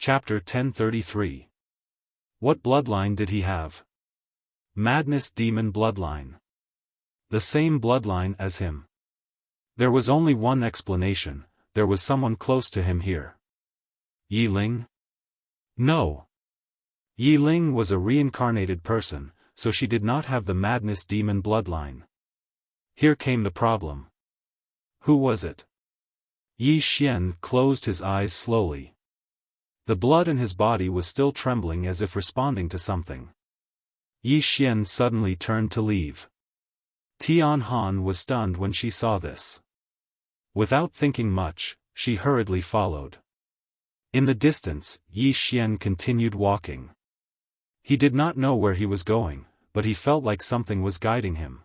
Chapter 1033. What bloodline did he have? Madness demon bloodline. The same bloodline as him. There was only one explanation, there was someone close to him here. Yi Ling? No. Yi Ling was a reincarnated person, so she did not have the madness demon bloodline. Here came the problem. Who was it? Yi Xian closed his eyes slowly. The blood in his body was still trembling as if responding to something. Yi Xian suddenly turned to leave. Tian Han was stunned when she saw this. Without thinking much, she hurriedly followed. In the distance, Yi Xian continued walking. He did not know where he was going, but he felt like something was guiding him.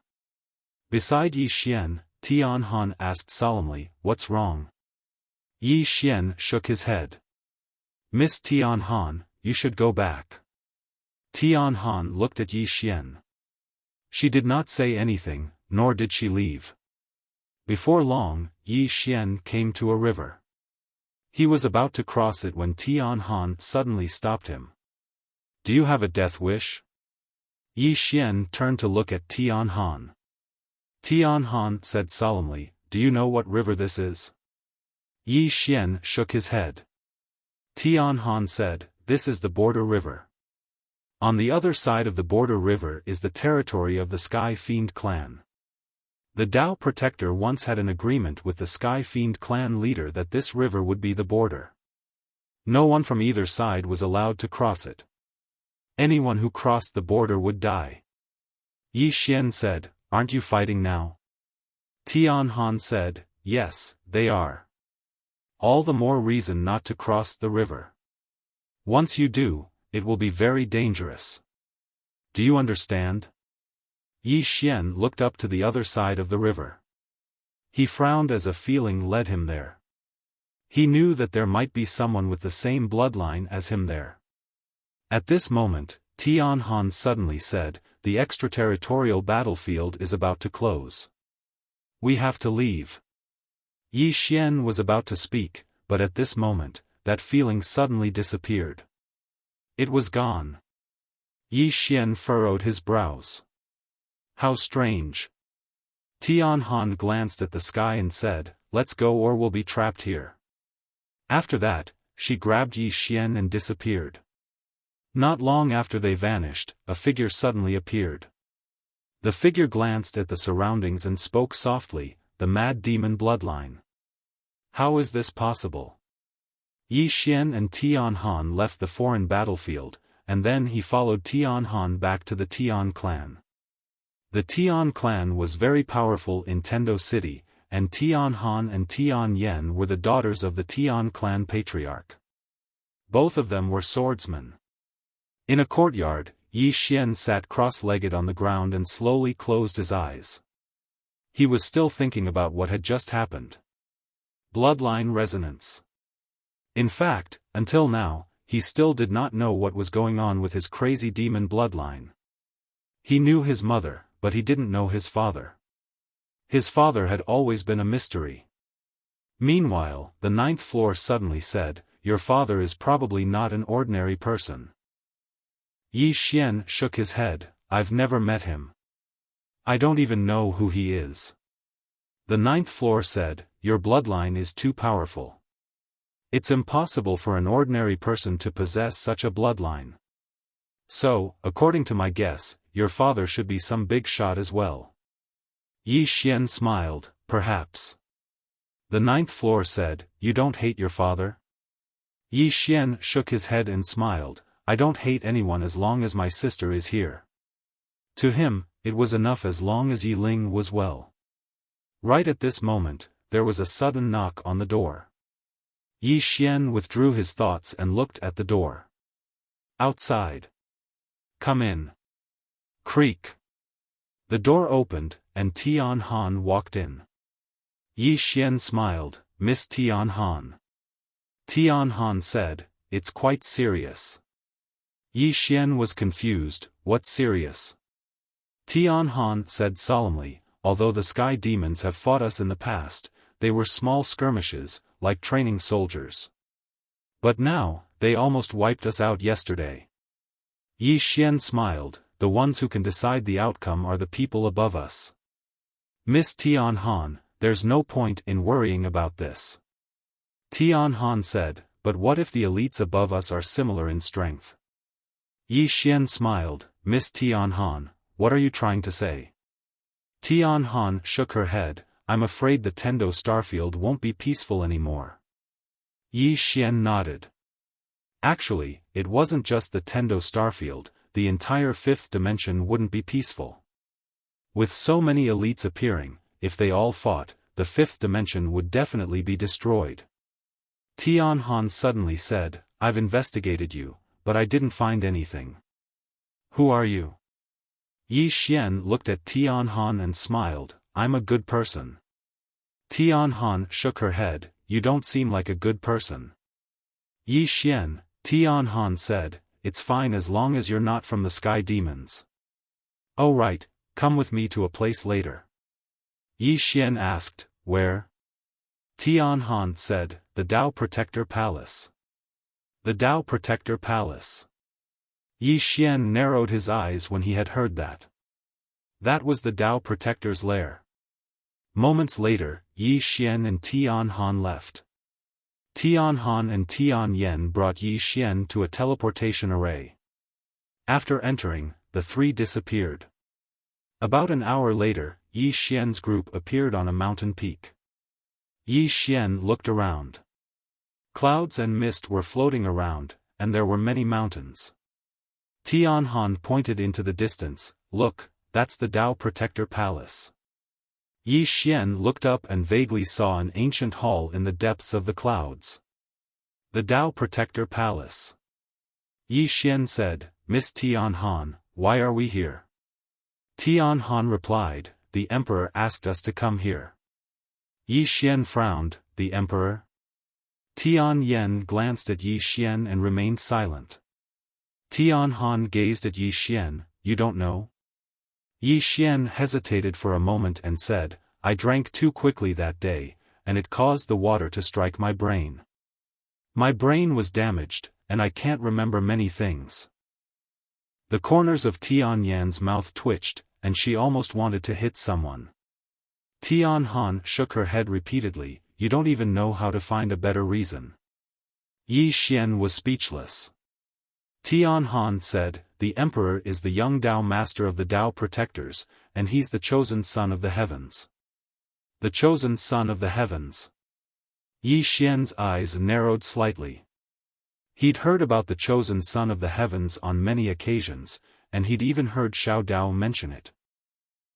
Beside Yi Xian, Tian Han asked solemnly, "What's wrong?" Yi Xian shook his head. "Miss Tian Han, you should go back." Tian Han looked at Yi Xian. She did not say anything, nor did she leave. Before long, Yi Xian came to a river. He was about to cross it when Tian Han suddenly stopped him. "Do you have a death wish?" Yi Xian turned to look at Tian Han. Tian Han said solemnly, "Do you know what river this is?" Yi Xian shook his head. Tian Han said, "This is the border river. On the other side of the border river is the territory of the Sky Fiend clan. The Tao Protector once had an agreement with the Sky Fiend clan leader that this river would be the border. No one from either side was allowed to cross it. Anyone who crossed the border would die." Yi Xian said, "Aren't you fighting now?" Tian Han said, "Yes, they are. All the more reason not to cross the river. Once you do, it will be very dangerous. Do you understand?" Yi Xian looked up to the other side of the river. He frowned as a feeling led him there. He knew that there might be someone with the same bloodline as him there. At this moment, Tian Han suddenly said, "The extraterritorial battlefield is about to close. We have to leave." Yi Xian was about to speak, but at this moment, that feeling suddenly disappeared. It was gone. Yi Xian furrowed his brows. How strange. Tian Han glanced at the sky and said, "Let's go or we'll be trapped here." After that, she grabbed Yi Xian and disappeared. Not long after they vanished, a figure suddenly appeared. The figure glanced at the surroundings and spoke softly, "The mad demon bloodline. How is this possible?" Yi Xian and Tian Han left the foreign battlefield, and then he followed Tian Han back to the Tian clan. The Tian clan was very powerful in Tendo City, and Tian Han and Tian Yen were the daughters of the Tian clan patriarch. Both of them were swordsmen. In a courtyard, Yi Xian sat cross-legged on the ground and slowly closed his eyes. He was still thinking about what had just happened. Bloodline resonance. In fact, until now, he still did not know what was going on with his crazy demon bloodline. He knew his mother, but he didn't know his father. His father had always been a mystery. Meanwhile, the 9th floor suddenly said, "Your father is probably not an ordinary person." Yi Xian shook his head, "I've never met him. I don't even know who he is." The 9th floor said, "Your bloodline is too powerful. It's impossible for an ordinary person to possess such a bloodline. So, according to my guess, your father should be some big shot as well." Yi Xian smiled, "Perhaps." The 9th floor said, "You don't hate your father?" Yi Xian shook his head and smiled, "I don't hate anyone as long as my sister is here." To him, it was enough as long as Yi Ling was well. Right at this moment, there was a sudden knock on the door. Yi Xian withdrew his thoughts and looked at the door. Outside. "Come in." Creak. The door opened, and Tian Han walked in. Yi Xian smiled, "Miss Tian Han." Tian Han said, "It's quite serious." Yi Xian was confused, "What's serious?" Tian Han said solemnly, "Although the sky demons have fought us in the past, they were small skirmishes, like training soldiers. But now, they almost wiped us out yesterday. Yi Xian smiled, the ones who can decide the outcome are the people above us. Miss Tianhan, there's no point in worrying about this. Tianhan said, but what if the elites above us are similar in strength? Yi Xian smiled, Miss Tianhan, what are you trying to say? Tianhan shook her head, I'm afraid the Tendo starfield won't be peaceful anymore. Yi Xian nodded. Actually, it wasn't just the Tendo starfield, the entire fifth dimension wouldn't be peaceful. With so many elites appearing, if they all fought, the fifth dimension would definitely be destroyed. Tianhan suddenly said, I've investigated you, but I didn't find anything. Who are you? Yi Xian looked at Tianhan and smiled, I'm a good person. Tianhan shook her head, you don't seem like a good person. Yi Xian, Tianhan said, it's fine as long as you're not from the sky demons. Oh right, come with me to a place later. Yi Xian asked, where? Tianhan said, the Dao Protector Palace. The Dao Protector Palace. Yi Xian narrowed his eyes when he had heard that. That was the Dao Protector's lair. Moments later, Yi Xian and Tianhan left. Tianhan and Tianyan brought Yi Xian to a teleportation array. After entering, the three disappeared. About an hour later, Yi Xian's group appeared on a mountain peak. Yi Xian looked around. Clouds and mist were floating around, and there were many mountains. Tianhan pointed into the distance, look, that's the Dao Protector Palace. Yi Xian looked up and vaguely saw an ancient hall in the depths of the clouds. The Dao Protector Palace. Yi Xian said, Miss Tianhan, why are we here? Tianhan replied, the Emperor asked us to come here. Yi Xian frowned, the Emperor? Tianyan glanced at Yi Xian and remained silent. Tianhan gazed at Yi Xian, you don't know? Yi Xian hesitated for a moment and said, I drank too quickly that day, and it caused the water to strike my brain. My brain was damaged, and I can't remember many things. The corners of Tianyan's mouth twitched, and she almost wanted to hit someone. Tianhan shook her head repeatedly, you don't even know how to find a better reason. Yi Xian was speechless. Tianhan said, the Emperor is the young Dao Master of the Dao Protectors, and he's the chosen son of the heavens. The chosen son of the heavens. Yi Xian's eyes narrowed slightly. He'd heard about the chosen son of the heavens on many occasions, and he'd even heard Xiao Dao mention it.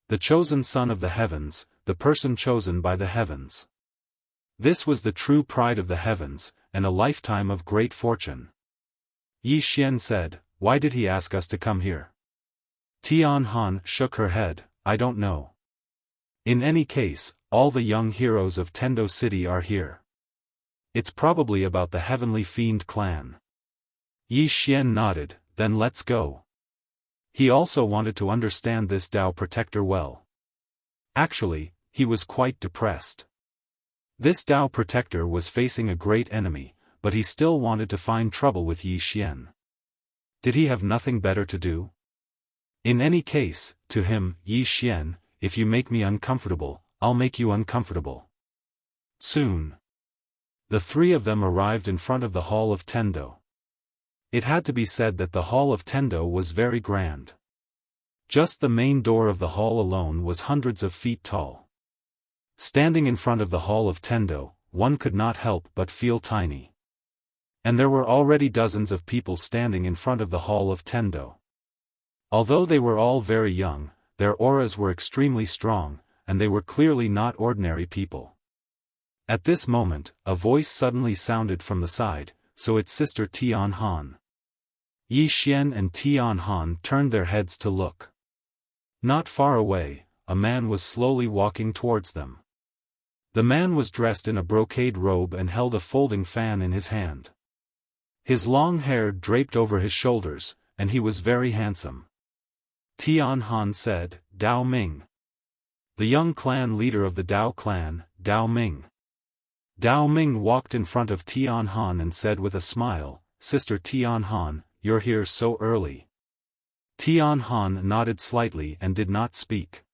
The chosen son of the heavens, the person chosen by the heavens. This was the true pride of the heavens, and a lifetime of great fortune. Yi Xian said, why did he ask us to come here? Tianhan shook her head, I don't know. In any case, all the young heroes of Tendo City are here. It's probably about the Heavenly Fiend clan. Yi Xian nodded, then let's go. He also wanted to understand this Dao Protector well. Actually, he was quite depressed. This Dao Protector was facing a great enemy, but he still wanted to find trouble with Yi Xian. Did he have nothing better to do? In any case, to him, Yi Xian, if you make me uncomfortable, I'll make you uncomfortable. Soon. The three of them arrived in front of the Hall of Tendo. It had to be said that the Hall of Tendo was very grand. Just the main door of the hall alone was hundreds of feet tall. Standing in front of the Hall of Tendo, one could not help but feel tiny. And there were already dozens of people standing in front of the Hall of Tendo. Although they were all very young, their auras were extremely strong, and they were clearly not ordinary people. At this moment, a voice suddenly sounded from the side, so its sister Tianhan. Yi Xian and Tianhan turned their heads to look. Not far away, a man was slowly walking towards them. The man was dressed in a brocade robe and held a folding fan in his hand. His long hair draped over his shoulders, and he was very handsome. Tianhan said, Dao Ming. The young clan leader of the Dao clan, Dao Ming. Dao Ming walked in front of Tianhan and said with a smile, Sister Tian Han, you're here so early." Tian Han nodded slightly and did not speak.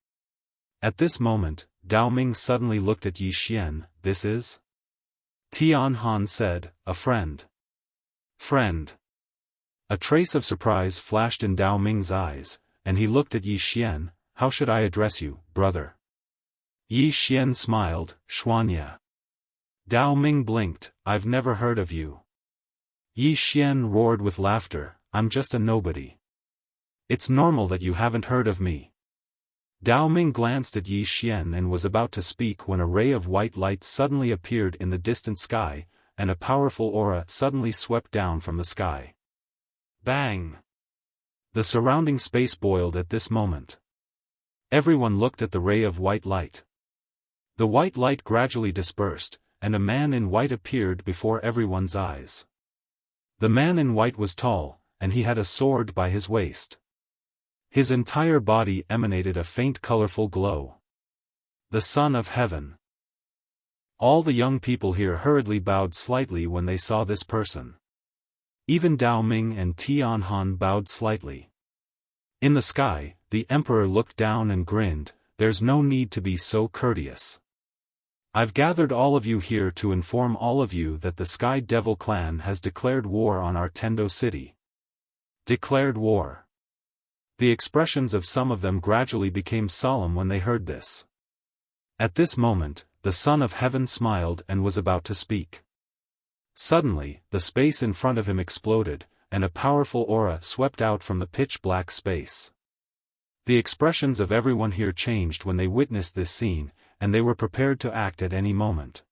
At this moment, Dao Ming suddenly looked at Yi Xian. "This is?" Tian Han said, "A friend." "Friend?" A trace of surprise flashed in Dao Ming's eyes, and he looked at Yi Xian. "How should I address you, brother?" Yi Xian smiled, "Xuanya." Dao Ming blinked. "I've never heard of you." Yi Xian roared with laughter, "I'm just a nobody. It's normal that you haven't heard of me." Dao Ming glanced at Yi Xian and was about to speak when a ray of white light suddenly appeared in the distant sky, and a powerful aura suddenly swept down from the sky. Bang! The surrounding space boiled at this moment. Everyone looked at the ray of white light. The white light gradually dispersed, and a man in white appeared before everyone's eyes. The man in white was tall, and he had a sword by his waist. His entire body emanated a faint colorful glow. The Son of Heaven. All the young people here hurriedly bowed slightly when they saw this person. Even Dao Ming and Tian Han bowed slightly. In the sky, the Emperor looked down and grinned. "There's no need to be so courteous. I've gathered all of you here to inform all of you that the Sky Devil clan has declared war on our Tendo city." Declared war. The expressions of some of them gradually became solemn when they heard this. At this moment, the Son of Heaven smiled and was about to speak. Suddenly, the space in front of him exploded, and a powerful aura swept out from the pitch-black space. The expressions of everyone here changed when they witnessed this scene, and they were prepared to act at any moment.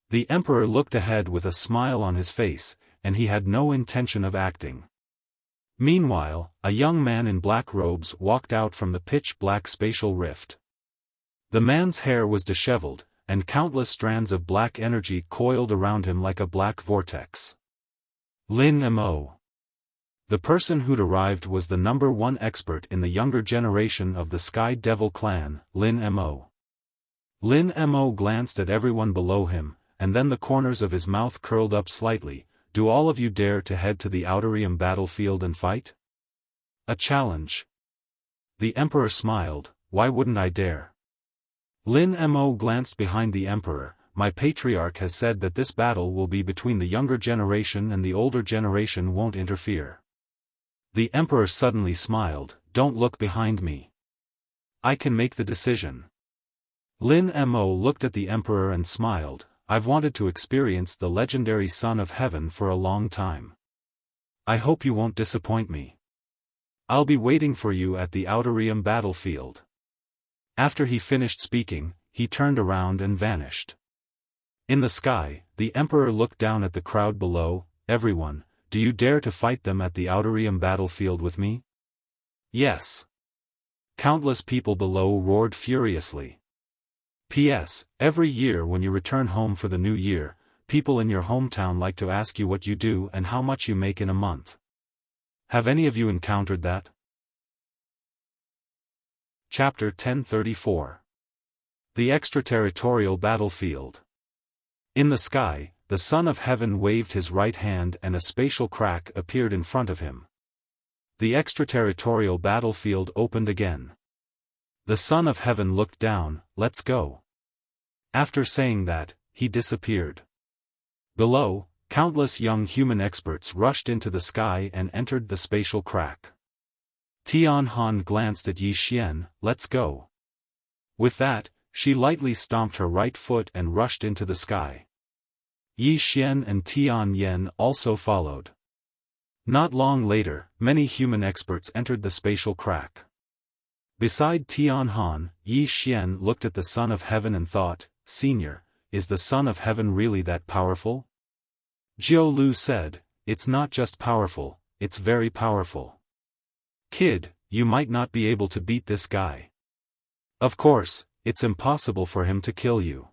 The Emperor looked ahead with a smile on his face, and he had no intention of acting. Meanwhile, a young man in black robes walked out from the pitch-black spatial rift. The man's hair was disheveled, and countless strands of black energy coiled around him like a black vortex. Lin Mo. The person who'd arrived was the #1 expert in the younger generation of the Sky Devil clan, Lin Mo. Lin Mo glanced at everyone below him, and then the corners of his mouth curled up slightly. "Do all of you dare to head to the Outerium battlefield and fight?" A challenge. The Emperor smiled. "Why wouldn't I dare?" Lin Mo glanced behind the Emperor. "My patriarch has said that this battle will be between the younger generation and the older generation won't interfere." The Emperor suddenly smiled. "Don't look behind me. I can make the decision." Lin Mo looked at the Emperor and smiled. "I've wanted to experience the legendary Son of Heaven for a long time. I hope you won't disappoint me. I'll be waiting for you at the Outerium battlefield." After he finished speaking, he turned around and vanished. In the sky, the Emperor looked down at the crowd below. "Everyone, do you dare to fight them at the Outerium battlefield with me?" "Yes." Countless people below roared furiously. P.S. Every year when you return home for the new year, people in your hometown like to ask you what you do and how much you make in a month. Have any of you encountered that? Chapter 1034. The Extraterritorial Battlefield. In the sky, the Son of Heaven waved his right hand and a spatial crack appeared in front of him. The extraterritorial battlefield opened again. The Son of Heaven looked down. "Let's go." After saying that, he disappeared. Below, countless young human experts rushed into the sky and entered the spatial crack. Tian Han glanced at Yi Xian. "Let's go." With that, she lightly stomped her right foot and rushed into the sky. Yi Xian and Tian Yen also followed. Not long later, many human experts entered the spatial crack. Beside Tian Han, Yi Xian looked at the Son of Heaven and thought, "Senior, is the Son of Heaven really that powerful?" Jiu Lu said, "It's not just powerful, it's very powerful. Kid, you might not be able to beat this guy. Of course, it's impossible for him to kill you.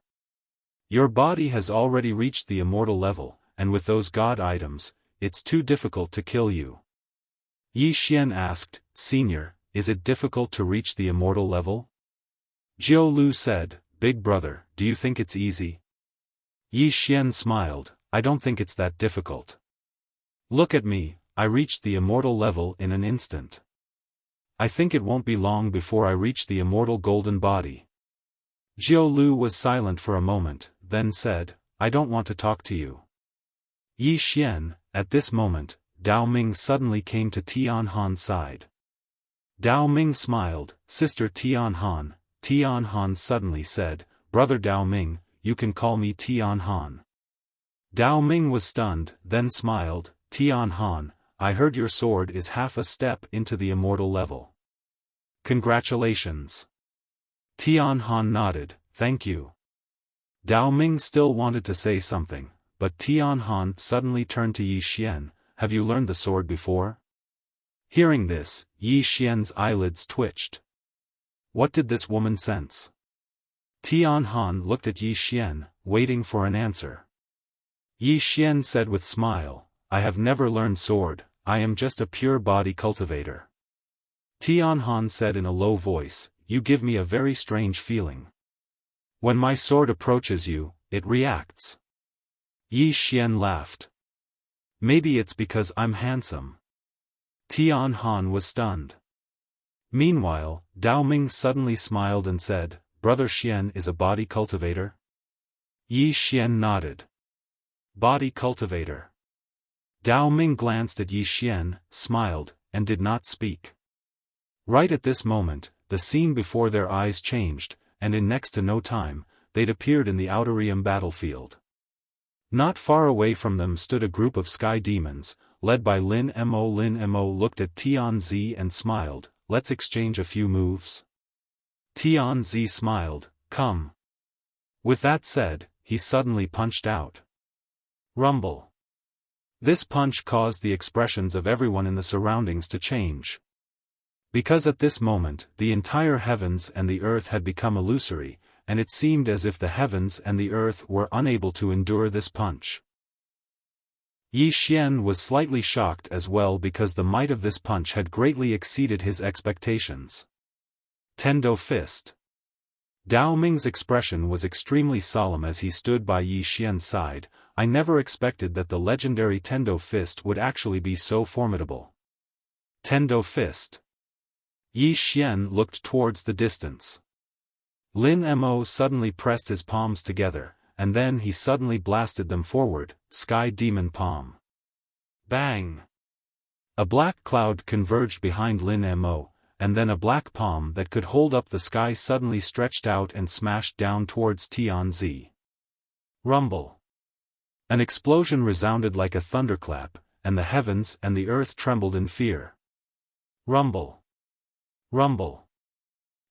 Your body has already reached the immortal level, and with those god items, it's too difficult to kill you." Yi Xian asked, "Senior, is it difficult to reach the immortal level?" Jiu Lu said, "Big brother, do you think it's easy?" Yi Xian smiled, "I don't think it's that difficult. Look at me, I reached the immortal level in an instant. I think it won't be long before I reach the immortal golden body. Jiu Lu was silent for a moment, then said, I don't want to talk to you. Yi Xian, at this moment, Dao Ming suddenly came to Tian Han's side. Dao Ming smiled, Sister Tian Han. Tian Han suddenly said, Brother Dao Ming, you can call me Tian Han. Dao Ming was stunned, then smiled, Tian Han, I heard your sword is half a step into the immortal level. Congratulations. Tian Han nodded, thank you. Dao Ming still wanted to say something, but Tian Han suddenly turned to Yi Xian, have you learned the sword before? Hearing this, Yi Xian's eyelids twitched. What did this woman sense? Tian Han looked at Yi Xian, waiting for an answer. Yi Xian said with smile, I have never learned sword, I am just a pure body cultivator. Tian Han said in a low voice, you give me a very strange feeling. When my sword approaches you, it reacts. Yi Xian laughed. Maybe it's because I'm handsome. Tian Han was stunned. Meanwhile, Dao Ming suddenly smiled and said, Brother Xian is a body cultivator? Yi Xian nodded. Body cultivator. Dao Ming glanced at Yi Xian, smiled, and did not speak. Right at this moment, the scene before their eyes changed, and in next to no time, they'd appeared in the Outer Realm battlefield. Not far away from them stood a group of sky demons, led by Lin Mo. Lin Mo looked at Tian Zi and smiled, let's exchange a few moves. Tian Zi smiled, come. With that said, he suddenly punched out. Rumble. This punch caused the expressions of everyone in the surroundings to change. Because at this moment, the entire heavens and the earth had become illusory, and it seemed as if the heavens and the earth were unable to endure this punch. Yi Xian was slightly shocked as well because the might of this punch had greatly exceeded his expectations. Tendo Fist. Dao Ming's expression was extremely solemn as he stood by Yi Xian's side. I never expected that the legendary Tendo Fist would actually be so formidable. Tendo Fist. Yi Xian looked towards the distance. Lin Mo suddenly pressed his palms together, and then he suddenly blasted them forward, Sky Demon Palm. Bang! A black cloud converged behind Lin Mo, and then a black palm that could hold up the sky suddenly stretched out and smashed down towards Tian Zi. Rumble. An explosion resounded like a thunderclap, and the heavens and the earth trembled in fear. Rumble. Rumble.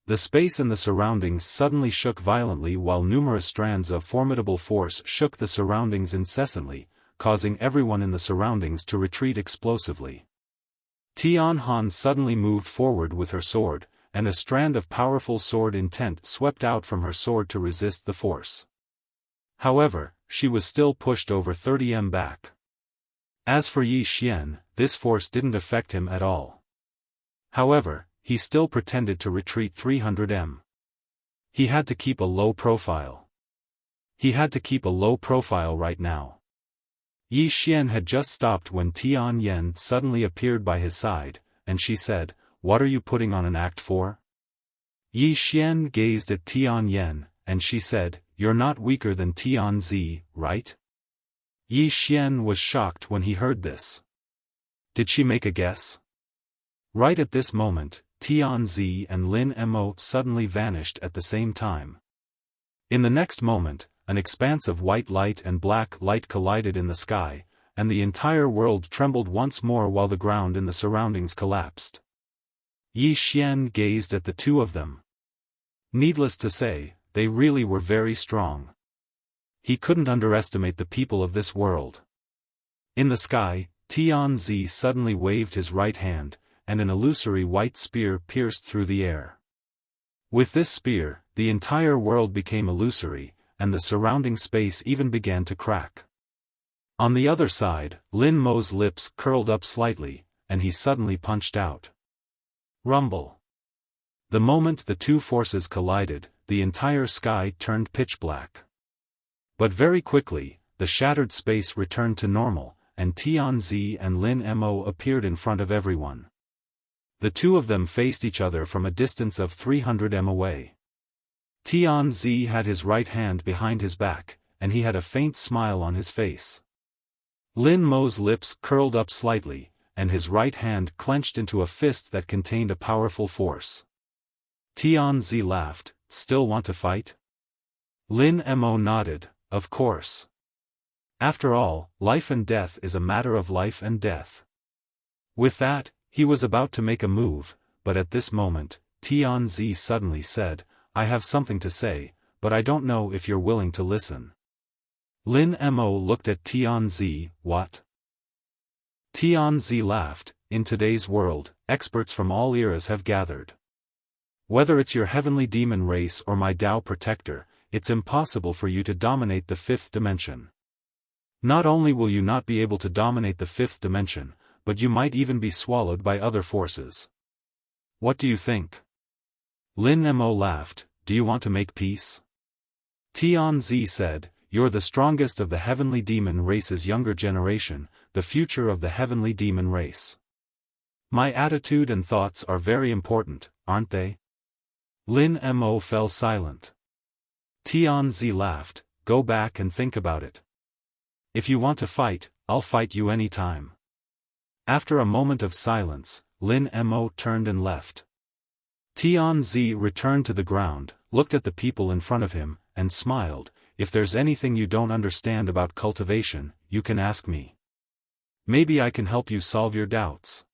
The space and the surroundings suddenly shook violently while numerous strands of formidable force shook the surroundings incessantly, causing everyone in the surroundings to retreat explosively. Tian Han suddenly moved forward with her sword, and a strand of powerful sword intent swept out from her sword to resist the force. However, she was still pushed over 30 m back. As for Yi Xian, this force didn't affect him at all. However, he still pretended to retreat 300 m. He had to keep a low profile. He had to keep a low profile right now. Yi Xian had just stopped when Tian Yan suddenly appeared by his side, and she said, "What are you putting on an act for?" Yi Xian gazed at Tian Yan, and she said, "You're not weaker than Tian Zi, right?" Yi Xian was shocked when he heard this. Did she make a guess? Right at this moment, Tian Zi and Lin Mo suddenly vanished at the same time. In the next moment, an expanse of white light and black light collided in the sky, and the entire world trembled once more while the ground in the surroundings collapsed. Yi Xian gazed at the two of them. Needless to say, they really were very strong. He couldn't underestimate the people of this world. In the sky, Tian Zi suddenly waved his right hand, and an illusory white spear pierced through the air. With this spear, the entire world became illusory, and the surrounding space even began to crack. On the other side, Lin Mo's lips curled up slightly, and he suddenly punched out. Rumble. The moment the two forces collided, the entire sky turned pitch black. But very quickly, the shattered space returned to normal, and Tianzi and Lin Mo appeared in front of everyone. The two of them faced each other from a distance of 300 m away. Tianzi had his right hand behind his back, and he had a faint smile on his face. Lin Mo's lips curled up slightly, and his right hand clenched into a fist that contained a powerful force. Tianzi laughed. Still want to fight? Lin Mo nodded, of course. After all, life and death is a matter of life and death. With that, he was about to make a move, but at this moment, Tianzi suddenly said, I have something to say, but I don't know if you're willing to listen. Lin Mo looked at Tianzi. What? Tianzi laughed. In today's world, experts from all eras have gathered. Whether it's your heavenly demon race or my Tao protector, it's impossible for you to dominate the fifth dimension. Not only will you not be able to dominate the fifth dimension, but you might even be swallowed by other forces. What do you think? Lin Mo laughed. Do you want to make peace? Tianzi said, You're the strongest of the heavenly demon race's younger generation, the future of the heavenly demon race. My attitude and thoughts are very important, aren't they? Lin Mo fell silent. Tianzi laughed. Go back and think about it. If you want to fight, I'll fight you any time. After a moment of silence, Lin Mo turned and left. Tianzi returned to the ground, looked at the people in front of him, and smiled. If there's anything you don't understand about cultivation, you can ask me. Maybe I can help you solve your doubts.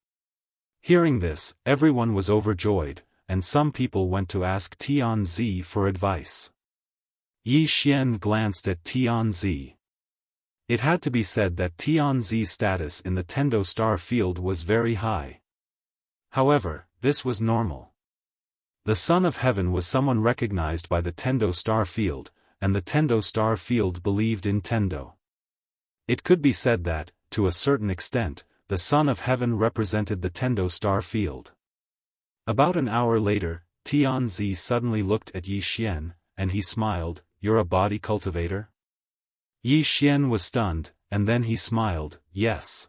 Hearing this, everyone was overjoyed, and some people went to ask Tianzi for advice. Yi Xian glanced at Tianzi. It had to be said that Tianzi's status in the Tendo star field was very high. However, this was normal. The Son of Heaven was someone recognized by the Tendo star field, and the Tendo star field believed in Tendo. It could be said that, to a certain extent, the Son of Heaven represented the Tendo star field. About an hour later, Tianzi suddenly looked at Yi Xian, and he smiled. You're a body cultivator? Yi Xian was stunned, and then he smiled. Yes.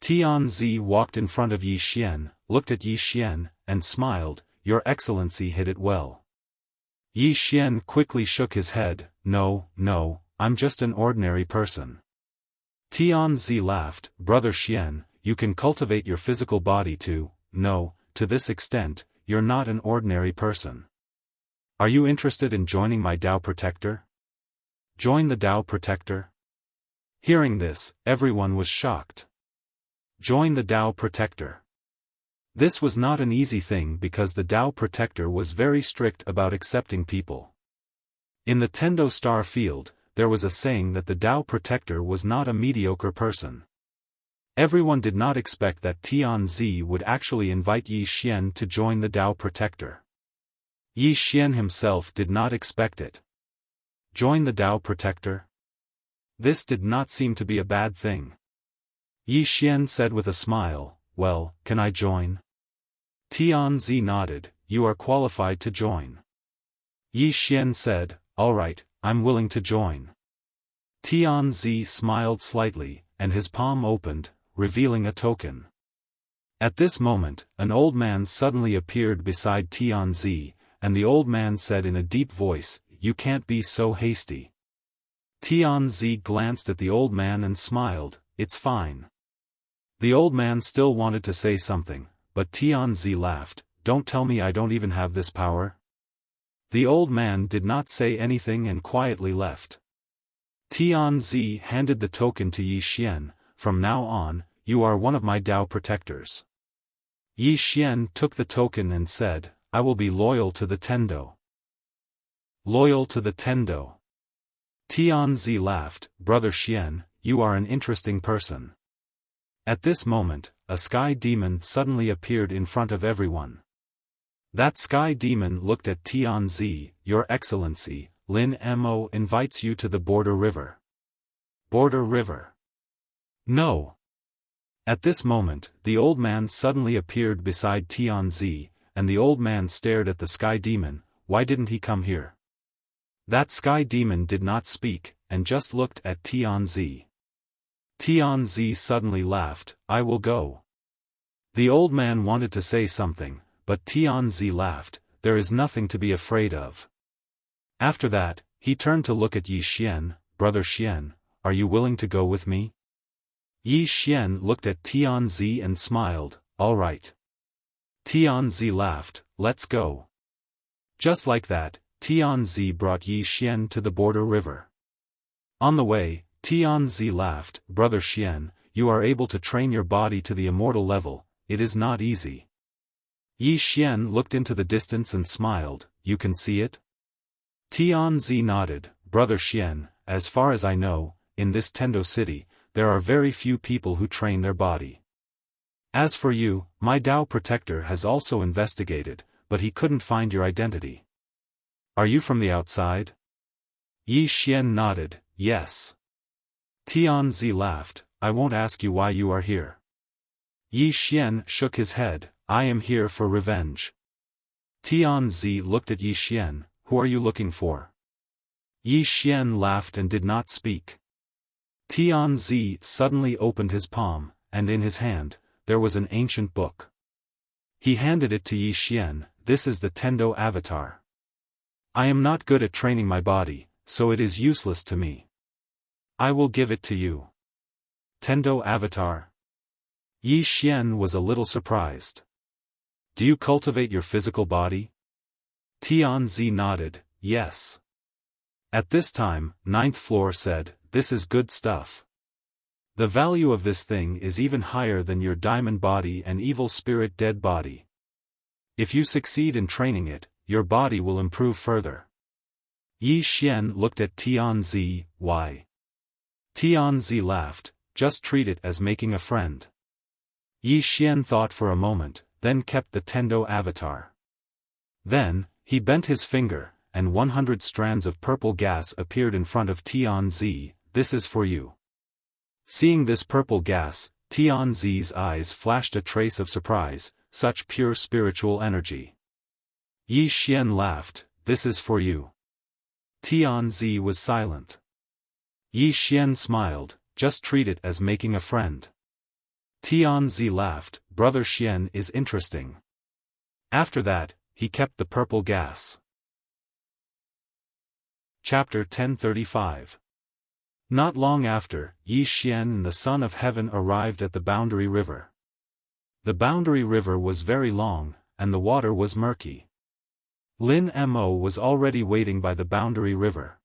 Tianzi walked in front of Yi Xian, looked at Yi Xian, and smiled. Your Excellency hit it well. Yi Xian quickly shook his head. No, I'm just an ordinary person. Tianzi laughed. Brother Xian, you can cultivate your physical body too. No, to this extent, you're not an ordinary person. Are you interested in joining my Tao protector? Join the Tao protector? Hearing this, everyone was shocked. Join the Tao protector. This was not an easy thing because the Tao protector was very strict about accepting people. In the Tendo star field, there was a saying that the Tao protector was not a mediocre person. Everyone did not expect that Tianzi would actually invite Yi Xian to join the Tao protector. Yi Xian himself did not expect it. Join the Tao protector? This did not seem to be a bad thing. Yi Xian said with a smile, Well, can I join? Tianzi nodded. You are qualified to join. Yi Xian said, All right, I'm willing to join. Tianzi smiled slightly, and his palm opened, revealing a token. At this moment, an old man suddenly appeared beside Tianzi, and the old man said in a deep voice, You can't be so hasty. Tianzi glanced at the old man and smiled. It's fine. The old man still wanted to say something, but Tianzi laughed. Don't tell me I don't even have this power. The old man did not say anything and quietly left. Tianzi handed the token to Yi Xian. From now on, you are one of my Tao protectors. Yi Xian took the token and said, I will be loyal to the Tendo. Loyal to the Tendo. Tianzi laughed. Brother Xian, you are an interesting person. At this moment, a sky demon suddenly appeared in front of everyone. That sky demon looked at Tianzi. Your Excellency, Lin Mo invites you to the Border River. Border River. No. At this moment, the old man suddenly appeared beside Tianzi, and the old man stared at the sky demon. Why didn't he come here? That sky demon did not speak, and just looked at Tianzi. Tianzi suddenly laughed, I will go. The old man wanted to say something, but Tianzi laughed, there is nothing to be afraid of. After that, he turned to look at Yi Xian, Brother Xian, are you willing to go with me? Yi Xian looked at Tianzi and smiled, all right. Tianzi laughed, let's go. Just like that, Tianzi brought Yi Xian to the border river. On the way, Tianzi laughed, Brother Xian, you are able to train your body to the immortal level, it is not easy. Yi Xian looked into the distance and smiled, you can see it? Tianzi nodded, Brother Xian, as far as I know, in this Tendo city, there are very few people who train their body. As for you, my Tao protector has also investigated, but he couldn't find your identity. Are you from the outside? Yi Xian nodded, yes. Tianzi laughed, I won't ask you why you are here. Yi Xian shook his head, I am here for revenge. Tianzi looked at Yi Xian, who are you looking for? Yi Xian laughed and did not speak. Tianzi suddenly opened his palm, and in his hand, there was an ancient book. He handed it to Yi Xian, this is the Tendo avatar. I am not good at training my body, so it is useless to me. I will give it to you. Tendo avatar? Yi Xian was a little surprised. Do you cultivate your physical body? Tianzi nodded, yes. At this time, ninth floor said, this is good stuff. The value of this thing is even higher than your diamond body and evil spirit dead body. If you succeed in training it, your body will improve further. Yi Xian looked at Tianzi, why? Tianzi laughed, just treat it as making a friend. Yi Xian thought for a moment, then kept the Tendo avatar. Then, he bent his finger, and 100 strands of purple gas appeared in front of Tianzi, this is for you. Seeing this purple gas, Tianzi's eyes flashed a trace of surprise, such pure spiritual energy. Yi Xian laughed, this is for you. Tianzi was silent. Yi Xian smiled, just treat it as making a friend. Tianzi laughed, Brother Xian is interesting. After that, he kept the purple gas. Chapter 1035. Not long after, Yi Xian and the Son of Heaven arrived at the Boundary River. The Boundary River was very long, and the water was murky. Lin Mo was already waiting by the Boundary River.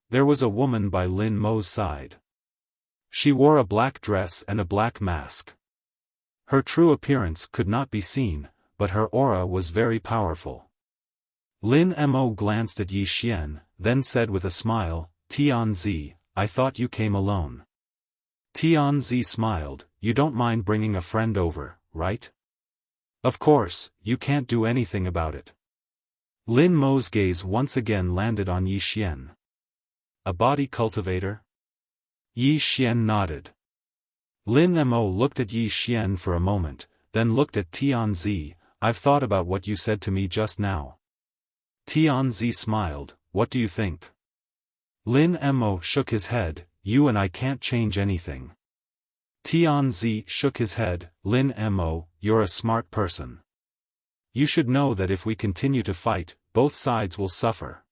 There was a woman by Lin Mo's side. She wore a black dress and a black mask. Her true appearance could not be seen, but her aura was very powerful. Lin Mo glanced at Yi Xian, then said with a smile, Tianzi, I thought you came alone. Tianzi smiled, you don't mind bringing a friend over, right? Of course, you can't do anything about it. Lin Mo's gaze once again landed on Yi Xian. A body cultivator? Yi Xian nodded. Lin Mo looked at Yi Xian for a moment, then looked at Tianzi, I've thought about what you said to me just now. Tianzi smiled, what do you think? Lin Mo shook his head, you and I can't change anything. Tianzi shook his head, Lin Mo, you're a smart person. You should know that if we continue to fight, both sides will suffer.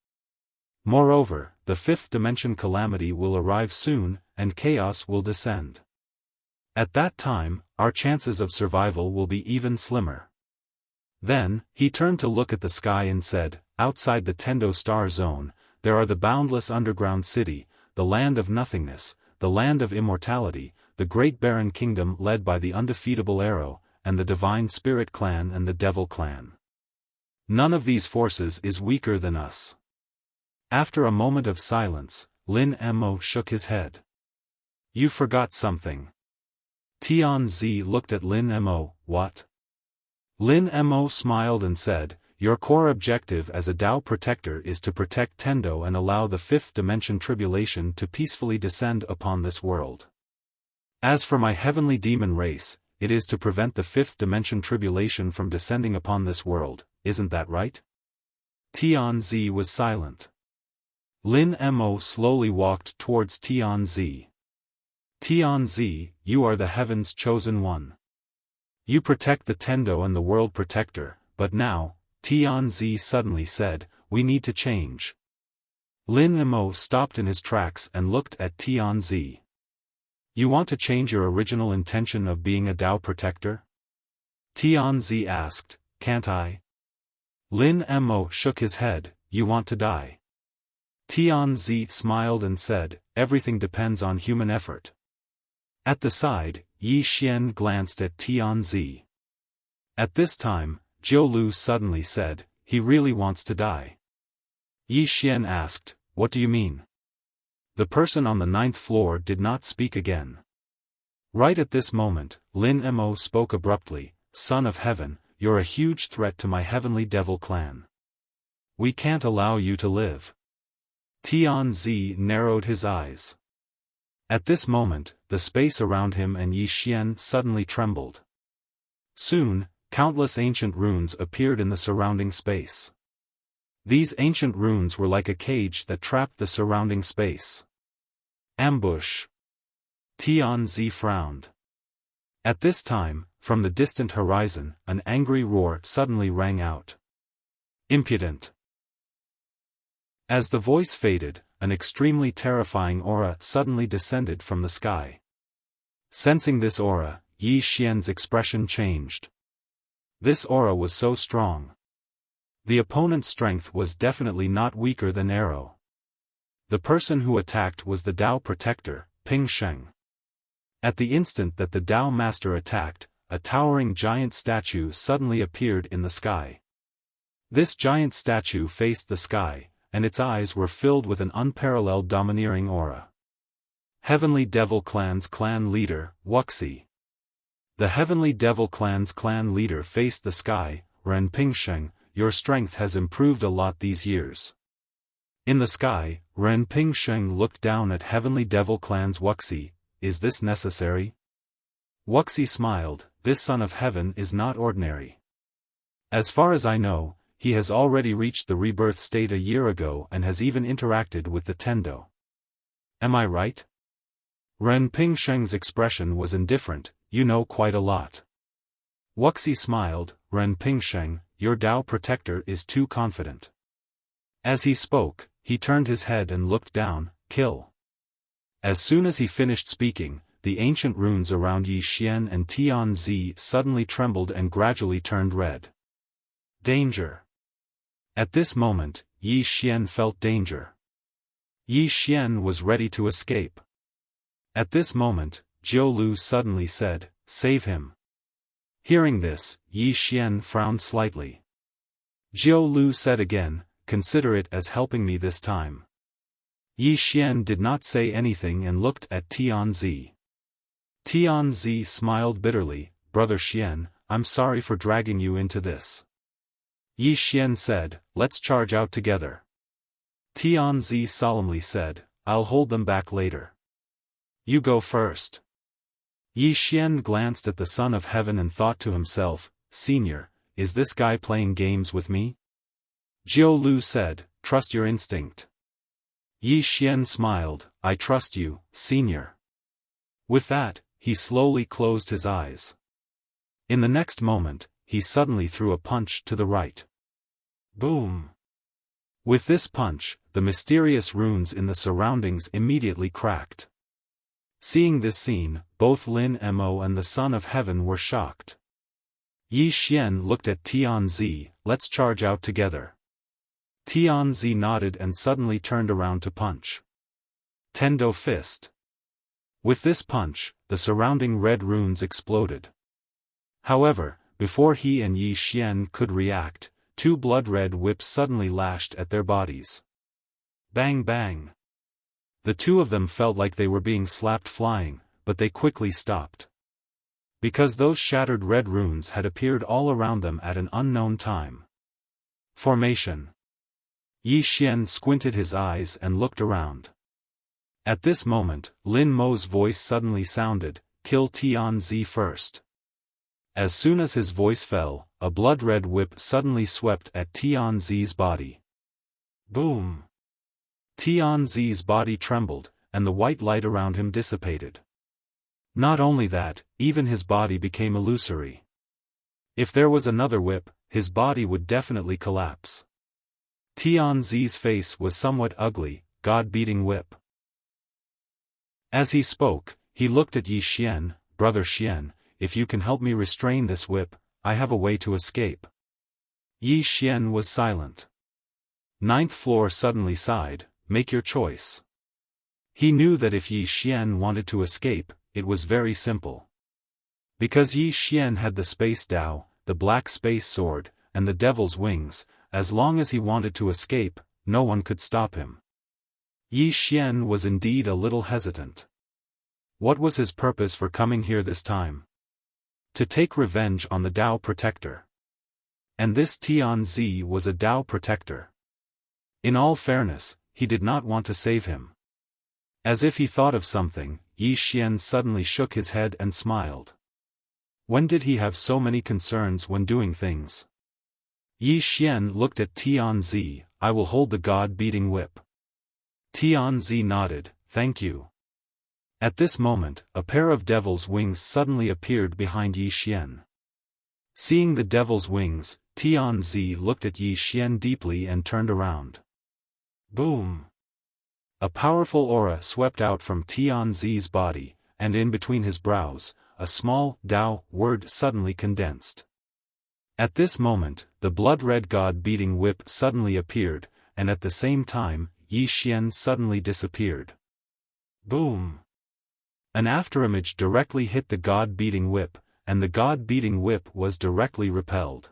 Moreover, the fifth dimension calamity will arrive soon, and chaos will descend. At that time, our chances of survival will be even slimmer. Then, he turned to look at the sky and said, outside the Tendo Star Zone, there are the boundless underground city, the land of nothingness, the land of immortality, the great barren kingdom led by the undefeatable Arrow, and the divine spirit clan and the devil clan. None of these forces is weaker than us. After a moment of silence, Lin Mo shook his head. You forgot something. Tianzi looked at Lin Mo, what? Lin Mo smiled and said, your core objective as a Tao protector is to protect Tendo and allow the fifth dimension tribulation to peacefully descend upon this world. As for my heavenly demon race, it is to prevent the fifth dimension tribulation from descending upon this world, isn't that right? Tianzi was silent. Lin Mo slowly walked towards Tianzi. Tianzi, you are the heaven's chosen one. You protect the Tendo and the world protector, but now, Tianzi suddenly said, we need to change. Lin Emo stopped in his tracks and looked at Tianzi. You want to change your original intention of being a Tao protector? Tianzi asked, can't I? Lin Emo shook his head, you want to die. Tianzi smiled and said, everything depends on human effort. At the side, Yi Xian glanced at Tianzi. At this time, Zhou Lu suddenly said, he really wants to die. Yi Xian asked, what do you mean? The person on the 9th floor did not speak again. Right at this moment, Lin Emo spoke abruptly, Son of Heaven, you're a huge threat to my heavenly devil clan. We can't allow you to live. Tianzi narrowed his eyes. At this moment, the space around him and Yi Xian suddenly trembled. Soon, countless ancient runes appeared in the surrounding space. These ancient runes were like a cage that trapped the surrounding space. Ambush. Tianzi frowned. At this time, from the distant horizon, an angry roar suddenly rang out. Impudent. As the voice faded, an extremely terrifying aura suddenly descended from the sky. Sensing this aura, Yi Xian's expression changed. This aura was so strong. The opponent's strength was definitely not weaker than Arrow. The person who attacked was the Tao protector, Ping Sheng. At the instant that the Tao master attacked, a towering giant statue suddenly appeared in the sky. This giant statue faced the sky, and its eyes were filled with an unparalleled domineering aura. Heavenly Devil Clan's clan leader, Wuxia. The Heavenly Devil Clan's clan leader faced the sky, Ren Pingsheng, your strength has improved a lot these years. In the sky, Ren Pingsheng looked down at Heavenly Devil Clan's Wuxia, is this necessary? Wuxia smiled, this son of heaven is not ordinary. As far as I know, he has already reached the rebirth state a year ago and has even interacted with the Tendo. Am I right? Ren Pingsheng's expression was indifferent, you know quite a lot. Wuxia smiled, Ren Pingsheng, your Tao protector is too confident. As he spoke, he turned his head and looked down, kill. As soon as he finished speaking, the ancient runes around Yi Xian and Tianzi suddenly trembled and gradually turned red. Danger. At this moment, Yi Xian felt danger. Yi Xian was ready to escape. At this moment, Zhou Lu suddenly said, save him. Hearing this, Yi Xian frowned slightly. Zhou Lu said again, consider it as helping me this time. Yi Xian did not say anything and looked at Tianzi. Tianzi smiled bitterly, Brother Xian, I'm sorry for dragging you into this. Yi Xian said, let's charge out together. Tianzi solemnly said, I'll hold them back later. You go first. Yi Xian glanced at the Son of Heaven and thought to himself, Senior, is this guy playing games with me? Zhou Lu said, trust your instinct. Yi Xian smiled, I trust you, Senior. With that, he slowly closed his eyes. In the next moment, he suddenly threw a punch to the right. Boom! With this punch, the mysterious runes in the surroundings immediately cracked. Seeing this scene, both Lin Mo and the Son of Heaven were shocked. Yi Xian looked at Tianzi, let's charge out together. Tianzi nodded and suddenly turned around to punch. Tendo fist. With this punch, the surrounding red runes exploded. However, before he and Yi Xian could react, two blood-red whips suddenly lashed at their bodies. Bang bang. The two of them felt like they were being slapped flying, but they quickly stopped. Because those shattered red runes had appeared all around them at an unknown time. Formation. Yi Xian squinted his eyes and looked around. At this moment, Lin Mo's voice suddenly sounded, kill Tianzi first. As soon as his voice fell, a blood-red whip suddenly swept at Tianzi's body. Boom! Tianzi's body trembled, and the white light around him dissipated. Not only that, even his body became illusory. If there was another whip, his body would definitely collapse. Tianzi's face was somewhat ugly, God-beating whip. As he spoke, he looked at Yi Xian, Brother Xian, if you can help me restrain this whip, I have a way to escape. Yi Xian was silent. Ninth floor suddenly sighed, make your choice. He knew that if Yi Xian wanted to escape, it was very simple. Because Yi Xian had the Space Dao, the Black Space Sword, and the Devil's Wings, as long as he wanted to escape, no one could stop him. Yi Xian was indeed a little hesitant. What was his purpose for coming here this time? To take revenge on the Dao Protector. And this Tianzi was a Dao Protector. In all fairness, he did not want to save him. As if he thought of something, Yi Xian suddenly shook his head and smiled. When did he have so many concerns when doing things? Yi Xian looked at Tianzi, I will hold the God-beating whip. Tianzi nodded, thank you. At this moment, a pair of devil's wings suddenly appeared behind Yi Xian. Seeing the devil's wings, Tianzi looked at Yi Xian deeply and turned around. Boom! A powerful aura swept out from Tianzi's body, and in between his brows, a small Dao word suddenly condensed. At this moment, the blood-red God-beating whip suddenly appeared, and at the same time, Yi Xian suddenly disappeared. Boom! An afterimage directly hit the God-beating whip, and the God-beating whip was directly repelled.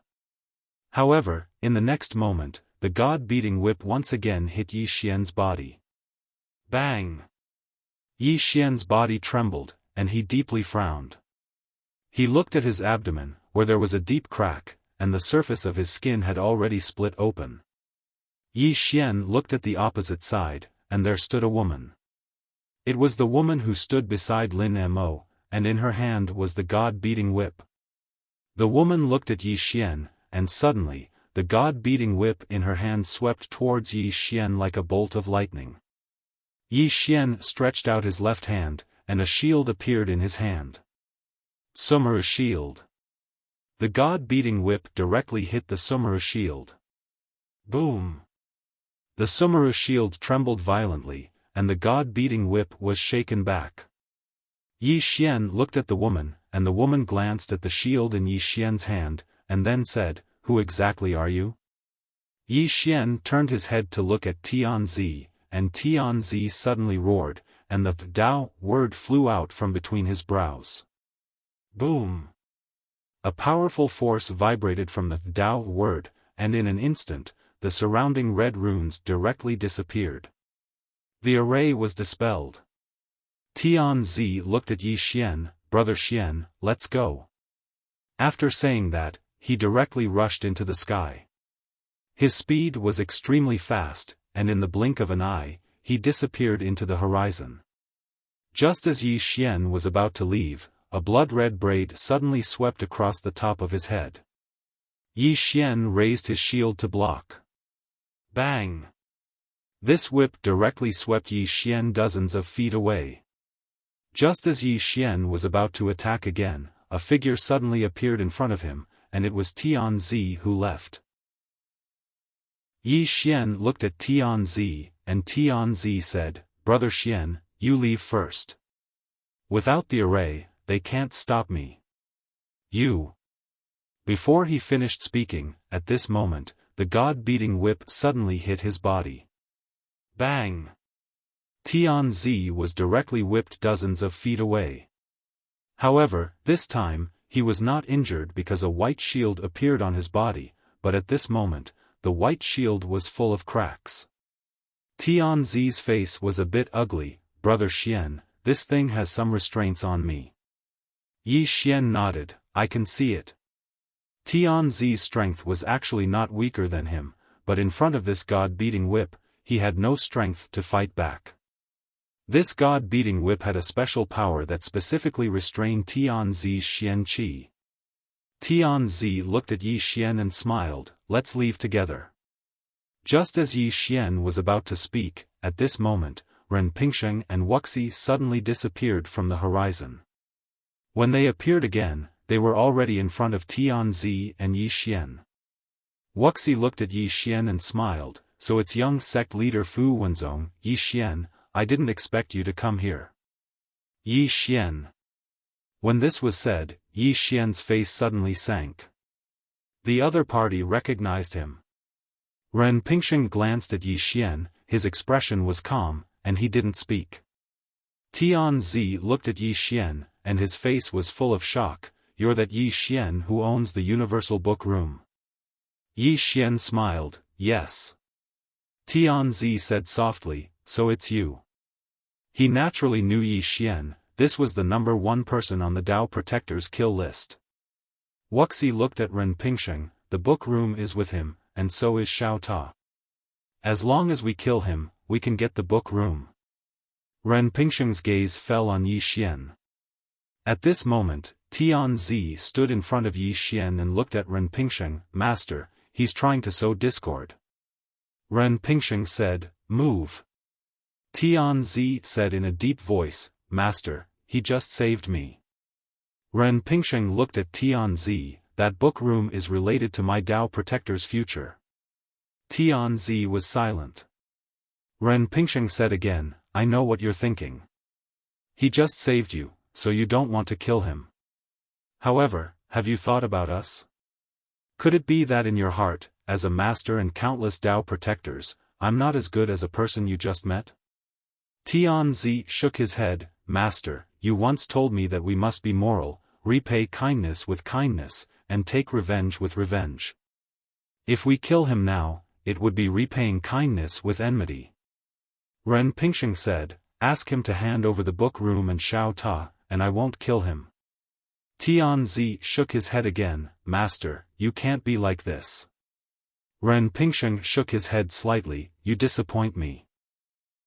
However, in the next moment, the God-beating whip once again hit Yi Xian's body. Bang! Yi Xian's body trembled, and he deeply frowned. He looked at his abdomen, where there was a deep crack, and the surface of his skin had already split open. Yi Xian looked at the opposite side, and there stood a woman. It was the woman who stood beside Lin Mo, and in her hand was the God-beating whip. The woman looked at Yi Xian, and suddenly, the God-beating whip in her hand swept towards Yi Xian like a bolt of lightning. Yi Xian stretched out his left hand, and a shield appeared in his hand. Sumeru shield. The God-beating whip directly hit the Sumeru shield. Boom! The Sumeru shield trembled violently, and the God-beating whip was shaken back. Yi Xian looked at the woman, and the woman glanced at the shield in Yi Xian's hand, and then said, Who exactly are you? Yi Xian turned his head to look at Tianzi, and Tianzi suddenly roared, and the Dao word flew out from between his brows. Boom! A powerful force vibrated from the Dao word, and in an instant, the surrounding red runes directly disappeared. The array was dispelled. Tianzi looked at Yi Xian, Brother Xian, let's go. After saying that, he directly rushed into the sky. His speed was extremely fast, and in the blink of an eye, he disappeared into the horizon. Just as Yi Xian was about to leave, a blood-red braid suddenly swept across the top of his head. Yi Xian raised his shield to block. Bang! This whip directly swept Yi Xian dozens of feet away. Just as Yi Xian was about to attack again, a figure suddenly appeared in front of him, and it was Tianzi who left. Yi Xian looked at Tianzi, and Tianzi said, Brother Xian, you leave first. Without the array, they can't stop me. You. Before he finished speaking, at this moment, the God-beating whip suddenly hit his body. Bang! Tianzi was directly whipped dozens of feet away. However, this time, he was not injured because a white shield appeared on his body, but at this moment, the white shield was full of cracks. Tianzi's face was a bit ugly, Brother Xian, this thing has some restraints on me. Yi Xian nodded, I can see it. Tianzi's strength was actually not weaker than him, but in front of this God-beating whip, he had no strength to fight back. This God-beating whip had a special power that specifically restrained Tianzi's Xian Qi. Tianzi looked at Yi Xian and smiled, let's leave together. Just as Yi Xian was about to speak, at this moment, Ren Pingsheng and Wuxia suddenly disappeared from the horizon. When they appeared again, they were already in front of Tianzi and Yi Xian. Wuxia looked at Yi Xian and smiled, "So it's young sect leader Fu Wenzong, Yi Xian, I didn't expect you to come here." Yi Xian. When this was said, Yi Xian's face suddenly sank. The other party recognized him. Ren Pingsheng glanced at Yi Xian, his expression was calm, and he didn't speak. Tianzi looked at Yi Xian, and his face was full of shock. "You're that Yi Xian who owns the Universal Book Room?" Yi Xian smiled, "Yes." Tianzi said softly, "So it's you." He naturally knew Yi Xian. This was the number one person on the Dao Protector's kill list. Wuxia looked at Ren Pingsheng. "The book room is with him, and so is Xiao Ta. As long as we kill him, we can get the book room." Ren Pingsheng's gaze fell on Yi Xian. At this moment, Tianzi stood in front of Yi Xian and looked at Ren Pingsheng. "Master, he's trying to sow discord." Ren Pingsheng said, "Move." Tianzi said in a deep voice, "Master, he just saved me." Ren Pingsheng looked at Tianzi. "That book room is related to my Dao Protector's future." Tianzi was silent. Ren Pingsheng said again, "I know what you're thinking. He just saved you, so you don't want to kill him. However, have you thought about us? Could it be that in your heart, as a master and countless Dao Protectors, I'm not as good as a person you just met?" Tianzi shook his head. "Master, you once told me that we must be moral, repay kindness with kindness, and take revenge with revenge. If we kill him now, it would be repaying kindness with enmity." Ren Pingsheng said, "Ask him to hand over the book room and Xiao Ta, and I won't kill him." Tianzi shook his head again. "Master, you can't be like this." Ren Pingsheng shook his head slightly. "You disappoint me."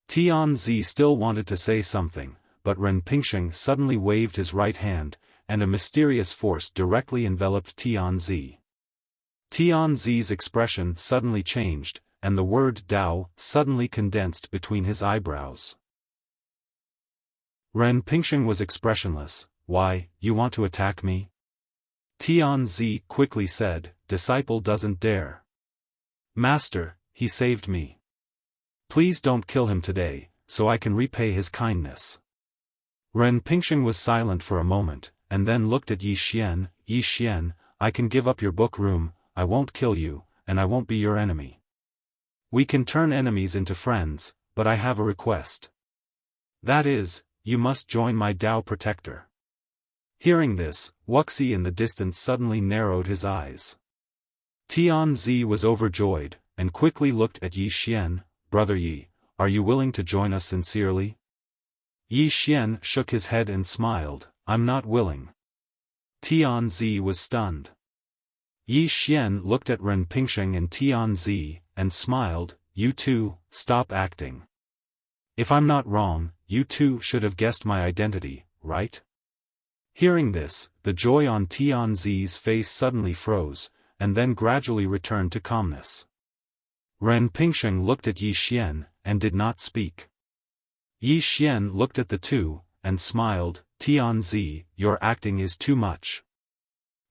Tianzi still wanted to say something, but Ren Pingsheng suddenly waved his right hand, and a mysterious force directly enveloped Tianzi. Tianzi's expression suddenly changed, and the word Dao suddenly condensed between his eyebrows. Ren Pingsheng was expressionless. "Why, you want to attack me?" Tianzi quickly said, "Disciple doesn't dare." "Master, he saved me. Please don't kill him today, so I can repay his kindness." Ren Pingsheng was silent for a moment, and then looked at Yi Xian. "Yi Xian, I can give up your book room, I won't kill you, and I won't be your enemy. We can turn enemies into friends, but I have a request. That is, you must join my Dao Protector." Hearing this, Wuxia in the distance suddenly narrowed his eyes. Tianzi was overjoyed, and quickly looked at Yi Xian. "Brother Yi, are you willing to join us sincerely?" Yi Xian shook his head and smiled. "I'm not willing." Tianzi was stunned. Yi Xian looked at Ren Pingsheng and Tianzi, and smiled. "You two, stop acting. If I'm not wrong, you two should have guessed my identity, right?" Hearing this, the joy on Tianzi's face suddenly froze, and then gradually returned to calmness. Ren Pingsheng looked at Yi Xian, and did not speak. Yi Xian looked at the two, and smiled. "Tianzi, your acting is too much.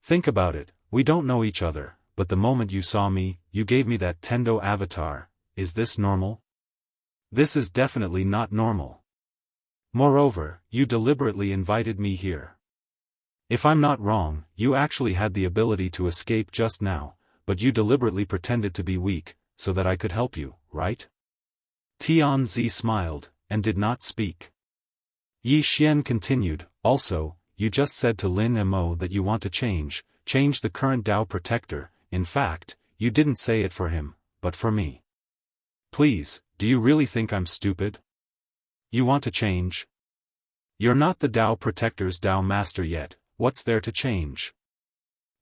Think about it, we don't know each other, but the moment you saw me, you gave me that Tendo avatar. Is this normal? This is definitely not normal. Moreover, you deliberately invited me here. If I'm not wrong, you actually had the ability to escape just now, but you deliberately pretended to be weak, so that I could help you, right?" Tianzi smiled, and did not speak. Yi Xian continued, "Also, you just said to Lin Mo that you want to change the current Dao Protector. In fact, you didn't say it for him, but for me. Please, do you really think I'm stupid? You want to change? You're not the Dao Protector's Dao Master yet, what's there to change?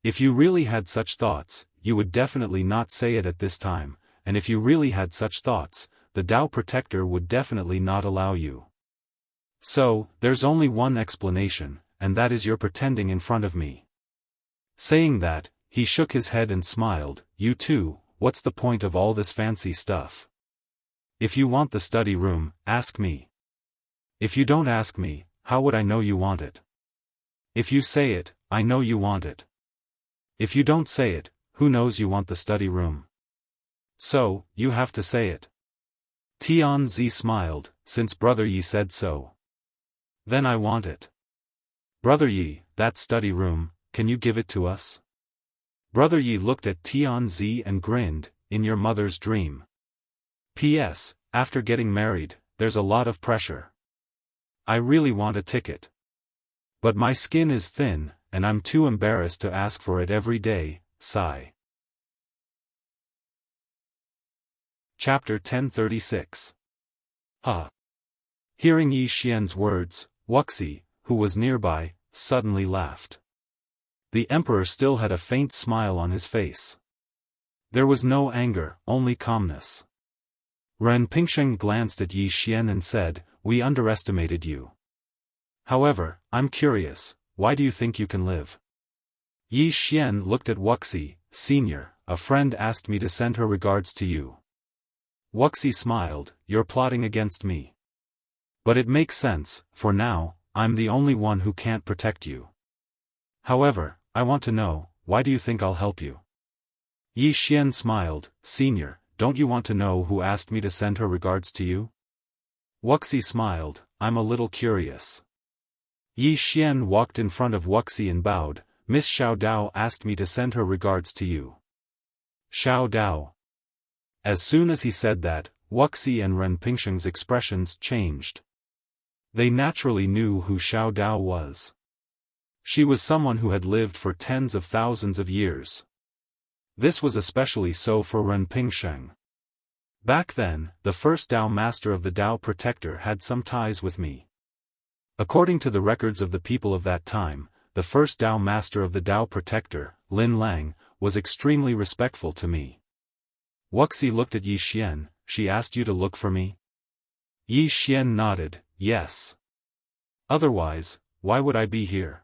If you really had such thoughts, you would definitely not say it at this time, and if you really had such thoughts, the Dao Protector would definitely not allow you. So, there's only one explanation, and that is you're pretending in front of me." Saying that, he shook his head and smiled. "You too, what's the point of all this fancy stuff? If you want the study room, ask me. If you don't ask me, how would I know you want it?" If you say it, I know you want it. If you don't say it, who knows you want the study room. So, you have to say it. Tianzi smiled, since Brother Yi said so. Then I want it. Brother Yi, that study room, can you give it to us? Brother Yi looked at Tianzi and grinned, in your mother's dream. P.S. After getting married, there's a lot of pressure. I really want a ticket. But my skin is thin, and I'm too embarrassed to ask for it every day, sigh. Chapter 1036. Hearing Yi Xian's words, Wuxia, who was nearby, suddenly laughed. The emperor still had a faint smile on his face. There was no anger, only calmness. Ren Pingsheng glanced at Yi Xian and said, we underestimated you. However, I'm curious, why do you think you can live? Yi Xian looked at Wuxia, Senior, a friend asked me to send her regards to you. Wuxia smiled, you're plotting against me. But it makes sense, for now, I'm the only one who can't protect you. However, I want to know, why do you think I'll help you? Yi Xian smiled, Senior, don't you want to know who asked me to send her regards to you? Wuxia smiled, I'm a little curious. Yi Xian walked in front of Wuxia and bowed, Miss Xiao Dao asked me to send her regards to you. Xiao Dao. As soon as he said that, Wuxia and Ren Pingsheng's expressions changed. They naturally knew who Xiao Dao was. She was someone who had lived for tens of thousands of years. This was especially so for Ren Pingsheng. Back then, the first Dao Master of the Dao Protector had some ties with me. According to the records of the people of that time, the first Dao Master of the Dao Protector, Lin Lang, was extremely respectful to me. Wuxia looked at Yi Xian, she asked you to look for me? Yi Xian nodded, yes. Otherwise, why would I be here?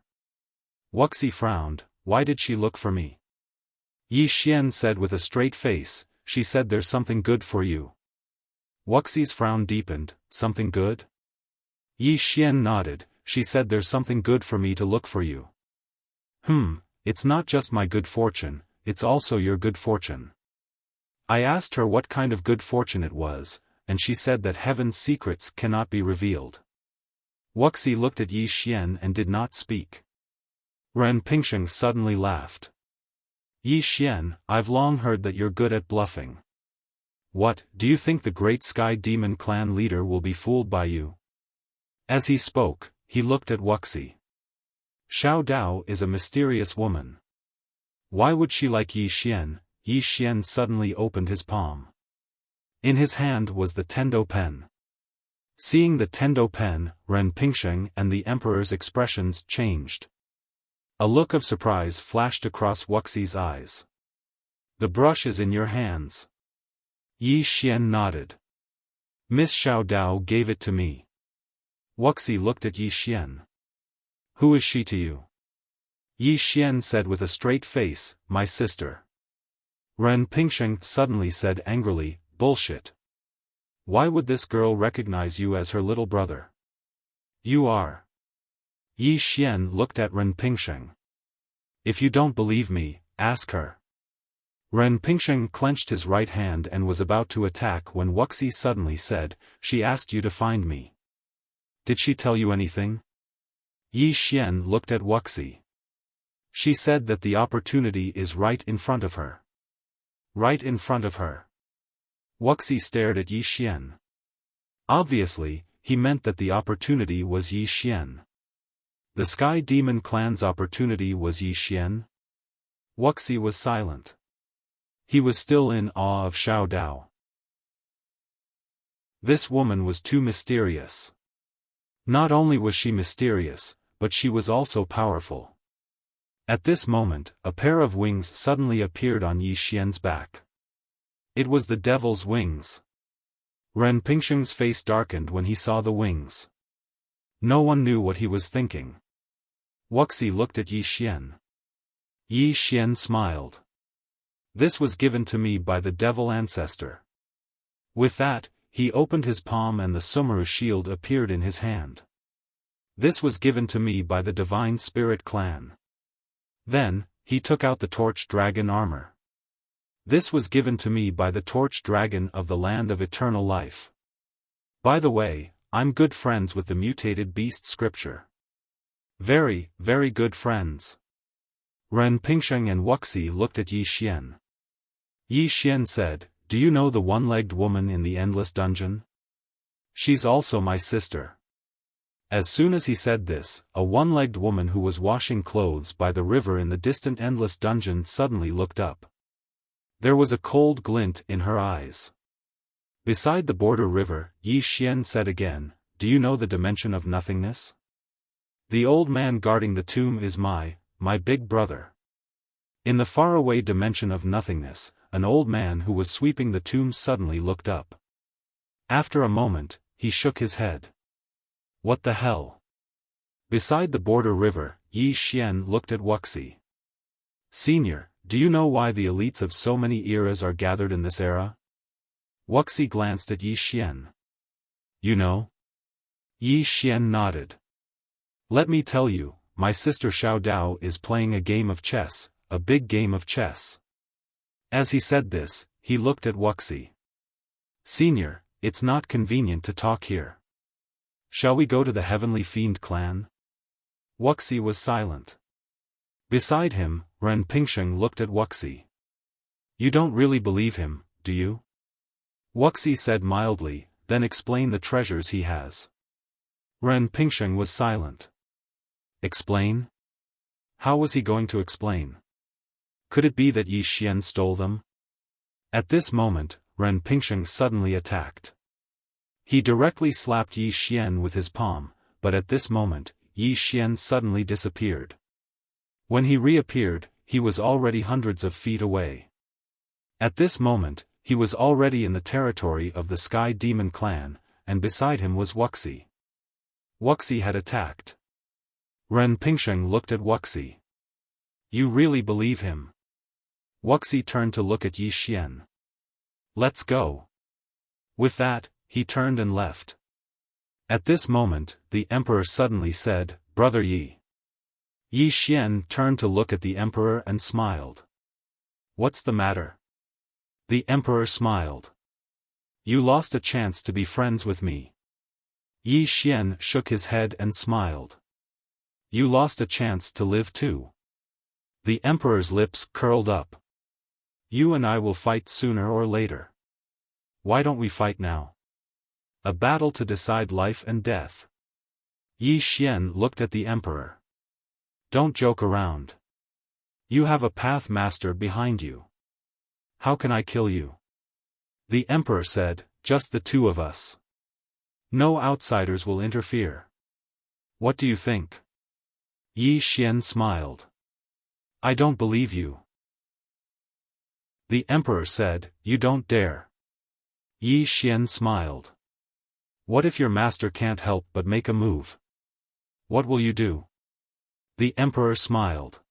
Wuxia frowned, why did she look for me? Yi Xian said with a straight face, she said there's something good for you. Wuxia's frown deepened, something good? Yi Xian nodded, she said there's something good for me to look for you. It's not just my good fortune, it's also your good fortune. I asked her what kind of good fortune it was, and she said that heaven's secrets cannot be revealed. Wuxia looked at Yi Xian and did not speak. Ren Pingsheng suddenly laughed. Yi Xian, I've long heard that you're good at bluffing. What, do you think the great Sky Demon clan leader will be fooled by you? As he spoke, he looked at Wuxia. Xiao Dao is a mysterious woman. Why would she like Yi Xian? Yi Xian suddenly opened his palm. In his hand was the Tendo pen. Seeing the Tendo pen, Ren Pingsheng and the emperor's expressions changed. A look of surprise flashed across Wuxia's eyes. The brush is in your hands. Yi Xian nodded. Miss Xiao Dao gave it to me. Wuxia looked at Yi Xian. Who is she to you? Yi Xian said with a straight face, my sister. Ren Pingsheng suddenly said angrily, bullshit. Why would this girl recognize you as her little brother? You are. Yi Xian looked at Ren Pingsheng. If you don't believe me, ask her. Ren Pingsheng clenched his right hand and was about to attack when Wuxia suddenly said, she asked you to find me. Did she tell you anything? Yi Xian looked at Wuxia. She said that the opportunity is right in front of her. Right in front of her. Wuxia stared at Yi Xian. Obviously, he meant that the opportunity was Yi Xian. The Sky Demon clan's opportunity was Yi Xian? Wuxia was silent. He was still in awe of Xiao Dao. This woman was too mysterious. Not only was she mysterious, but she was also powerful. At this moment, a pair of wings suddenly appeared on Yi Xian's back. It was the devil's wings. Ren Pingsheng's face darkened when he saw the wings. No one knew what he was thinking. Wuxia looked at Yi Xian. Yi Xian smiled. This was given to me by the devil ancestor. With that, he opened his palm and the Sumeru shield appeared in his hand. This was given to me by the Divine Spirit clan. Then, he took out the Torch Dragon armor. This was given to me by the Torch Dragon of the Land of Eternal Life. By the way, I'm good friends with the mutated beast scripture. Very, very good friends. Ren Pingsheng and Wuxia looked at Yi Xian. Yi Xian said, "Do you know the one-legged woman in the endless dungeon? She's also my sister." As soon as he said this, a one-legged woman who was washing clothes by the river in the distant endless dungeon suddenly looked up. There was a cold glint in her eyes. Beside the border river, Yi Xian said again, "Do you know the dimension of nothingness? The old man guarding the tomb is my big brother." In the faraway dimension of nothingness, an old man who was sweeping the tomb suddenly looked up. After a moment, he shook his head. What the hell? Beside the border river, Yi Xian looked at Wuxia. "Senior, do you know why the elites of so many eras are gathered in this era?" Wuxia glanced at Yi Xian. "You know?" Yi Xian nodded. "Let me tell you, my sister Xiao Dao is playing a game of chess, a big game of chess." As he said this, he looked at Wuxia. "Senior, it's not convenient to talk here. Shall we go to the Heavenly Fiend clan?" Wuxia was silent. Beside him, Ren Pingsheng looked at Wuxia. "You don't really believe him, do you?" Wuxia said mildly, "Then explain the treasures he has." Ren Pingsheng was silent. Explain? How was he going to explain? Could it be that Yi Xian stole them? At this moment, Ren Pingsheng suddenly attacked. He directly slapped Yi Xian with his palm, but at this moment, Yi Xian suddenly disappeared. When he reappeared, he was already hundreds of feet away. At this moment, he was already in the territory of the Sky Demon clan, and beside him was Wuxia. Wuxia had attacked. Ren Pingsheng looked at Wuxia. "You really believe him?" Wuxia turned to look at Yi Xian. "Let's go." With that, he turned and left. At this moment, the emperor suddenly said, "Brother Yi." Yi Xian turned to look at the emperor and smiled. "What's the matter?" The emperor smiled. "You lost a chance to be friends with me." Yi Xian shook his head and smiled. "You lost a chance to live too." The emperor's lips curled up. "You and I will fight sooner or later. Why don't we fight now? A battle to decide life and death." Yi Xian looked at the emperor. "Don't joke around. You have a path master behind you. How can I kill you?" The emperor said, "Just the two of us. No outsiders will interfere. What do you think?" Yi Xian smiled. "I don't believe you." The emperor said, "You don't dare." Yi Xian smiled. "What if your master can't help but make a move? What will you do?" The emperor smiled.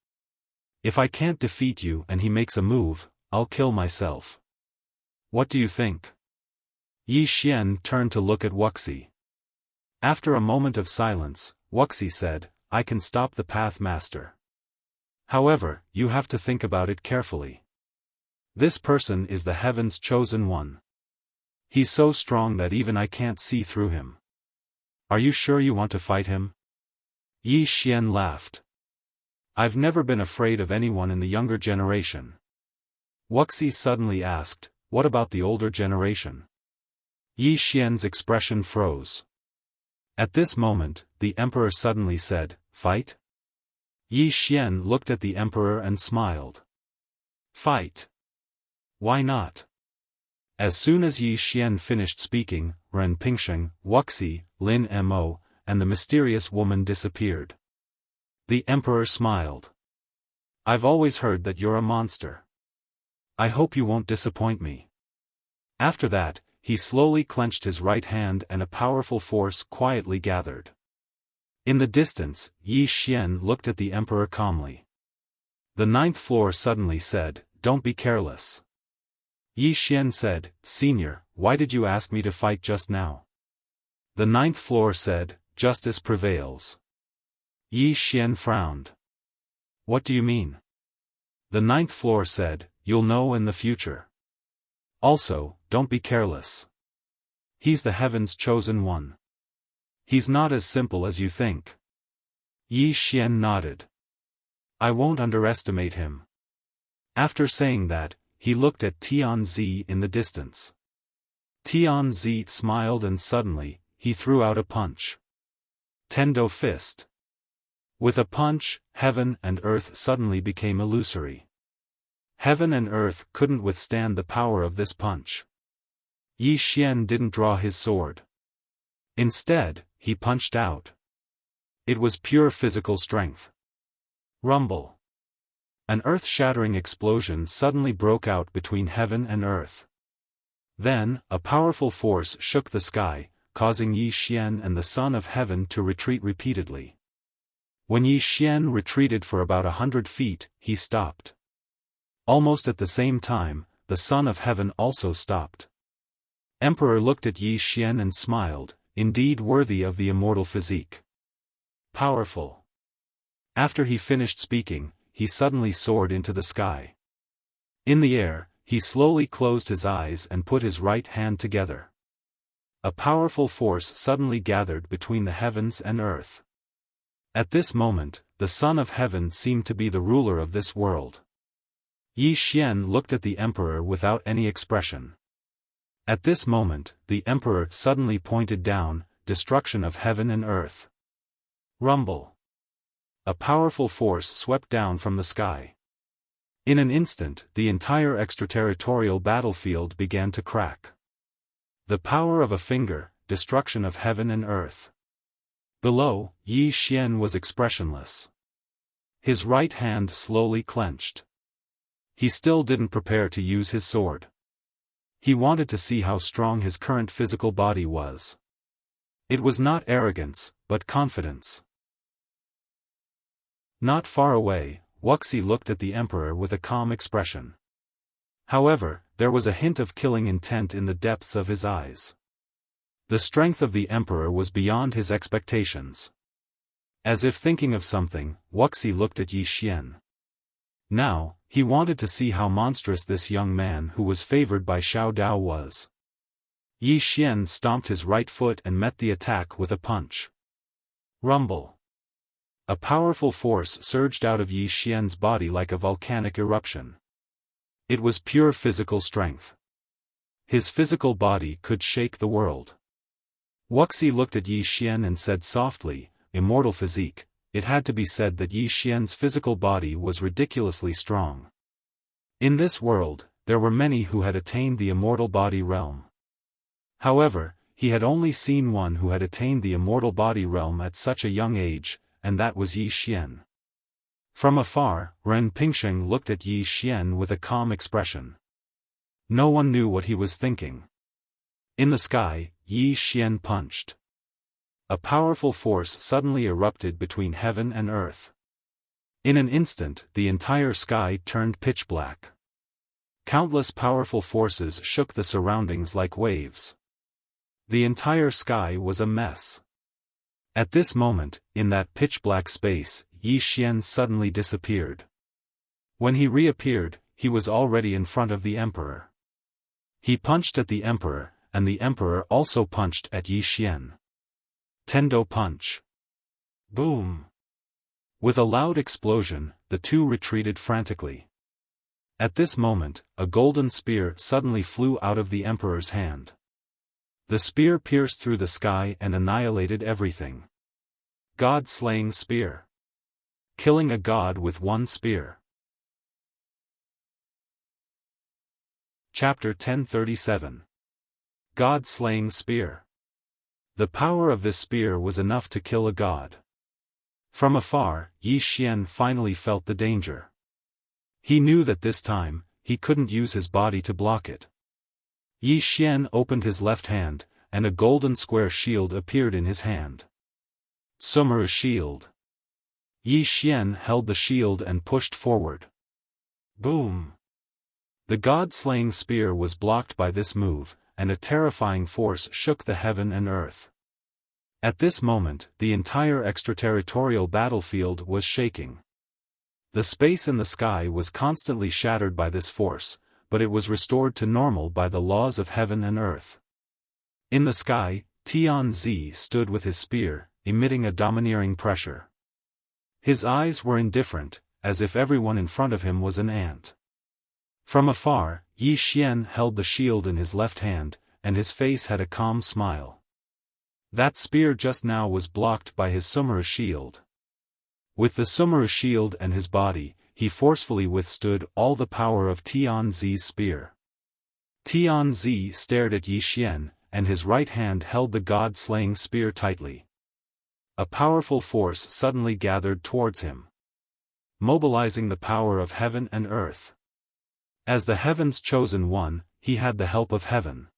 "If I can't defeat you and he makes a move, I'll kill myself. What do you think?" Yi Xian turned to look at Wuxia. After a moment of silence, Wuxia said, "I can stop the Path Master. However, you have to think about it carefully. This person is the Heaven's chosen one. He's so strong that even I can't see through him. Are you sure you want to fight him?" Yi Xian laughed. "I've never been afraid of anyone in the younger generation." Wuxia suddenly asked, "What about the older generation?" Yi Xian's expression froze. At this moment, the emperor suddenly said, "Fight?" Yi Xian looked at the emperor and smiled. "Fight? Why not?" As soon as Yi Xian finished speaking, Ren Pingsheng, Wuxia, Lin Mo, and the mysterious woman disappeared. The emperor smiled. "I've always heard that you're a monster. I hope you won't disappoint me." After that, he slowly clenched his right hand and a powerful force quietly gathered. In the distance, Yi Xian looked at the emperor calmly. The ninth floor suddenly said, "Don't be careless." Yi Xian said, "Senior, why did you ask me to fight just now?" The ninth floor said, justice prevails. Yi Xian frowned. What do you mean? The ninth floor said, you'll know in the future. Also, don't be careless. He's the heaven's chosen one. He's not as simple as you think. Yi Xian nodded. I won't underestimate him. After saying that, he looked at Tianzi in the distance. Tianzi smiled and suddenly, he threw out a punch. Tendo fist. With a punch, heaven and earth suddenly became illusory. Heaven and earth couldn't withstand the power of this punch. Yi Xian didn't draw his sword. Instead, he punched out. It was pure physical strength. Rumble. An earth-shattering explosion suddenly broke out between heaven and earth. Then, a powerful force shook the sky, causing Yi Xian and the Son of Heaven to retreat repeatedly. When Yi Xian retreated for about 100 feet, he stopped. Almost at the same time, the Son of Heaven also stopped. Emperor looked at Yi Xian and smiled, indeed worthy of the immortal physique. Powerful. After he finished speaking, he suddenly soared into the sky. In the air, he slowly closed his eyes and put his right hand together. A powerful force suddenly gathered between the heavens and earth. At this moment, the Son of Heaven seemed to be the ruler of this world. Yi Xian looked at the Emperor without any expression. At this moment, the Emperor suddenly pointed down, destruction of heaven and earth. Rumble. A powerful force swept down from the sky. In an instant, the entire extraterritorial battlefield began to crack. The power of a finger, destruction of heaven and earth. Below, Yi Xian was expressionless. His right hand slowly clenched. He still didn't prepare to use his sword. He wanted to see how strong his current physical body was. It was not arrogance, but confidence. Not far away, Wuxia looked at the Emperor with a calm expression. However, there was a hint of killing intent in the depths of his eyes. The strength of the Emperor was beyond his expectations. As if thinking of something, Wuxia looked at Yi Xian. Now, he wanted to see how monstrous this young man who was favored by Xiao Dao was. Yi Xian stomped his right foot and met the attack with a punch. Rumble. A powerful force surged out of Yi Xian's body like a volcanic eruption. It was pure physical strength. His physical body could shake the world. Wuxia looked at Yi Xian and said softly, immortal physique. It had to be said that Yi Xian's physical body was ridiculously strong. In this world, there were many who had attained the immortal body realm. However, he had only seen one who had attained the immortal body realm at such a young age, and that was Yi Xian. From afar, Ren Pingsheng looked at Yi Xian with a calm expression. No one knew what he was thinking. In the sky, Yi Xian punched. A powerful force suddenly erupted between heaven and earth. In an instant, the entire sky turned pitch black. Countless powerful forces shook the surroundings like waves. The entire sky was a mess. At this moment, in that pitch-black space, Yi Xian suddenly disappeared. When he reappeared, he was already in front of the Emperor. He punched at the Emperor, and the Emperor also punched at Yi Xian. Tendo punch. Boom! With a loud explosion, the two retreated frantically. At this moment, a golden spear suddenly flew out of the Emperor's hand. The spear pierced through the sky and annihilated everything. God-slaying spear. Killing a god with one spear. Chapter 1037. God-slaying spear. The power of this spear was enough to kill a god. From afar, Yi Xian finally felt the danger. He knew that this time, he couldn't use his body to block it. Yi Xian opened his left hand, and a golden square shield appeared in his hand. Sumeru shield. Yi Xian held the shield and pushed forward. Boom! The god-slaying spear was blocked by this move, and a terrifying force shook the heaven and earth. At this moment, the entire extraterritorial battlefield was shaking. The space in the sky was constantly shattered by this force, but it was restored to normal by the laws of heaven and earth. In the sky, Tianzi stood with his spear, emitting a domineering pressure. His eyes were indifferent, as if everyone in front of him was an ant. From afar, Yi Xian held the shield in his left hand, and his face had a calm smile. That spear just now was blocked by his Sumeru shield. With the Sumeru shield and his body, he forcefully withstood all the power of Tianzi's spear. Tianzi stared at Yi Xian, and his right hand held the god-slaying spear tightly. A powerful force suddenly gathered towards him, mobilizing the power of heaven and earth. As the heaven's chosen one, he had the help of heaven.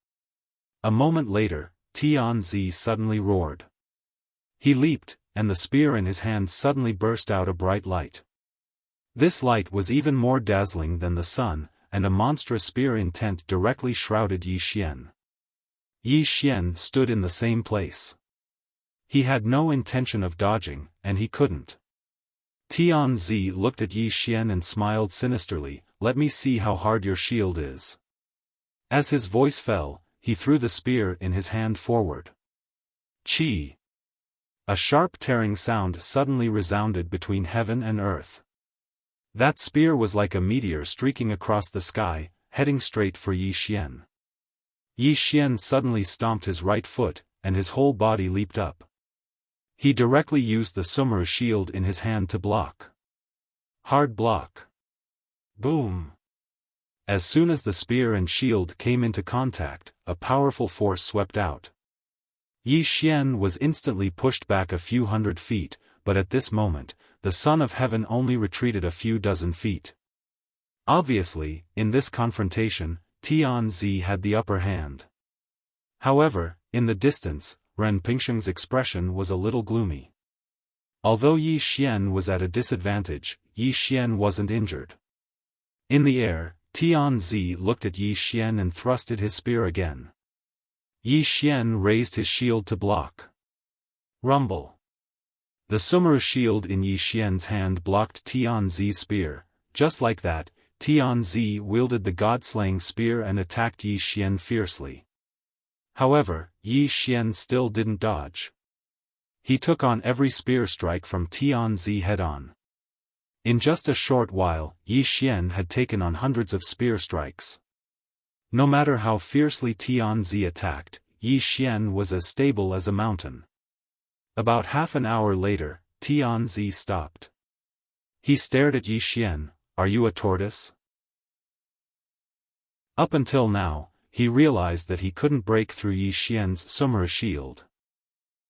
A moment later, Tianzi suddenly roared. He leaped, and the spear in his hand suddenly burst out a bright light. This light was even more dazzling than the sun, and a monstrous spear intent directly shrouded Yi Xian. Yi Xian stood in the same place. He had no intention of dodging, and he couldn't. Tianzi looked at Yi Xian and smiled sinisterly. "Let me see how hard your shield is." As his voice fell, he threw the spear in his hand forward. Chi! A sharp tearing sound suddenly resounded between heaven and earth. That spear was like a meteor streaking across the sky, heading straight for Yi Xian. Yi Xian suddenly stomped his right foot, and his whole body leaped up. He directly used the Sumeru shield in his hand to block. Hard block. Boom! As soon as the spear and shield came into contact, a powerful force swept out. Yi Xian was instantly pushed back a few hundred feet, but at this moment, the Son of Heaven only retreated a few dozen feet. Obviously, in this confrontation, Tianzi had the upper hand. However, in the distance, Ren Pingsheng's expression was a little gloomy. Although Yi Xian was at a disadvantage, Yi Xian wasn't injured. In the air, Tianzi looked at Yi Xian and thrusted his spear again. Yi Xian raised his shield to block. Rumble. The Sumeru shield in Yi Xian's hand blocked Tianzi's spear. Just like that, Tianzi wielded the god-slaying spear and attacked Yi Xian fiercely. However, Yi Xian still didn't dodge. He took on every spear strike from Tianzi head-on. In just a short while, Yi Xian had taken on hundreds of spear strikes. No matter how fiercely Tianzi attacked, Yi Xian was as stable as a mountain. About half an hour later, Tianzi stopped. He stared at Yi Xian. "Are you a tortoise?" Up until now, he realized that he couldn't break through Yi Xian's Sumeru shield.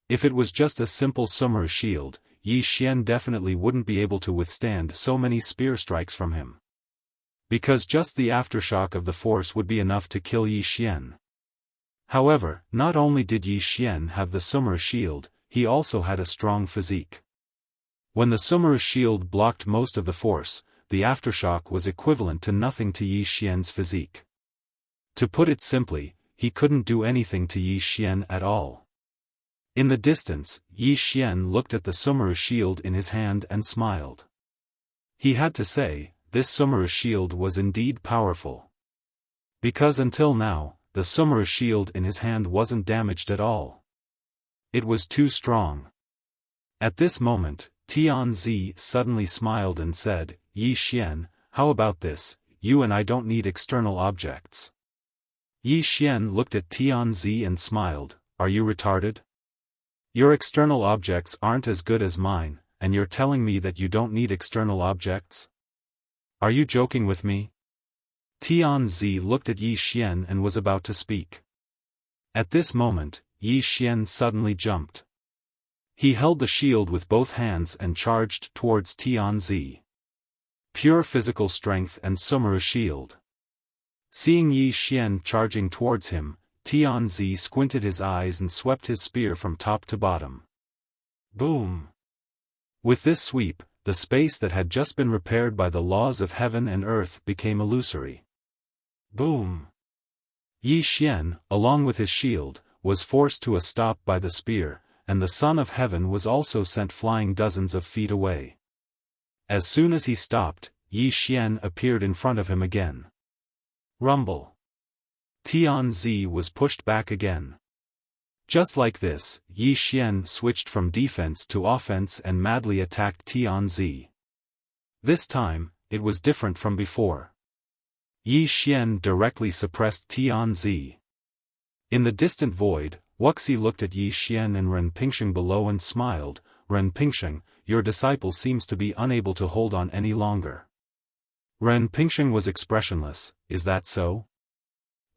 If it was just a simple Sumeru shield, Yi Xian definitely wouldn't be able to withstand so many spear strikes from him. Because just the aftershock of the force would be enough to kill Yi Xian. However, not only did Yi Xian have the Sumeru shield, he also had a strong physique. When the Sumeru shield blocked most of the force, the aftershock was equivalent to nothing to Yi Xian's physique. To put it simply, he couldn't do anything to Yi Xian at all. In the distance, Yi Xian looked at the Sumeru shield in his hand and smiled. He had to say, this Sumeru shield was indeed powerful. Because until now, the Sumeru shield in his hand wasn't damaged at all. It was too strong. At this moment, Tianzi suddenly smiled and said, "Yi Xian, how about this? You and I don't need external objects." Yi Xian looked at Tianzi and smiled. "Are you retarded? Your external objects aren't as good as mine, and you're telling me that you don't need external objects? Are you joking with me?" Tianzi looked at Yi Xian and was about to speak. At this moment, Yi Xian suddenly jumped. He held the shield with both hands and charged towards Tianzi. Pure physical strength and Sumeru shield. Seeing Yi Xian charging towards him, Tianzi squinted his eyes and swept his spear from top to bottom. Boom! With this sweep, the space that had just been repaired by the laws of heaven and earth became illusory. Boom! Yi Xian, along with his shield, was forced to a stop by the spear, and the Son of Heaven was also sent flying dozens of feet away. As soon as he stopped, Yi Xian appeared in front of him again. Rumble. Tianzi was pushed back again. Just like this, Yi Xian switched from defense to offense and madly attacked Tianzi. This time, it was different from before. Yi Xian directly suppressed Tianzi. In the distant void, Wuxia looked at Yi Xian and Ren Pingsheng below and smiled. Ren Pingsheng, your disciple seems to be unable to hold on any longer. Ren Pingsheng was expressionless, is that so?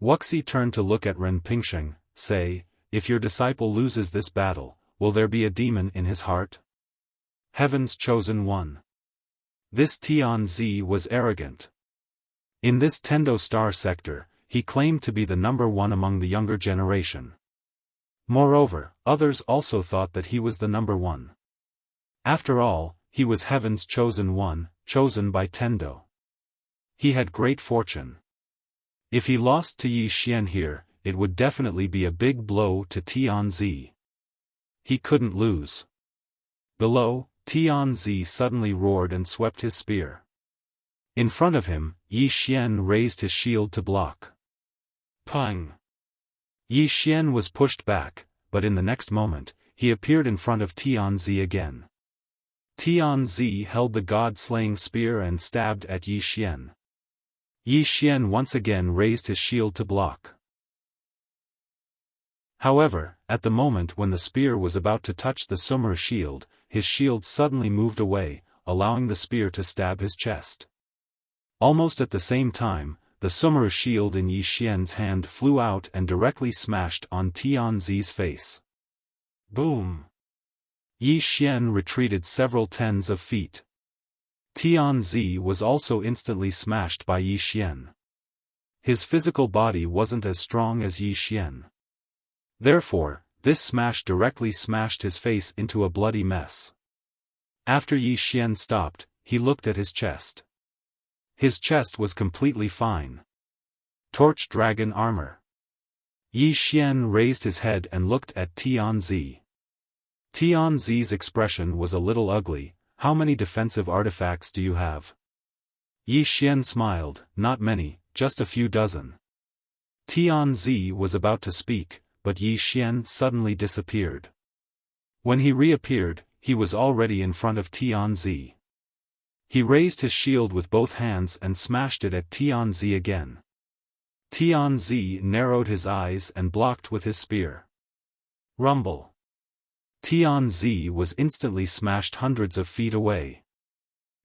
Wuxia turned to look at Ren Pingsheng, say, if your disciple loses this battle, will there be a demon in his heart? Heaven's chosen one. This Tianzi was arrogant. In this Tendo Star sector, he claimed to be the number one among the younger generation. Moreover, others also thought that he was the number one. After all, he was Heaven's chosen one, chosen by Tendo. He had great fortune. If he lost to Yi Xian here, it would definitely be a big blow to Tianzi. He couldn't lose. Below, Tianzi suddenly roared and swept his spear. In front of him, Yi Xian raised his shield to block. Pang! Yi Xian was pushed back, but in the next moment, he appeared in front of Tianzi again. Tianzi held the god-slaying spear and stabbed at Yi Xian. Yi Xian once again raised his shield to block. However, at the moment when the spear was about to touch the Sumer shield, his shield suddenly moved away, allowing the spear to stab his chest. Almost at the same time, the Sumer shield in Yi Xian's hand flew out and directly smashed on Tianzi's face. Boom! Yi Xian retreated several tens of feet. Tianzi was also instantly smashed by Yi Xian. His physical body wasn't as strong as Yi Xian. Therefore, this smash directly smashed his face into a bloody mess. After Yi Xian stopped, he looked at his chest. His chest was completely fine. Torch dragon armor. Yi Xian raised his head and looked at Tianzi. Tianzi's expression was a little ugly. How many defensive artifacts do you have? Yi Xian smiled, not many, just a few dozen. Tianzi was about to speak, but Yi Xian suddenly disappeared. When he reappeared, he was already in front of Tianzi. He raised his shield with both hands and smashed it at Tianzi again. Tianzi narrowed his eyes and blocked with his spear. Rumble. Tianzi was instantly smashed hundreds of feet away.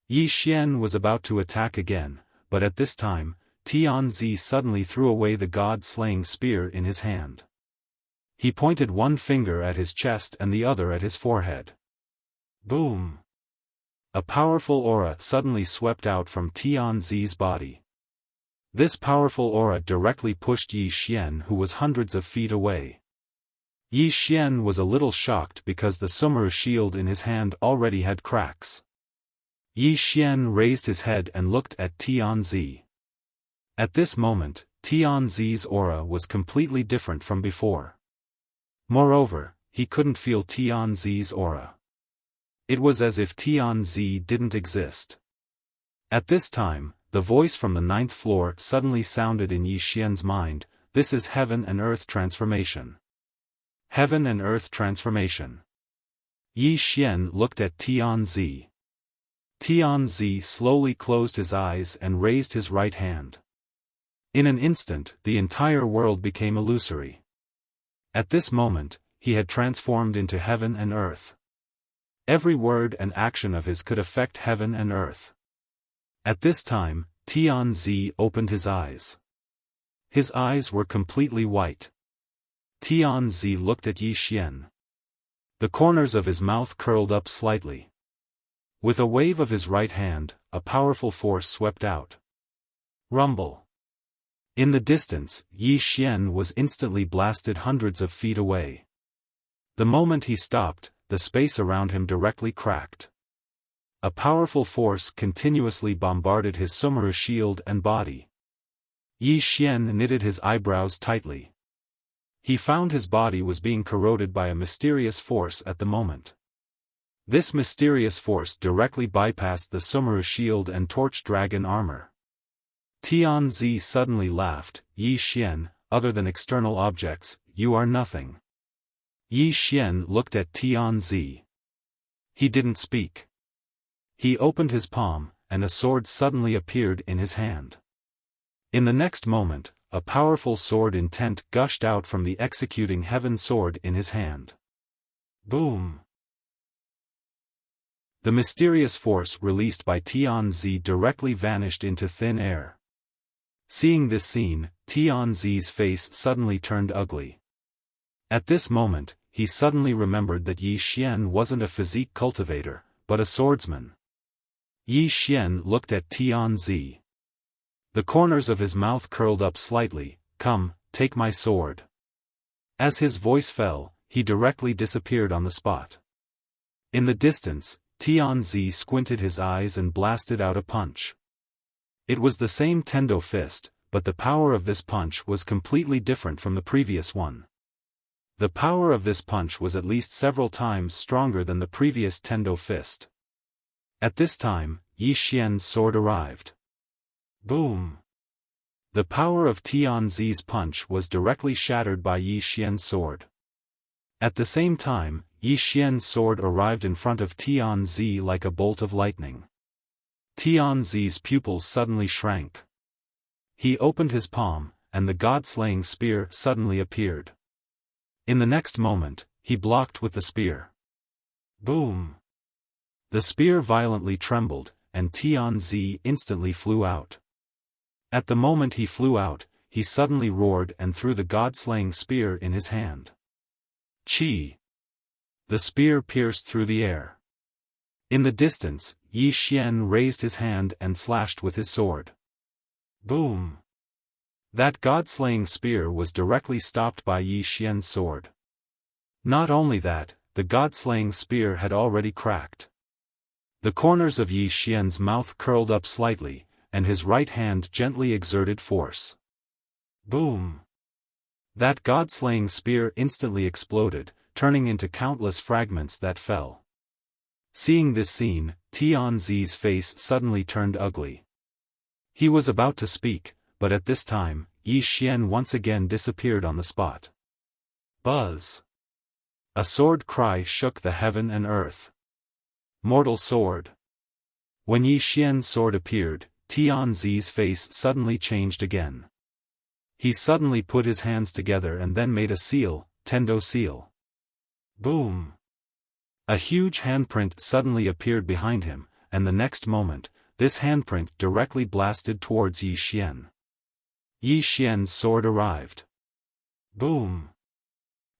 Yi Xian was about to attack again, but at this time, Tianzi suddenly threw away the god-slaying spear in his hand. He pointed one finger at his chest and the other at his forehead. Boom! A powerful aura suddenly swept out from Tianzi's body. This powerful aura directly pushed Yi Xian, who was hundreds of feet away. Yi Xian was a little shocked because the Sumer shield in his hand already had cracks. Yi Xian raised his head and looked at Tianzi. At this moment, Tianzi's aura was completely different from before. Moreover, he couldn't feel Tianzi's aura. It was as if Tianzi didn't exist. At this time, the voice from the 9th floor suddenly sounded in Yi Xian's mind, this is heaven and earth transformation. Heaven and earth transformation. Yi Xian looked at Tianzi. Tianzi slowly closed his eyes and raised his right hand. In an instant, the entire world became illusory. At this moment, he had transformed into heaven and earth. Every word and action of his could affect heaven and earth. At this time, Tianzi opened his eyes. His eyes were completely white. Tianzi looked at Yi Xian. The corners of his mouth curled up slightly. With a wave of his right hand, a powerful force swept out. Rumble. In the distance, Yi Xian was instantly blasted hundreds of feet away. The moment he stopped, the space around him directly cracked. A powerful force continuously bombarded his Sumer shield and body. Yi Xian knitted his eyebrows tightly. He found his body was being corroded by a mysterious force at the moment. This mysterious force directly bypassed the Sumeru shield and torch dragon armor. Tianzi suddenly laughed. Yi Xian, other than external objects, you are nothing. Yi Xian looked at Tianzi. He didn't speak. He opened his palm, and a sword suddenly appeared in his hand. In the next moment, a powerful sword intent gushed out from the executing heaven sword in his hand. Boom! The mysterious force released by Tianzi directly vanished into thin air. Seeing this scene, Tianzi's face suddenly turned ugly. At this moment, he suddenly remembered that Yi Xian wasn't a physique cultivator, but a swordsman. Yi Xian looked at Tianzi. The corners of his mouth curled up slightly. Come, take my sword. As his voice fell, he directly disappeared on the spot. In the distance, Tianzi squinted his eyes and blasted out a punch. It was the same Tendo fist, but the power of this punch was completely different from the previous one. The power of this punch was at least several times stronger than the previous Tendo fist. At this time, Yi Xian's sword arrived. Boom! The power of Tianzi's punch was directly shattered by Yi Xian's sword. At the same time, Yi Xian's sword arrived in front of Tianzi like a bolt of lightning. Tianzi's pupils suddenly shrank. He opened his palm, and the god-slaying spear suddenly appeared. In the next moment, he blocked with the spear. Boom! The spear violently trembled, and Tianzi instantly flew out. At the moment he flew out, he suddenly roared and threw the god-slaying spear in his hand. Chi! The spear pierced through the air. In the distance, Yi Xian raised his hand and slashed with his sword. Boom! That god-slaying spear was directly stopped by Yi Xian's sword. Not only that, the god-slaying spear had already cracked. The corners of Yi Xian's mouth curled up slightly, and his right hand gently exerted force. Boom! That god-slaying spear instantly exploded, turning into countless fragments that fell. Seeing this scene, Tianzi's face suddenly turned ugly. He was about to speak, but at this time, Yi Xian once again disappeared on the spot. Buzz! A sword cry shook the heaven and earth. Mortal sword! When Yi Xian's sword appeared, Tianzi's face suddenly changed again. He suddenly put his hands together and then made a seal, Tendo seal. Boom! A huge handprint suddenly appeared behind him, and the next moment, this handprint directly blasted towards Yi Xian. Yi Xian's sword arrived. Boom!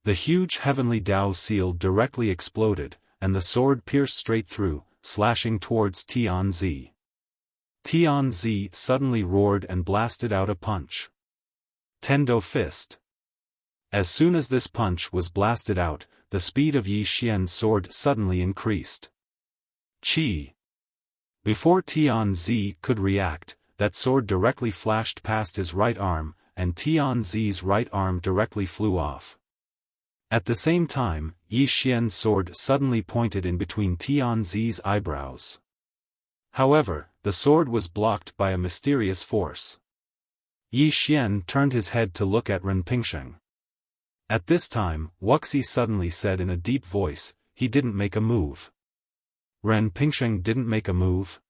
The huge heavenly Dao seal directly exploded, and the sword pierced straight through, slashing towards Tianzi. Tianzi suddenly roared and blasted out a punch. Tendo fist. As soon as this punch was blasted out, the speed of Yi Xian's sword suddenly increased. Chi! Before Tianzi could react, that sword directly flashed past his right arm, and Tianzi's right arm directly flew off. At the same time, Yi Xian's sword suddenly pointed in between Tianzi's eyebrows. However, the sword was blocked by a mysterious force. Yi Xian turned his head to look at Ren Pingsheng. At this time, Wuxia suddenly said in a deep voice, he didn't make a move. Ren Pingsheng didn't make a move?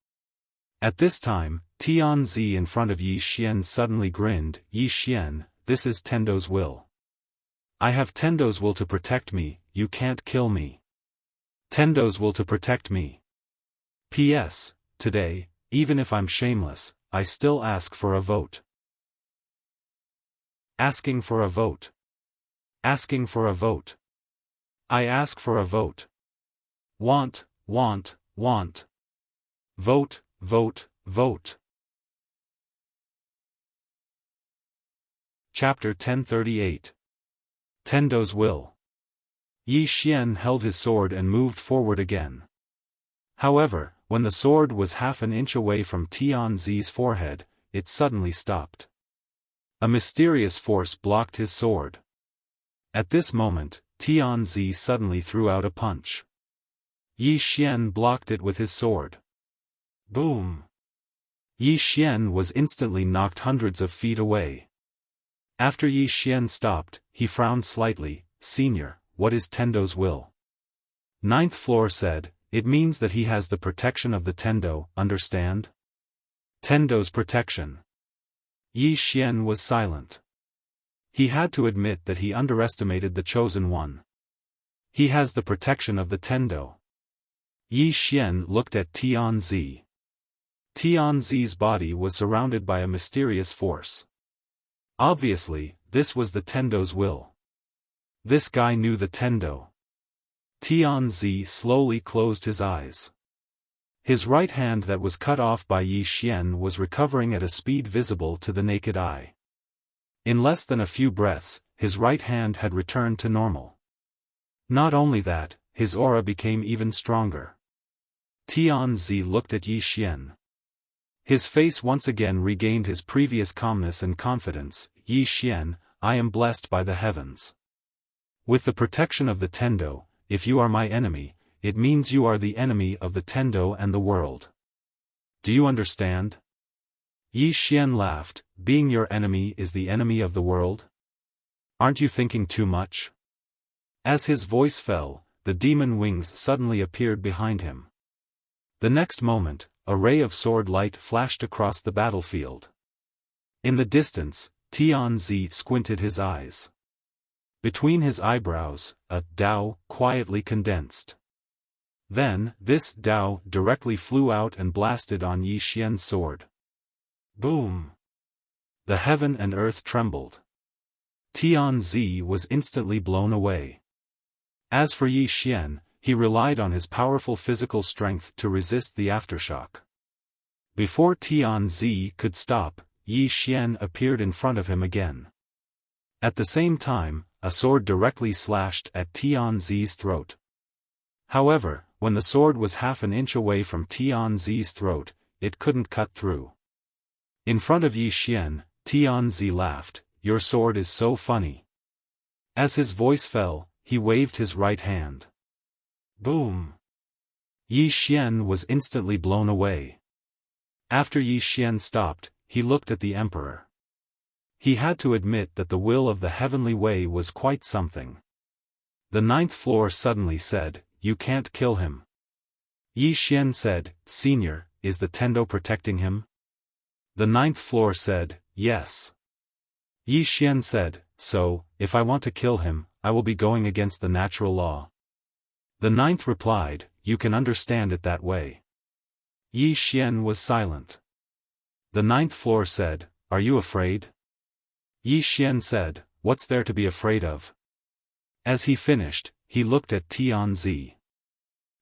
At this time, Tianzi in front of Yi Xian suddenly grinned. Yi Xian, this is Tendo's will. I have Tendo's will to protect me, you can't kill me. Tendo's will to protect me. P.S. Today, even if I'm shameless, I still ask for a vote. Asking for a vote. Asking for a vote. I ask for a vote. Want, want, want. Vote, vote, vote. Chapter 1038. Tendo's Will. Yi Xian held his sword and moved forward again. However, when the sword was half an inch away from Tianzi's forehead, it suddenly stopped. A mysterious force blocked his sword. At this moment, Tianzi suddenly threw out a punch. Yi Xian blocked it with his sword. Boom! Yi Xian was instantly knocked hundreds of feet away. After Yi Xian stopped, he frowned slightly. "Senior, what is Tendo's will?" Ninth floor said, "It means that he has the protection of the Tendo, understand? Tendo's protection." Yi Xian was silent. He had to admit that he underestimated the Chosen One. He has the protection of the Tendo. Yi Xian looked at Tianzi. Tianzi's body was surrounded by a mysterious force. Obviously, this was the Tendo's will. This guy knew the Tendo. Tianzi slowly closed his eyes. His right hand that was cut off by Yi Xian was recovering at a speed visible to the naked eye. In less than a few breaths, his right hand had returned to normal. Not only that, his aura became even stronger. Tianzi looked at Yi Xian. His face once again regained his previous calmness and confidence. "Yi Xian, I am blessed by the heavens. With the protection of the Tendo, if you are my enemy, it means you are the enemy of the Tendo and the world. Do you understand?" Yi Xian laughed. "Being your enemy is the enemy of the world? Aren't you thinking too much?" As his voice fell, the demon wings suddenly appeared behind him. The next moment, a ray of sword light flashed across the battlefield. In the distance, Tianzi squinted his eyes. Between his eyebrows, a Dao quietly condensed. Then, this Dao directly flew out and blasted on Yi Xian's sword. Boom! The heaven and earth trembled. Tianzi was instantly blown away. As for Yi Xian, he relied on his powerful physical strength to resist the aftershock. Before Tianzi could stop, Yi Xian appeared in front of him again. At the same time, a sword directly slashed at Tianzi's throat. However, when the sword was half an inch away from Tianzi's throat, it couldn't cut through. In front of Yi Xian, Tianzi laughed, "Your sword is so funny." As his voice fell, he waved his right hand. Boom! Yi Xian was instantly blown away. After Yi Xian stopped, he looked at the emperor. He had to admit that the will of the heavenly way was quite something. The ninth floor suddenly said, "You can't kill him." Yi Xian said, "Senior, is the Tendo protecting him?" The ninth floor said, "Yes." Yi Xian said, "So, if I want to kill him, I will be going against the natural law." The ninth replied, "You can understand it that way." Yi Xian was silent. The ninth floor said, "Are you afraid?" Yi Xian said, "What's there to be afraid of?" As he finished, he looked at Tianzi.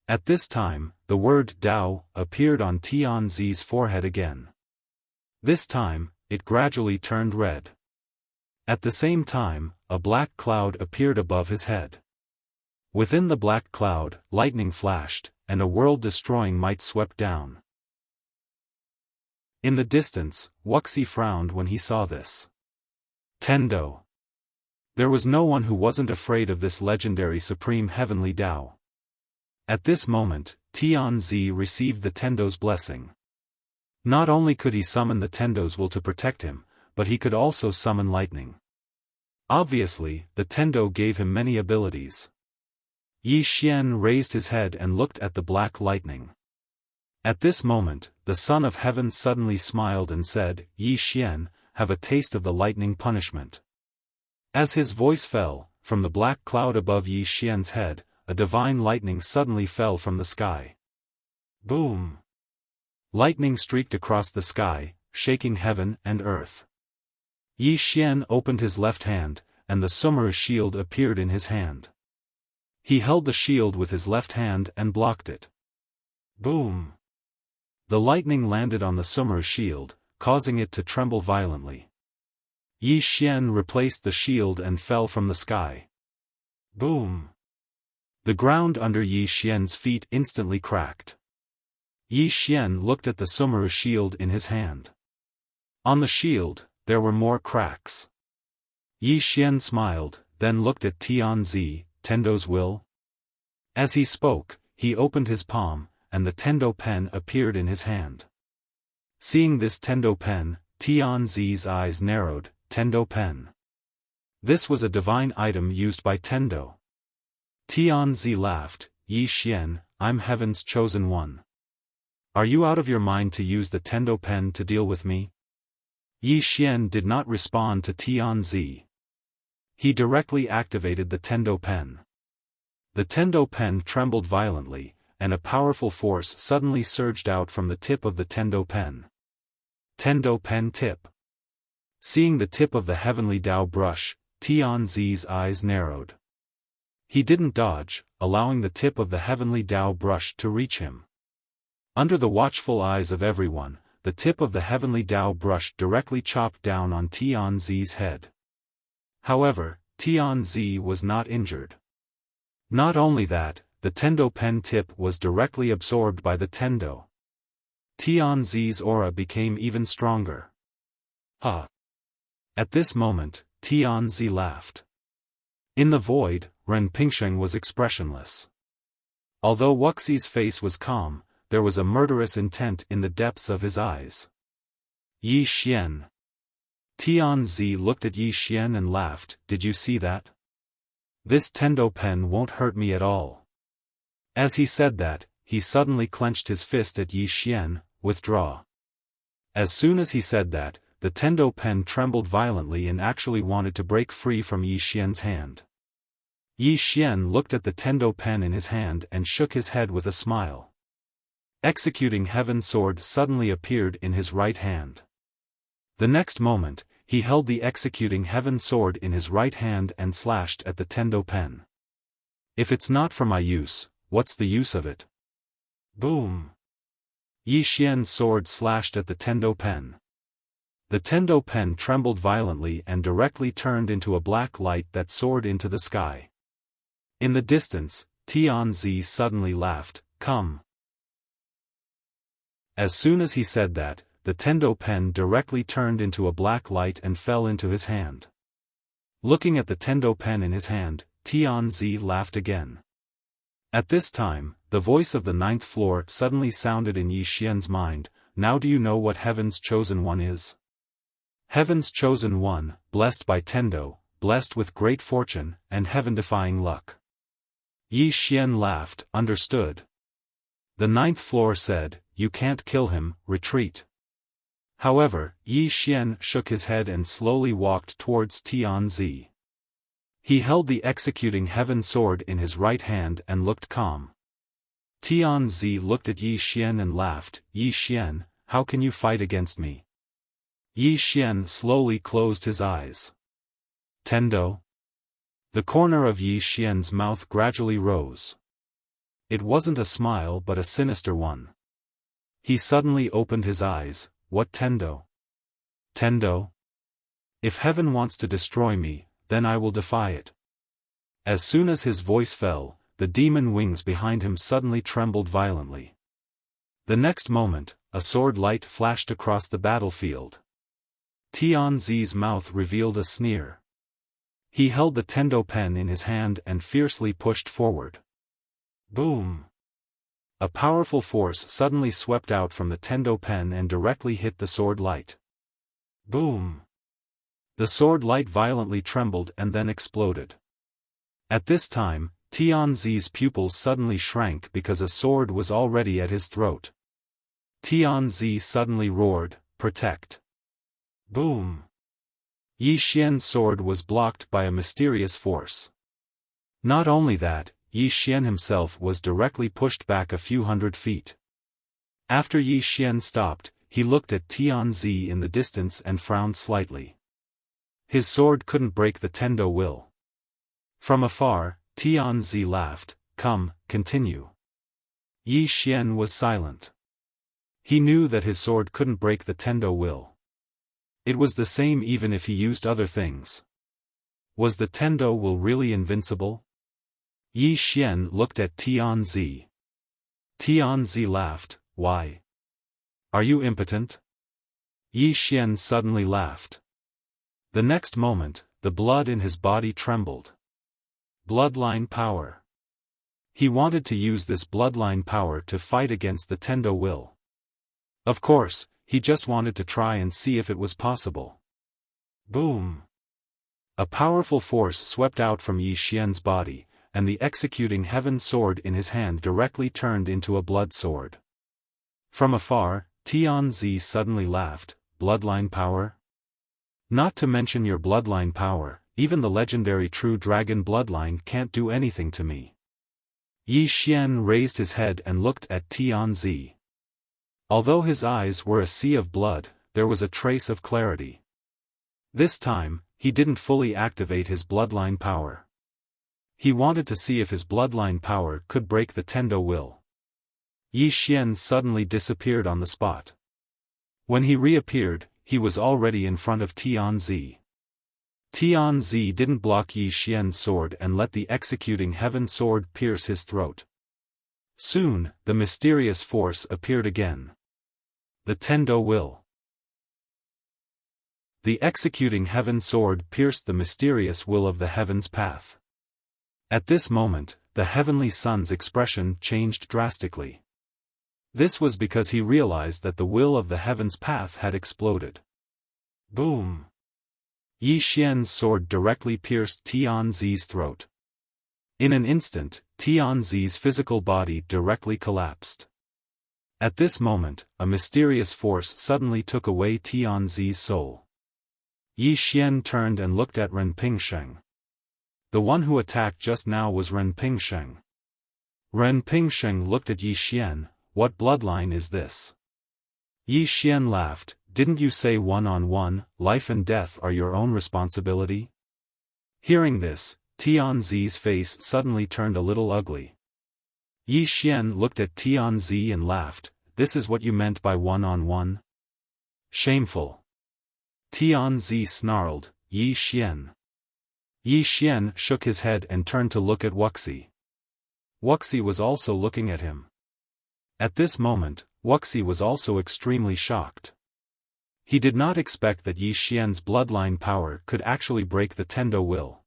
At this time, the word Dao appeared on Tianzi's forehead again. This time, it gradually turned red. At the same time, a black cloud appeared above his head. Within the black cloud, lightning flashed, and a world-destroying might swept down. In the distance, Wuxia frowned when he saw this. Tendo. There was no one who wasn't afraid of this legendary supreme heavenly Tao. At this moment, Tianzi received the Tendo's blessing. Not only could he summon the Tendo's will to protect him, but he could also summon lightning. Obviously, the Tendo gave him many abilities. Yi Xian raised his head and looked at the black lightning. At this moment, the Son of Heaven suddenly smiled and said, "Yi Xian, have a taste of the lightning punishment." As his voice fell, from the black cloud above Yi Xian's head, a divine lightning suddenly fell from the sky. Boom! Lightning streaked across the sky, shaking heaven and earth. Yi Xian opened his left hand, and the Summer shield appeared in his hand. He held the shield with his left hand and blocked it. Boom! The lightning landed on the Summer shield, causing it to tremble violently. Yi Xian replaced the shield and fell from the sky. Boom! The ground under Yi Xian's feet instantly cracked. Yi Xian looked at the Summer shield in his hand. On the shield, there were more cracks. Yi Xian smiled, then looked at Tianzi, Tendo's will. As he spoke, he opened his palm, and the Tendo pen appeared in his hand. Seeing this Tendo pen, Tianzi's eyes narrowed. Tendo pen. This was a divine item used by Tendo. Tianzi laughed. Yi Xian, I'm heaven's chosen one. Are you out of your mind to use the Tendo pen to deal with me? Yi Xian did not respond to Tianzi. He directly activated the Tendo pen. The Tendo pen trembled violently, and a powerful force suddenly surged out from the tip of the Tendo pen. Tendo pen tip. Seeing the tip of the heavenly Dao brush, Tianzi's eyes narrowed. He didn't dodge, allowing the tip of the heavenly Dao brush to reach him. Under the watchful eyes of everyone, the tip of the heavenly Dao brush directly chopped down on Tianzi's head. However, Tianzi was not injured. Not only that, the Tendo pen tip was directly absorbed by the Tendo. Tianzi's aura became even stronger. Ha! At this moment, Tianzi laughed. In the void, Ren Pingsheng was expressionless. Although Wuxia's face was calm, there was a murderous intent in the depths of his eyes. Yi Xian. Tianzi looked at Yi Xian and laughed. Did you see that? This Tendo pen won't hurt me at all. As he said that, he suddenly clenched his fist at Yi Xian. Withdraw. As soon as he said that, the Tendo pen trembled violently and actually wanted to break free from Yi Xian's hand. Yi Xian looked at the Tendo pen in his hand and shook his head with a smile. Executing Heaven sword suddenly appeared in his right hand. The next moment, he held the Executing Heaven sword in his right hand and slashed at the Tendo pen. If it's not for my use, what's the use of it? Boom! Yi Xian's sword slashed at the Tendo pen. The Tendo pen trembled violently and directly turned into a black light that soared into the sky. In the distance, Tianzi suddenly laughed. Come. As soon as he said that, the Tendo pen directly turned into a black light and fell into his hand. Looking at the Tendo pen in his hand, Tianzi laughed again. At this time, the voice of the ninth floor suddenly sounded in Yi Xian's mind. Now do you know what Heaven's Chosen One is? Heaven's Chosen One, blessed by Tendo, blessed with great fortune, and heaven-defying luck. Yi Xian laughed. Understood. The ninth floor said, you can't kill him, retreat. However, Yi Xian shook his head and slowly walked towards Tianzi. He held the Executing Heaven sword in his right hand and looked calm. Tianzi looked at Yi Xian and laughed. Yi Xian, how can you fight against me? Yi Xian slowly closed his eyes. Tendo? The corner of Yi Xian's mouth gradually rose. It wasn't a smile but a sinister one. He suddenly opened his eyes. What Tendo? Tendo? If heaven wants to destroy me, then I will defy it. As soon as his voice fell, the demon wings behind him suddenly trembled violently. The next moment, a sword light flashed across the battlefield. Tianzi's mouth revealed a sneer. He held the Tendo pen in his hand and fiercely pushed forward. Boom! A powerful force suddenly swept out from the Tendo pen and directly hit the sword light. Boom! The sword light violently trembled and then exploded. At this time, Tianzi's pupils suddenly shrank because a sword was already at his throat. Tianzi suddenly roared, protect! Boom! Yi Xian's sword was blocked by a mysterious force. Not only that, Yi Xian himself was directly pushed back a few hundred feet. After Yi Xian stopped, he looked at Tianzi in the distance and frowned slightly. His sword couldn't break the Tendo will. From afar, Tianzi laughed. Come, continue. Yi Xian was silent. He knew that his sword couldn't break the Tendo will. It was the same even if he used other things. Was the Tendo will really invincible? Yi Xian looked at Tianzi. Tianzi laughed. Why? Are you impotent? Yi Xian suddenly laughed. The next moment, the blood in his body trembled. Bloodline power. He wanted to use this bloodline power to fight against the Tendo will. Of course, he just wanted to try and see if it was possible. Boom! A powerful force swept out from Yi Xian's body, and the executing heaven sword in his hand directly turned into a blood sword. From afar, Tianzi suddenly laughed. Bloodline power? Not to mention your bloodline power, even the legendary true dragon bloodline can't do anything to me. Yi Xian raised his head and looked at Tianzi. Although his eyes were a sea of blood, there was a trace of clarity. This time, he didn't fully activate his bloodline power. He wanted to see if his bloodline power could break the Tendo will. Yi Xian suddenly disappeared on the spot. When he reappeared, he was already in front of Tianzi. Tianzi didn't block Yi Xian's sword and let the executing heaven sword pierce his throat. Soon, the mysterious force appeared again. The Tendo will. The executing heaven sword pierced the mysterious will of the heaven's path. At this moment, the heavenly sun's expression changed drastically. This was because he realized that the will of the heaven's path had exploded. Boom! Yi Xian's sword directly pierced Tianzi's throat. In an instant, Tianzi's physical body directly collapsed. At this moment, a mysterious force suddenly took away Tianzi's soul. Yi Xian turned and looked at Ren Pingsheng. The one who attacked just now was Ren Pingsheng. Ren Pingsheng looked at Yi Xian. What bloodline is this? Yi Xian laughed. Didn't you say one-on-one, life and death are your own responsibility? Hearing this, Tianzi's face suddenly turned a little ugly. Yi Xian looked at Tianzi and laughed. This is what you meant by one-on-one? Shameful. Tianzi snarled. Yi Xian. Yi Xian shook his head and turned to look at Wuxia. Wuxia was also looking at him. At this moment, Wuxia was also extremely shocked. He did not expect that Yi Xian's bloodline power could actually break the Tendo will.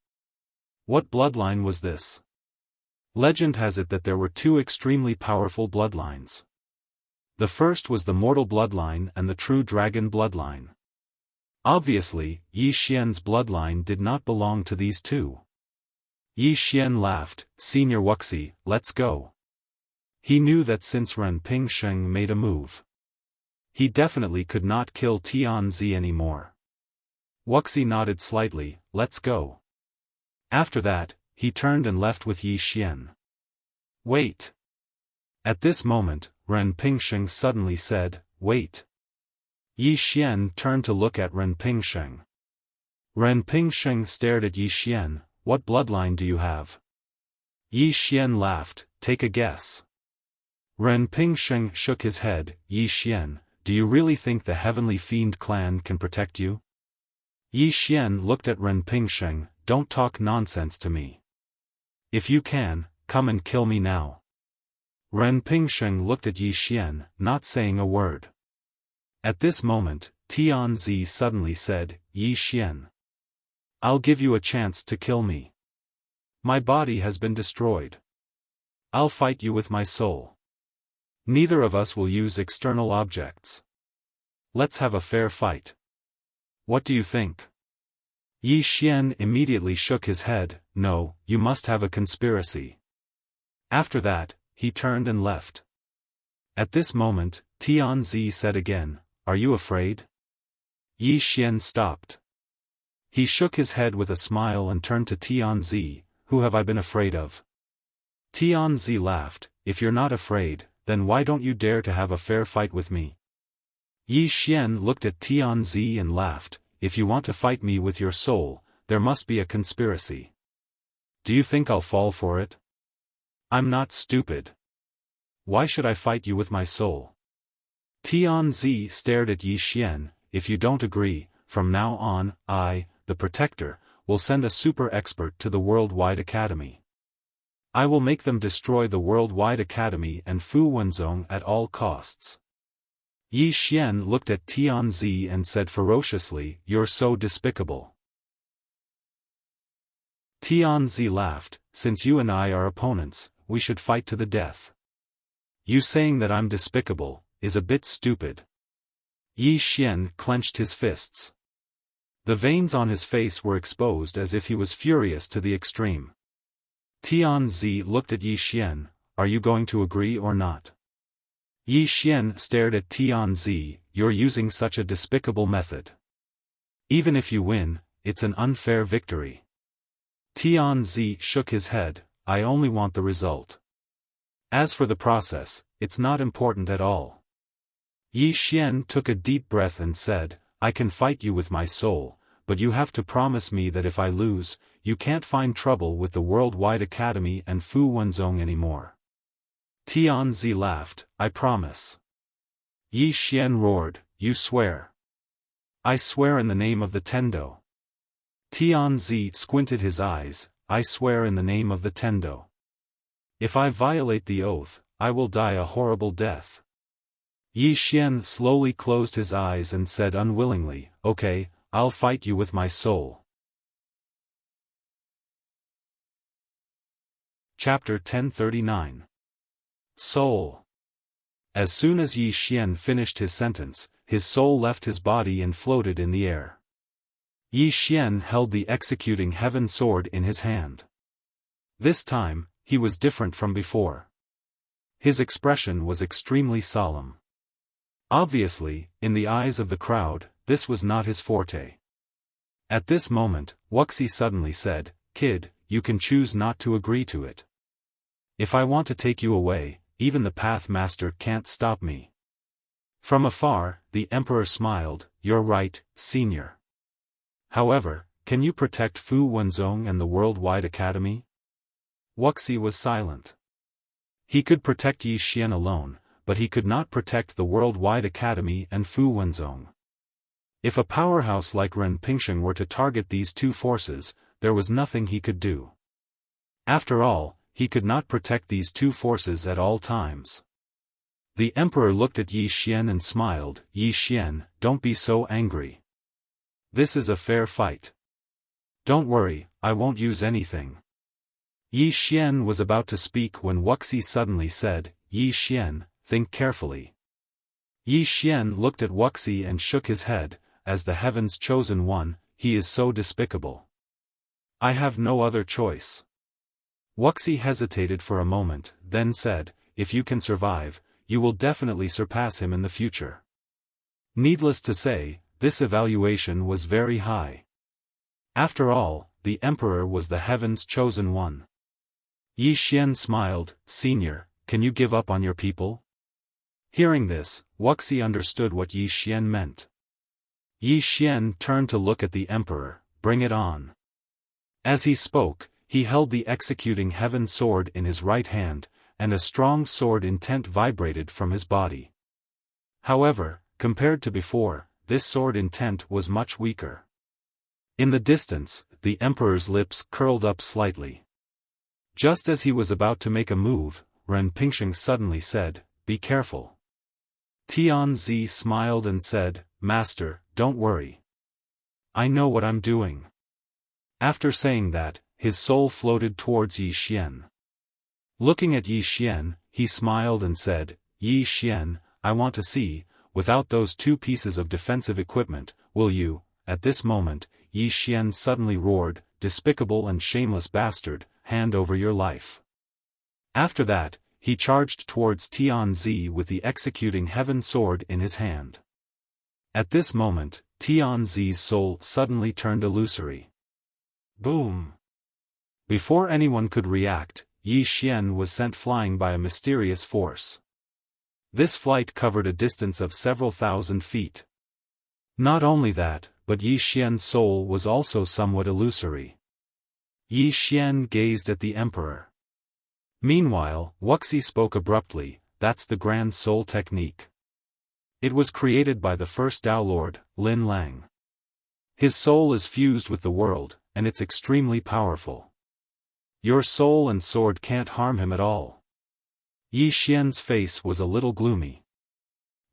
What bloodline was this? Legend has it that there were two extremely powerful bloodlines. The first was the mortal bloodline and the true dragon bloodline. Obviously, Yi Xian's bloodline did not belong to these two. Yi Xian laughed. Senior Wuxia, let's go. He knew that since Ren Pingsheng made a move, he definitely could not kill Tianzi anymore. Wuxia nodded slightly. Let's go. After that, he turned and left with Yi Xian. Wait. At this moment, Ren Pingsheng suddenly said, wait. Yi Xian turned to look at Ren Pingsheng. Ren Pingsheng stared at Yi Xian. What bloodline do you have? Yi Xian laughed. Take a guess. Ren Pingsheng shook his head. Yi Xian, do you really think the Heavenly Fiend clan can protect you? Yi Xian looked at Ren Pingsheng. Don't talk nonsense to me. If you can, come and kill me now. Ren Pingsheng looked at Yi Xian, not saying a word. At this moment, Tianzi suddenly said, Yi Xian. I'll give you a chance to kill me. My body has been destroyed. I'll fight you with my soul. Neither of us will use external objects. Let's have a fair fight. What do you think? Yi Xian immediately shook his head. No, you must have a conspiracy. After that, he turned and left. At this moment, Tianzi said again, Are you afraid? Yi Xian stopped. He shook his head with a smile and turned to Tianzi. Who have I been afraid of? Tianzi laughed. If you're not afraid, then why don't you dare to have a fair fight with me? Yi Xian looked at Tianzi and laughed. If you want to fight me with your soul, there must be a conspiracy. Do you think I'll fall for it? I'm not stupid. Why should I fight you with my soul? Tianzi stared at Yi Xian. If you don't agree, from now on, I, the Protector, will send a super expert to the Worldwide Academy. I will make them destroy the Worldwide Academy and Fu Wenzong at all costs. Yi Xian looked at Tianzi and said ferociously, You're so despicable. Tianzi laughed, since you and I are opponents, we should fight to the death. You saying that I'm despicable, is a bit stupid. Yi Xian clenched his fists. The veins on his face were exposed as if he was furious to the extreme. Tianzi looked at Yi Xian, are you going to agree or not? Yi Xian stared at Tianzi, you're using such a despicable method. Even if you win, it's an unfair victory. Tianzi shook his head, I only want the result. As for the process, it's not important at all. Yi Xian took a deep breath and said, I can fight you with my soul, but you have to promise me that if I lose, you can't find trouble with the Worldwide Academy and Fu Wenzhong anymore. Tianzi laughed, I promise. Yi Xian roared, you swear. I swear in the name of the Tendo. Tianzi squinted his eyes, I swear in the name of the Tendo. If I violate the oath, I will die a horrible death. Yi Xian slowly closed his eyes and said unwillingly, okay, I'll fight you with my soul. Chapter 1039. Soul. As soon as Yi Xian finished his sentence, his soul left his body and floated in the air. Yi Xian held the executing heaven sword in his hand. This time, he was different from before. His expression was extremely solemn. Obviously, in the eyes of the crowd, this was not his forte. At this moment, Wuxia suddenly said, Kid, you can choose not to agree to it. If I want to take you away, even the Pathmaster can't stop me. From afar, the Emperor smiled, you're right, Senior. However, can you protect Fu Wenzhong and the Worldwide Academy? Wuxia was silent. He could protect Yi Xian alone, but he could not protect the Worldwide Academy and Fu Wenzhong. If a powerhouse like Ren Pingsheng were to target these two forces, there was nothing he could do. After all, he could not protect these two forces at all times. The Emperor looked at Yi Xian and smiled, Yi Xian, don't be so angry. This is a fair fight. Don't worry, I won't use anything. Yi Xian was about to speak when Wuxia suddenly said, Yi Xian, think carefully. Yi Xian looked at Wuxia and shook his head, as the heaven's chosen one, he is so despicable. I have no other choice. Wuxia hesitated for a moment, then said, if you can survive, you will definitely surpass him in the future. Needless to say, this evaluation was very high. After all, the Emperor was the heaven's chosen one. Yi Xian smiled, Senior, can you give up on your people? Hearing this, Wuxia understood what Yi Xian meant. Yi Xian turned to look at the Emperor, bring it on. As he spoke, he held the executing heaven sword in his right hand, and a strong sword intent vibrated from his body. However, compared to before, this sword intent was much weaker. In the distance, the Emperor's lips curled up slightly. Just as he was about to make a move, Ren Pingsheng suddenly said, be careful. Tianzi smiled and said, Master, don't worry. I know what I'm doing. After saying that, his soul floated towards Yi Xian. Looking at Yi Xian, he smiled and said, Yi Xian, I want to see, without those two pieces of defensive equipment, will you? At this moment, Yi Xian suddenly roared, despicable and shameless bastard, hand over your life. After that, he charged towards Tianzi with the executing heaven sword in his hand. At this moment, Tianzi's soul suddenly turned illusory. Boom! Before anyone could react, Yi Xian was sent flying by a mysterious force. This flight covered a distance of several thousand feet. Not only that, but Yi Xian's soul was also somewhat illusory. Yi Xian gazed at the Emperor. Meanwhile, Wuxia spoke abruptly, that's the Grand Soul Technique. It was created by the first Tao Lord, Lin Lang. His soul is fused with the world, and it's extremely powerful. Your soul and sword can't harm him at all. Yi Xian's face was a little gloomy.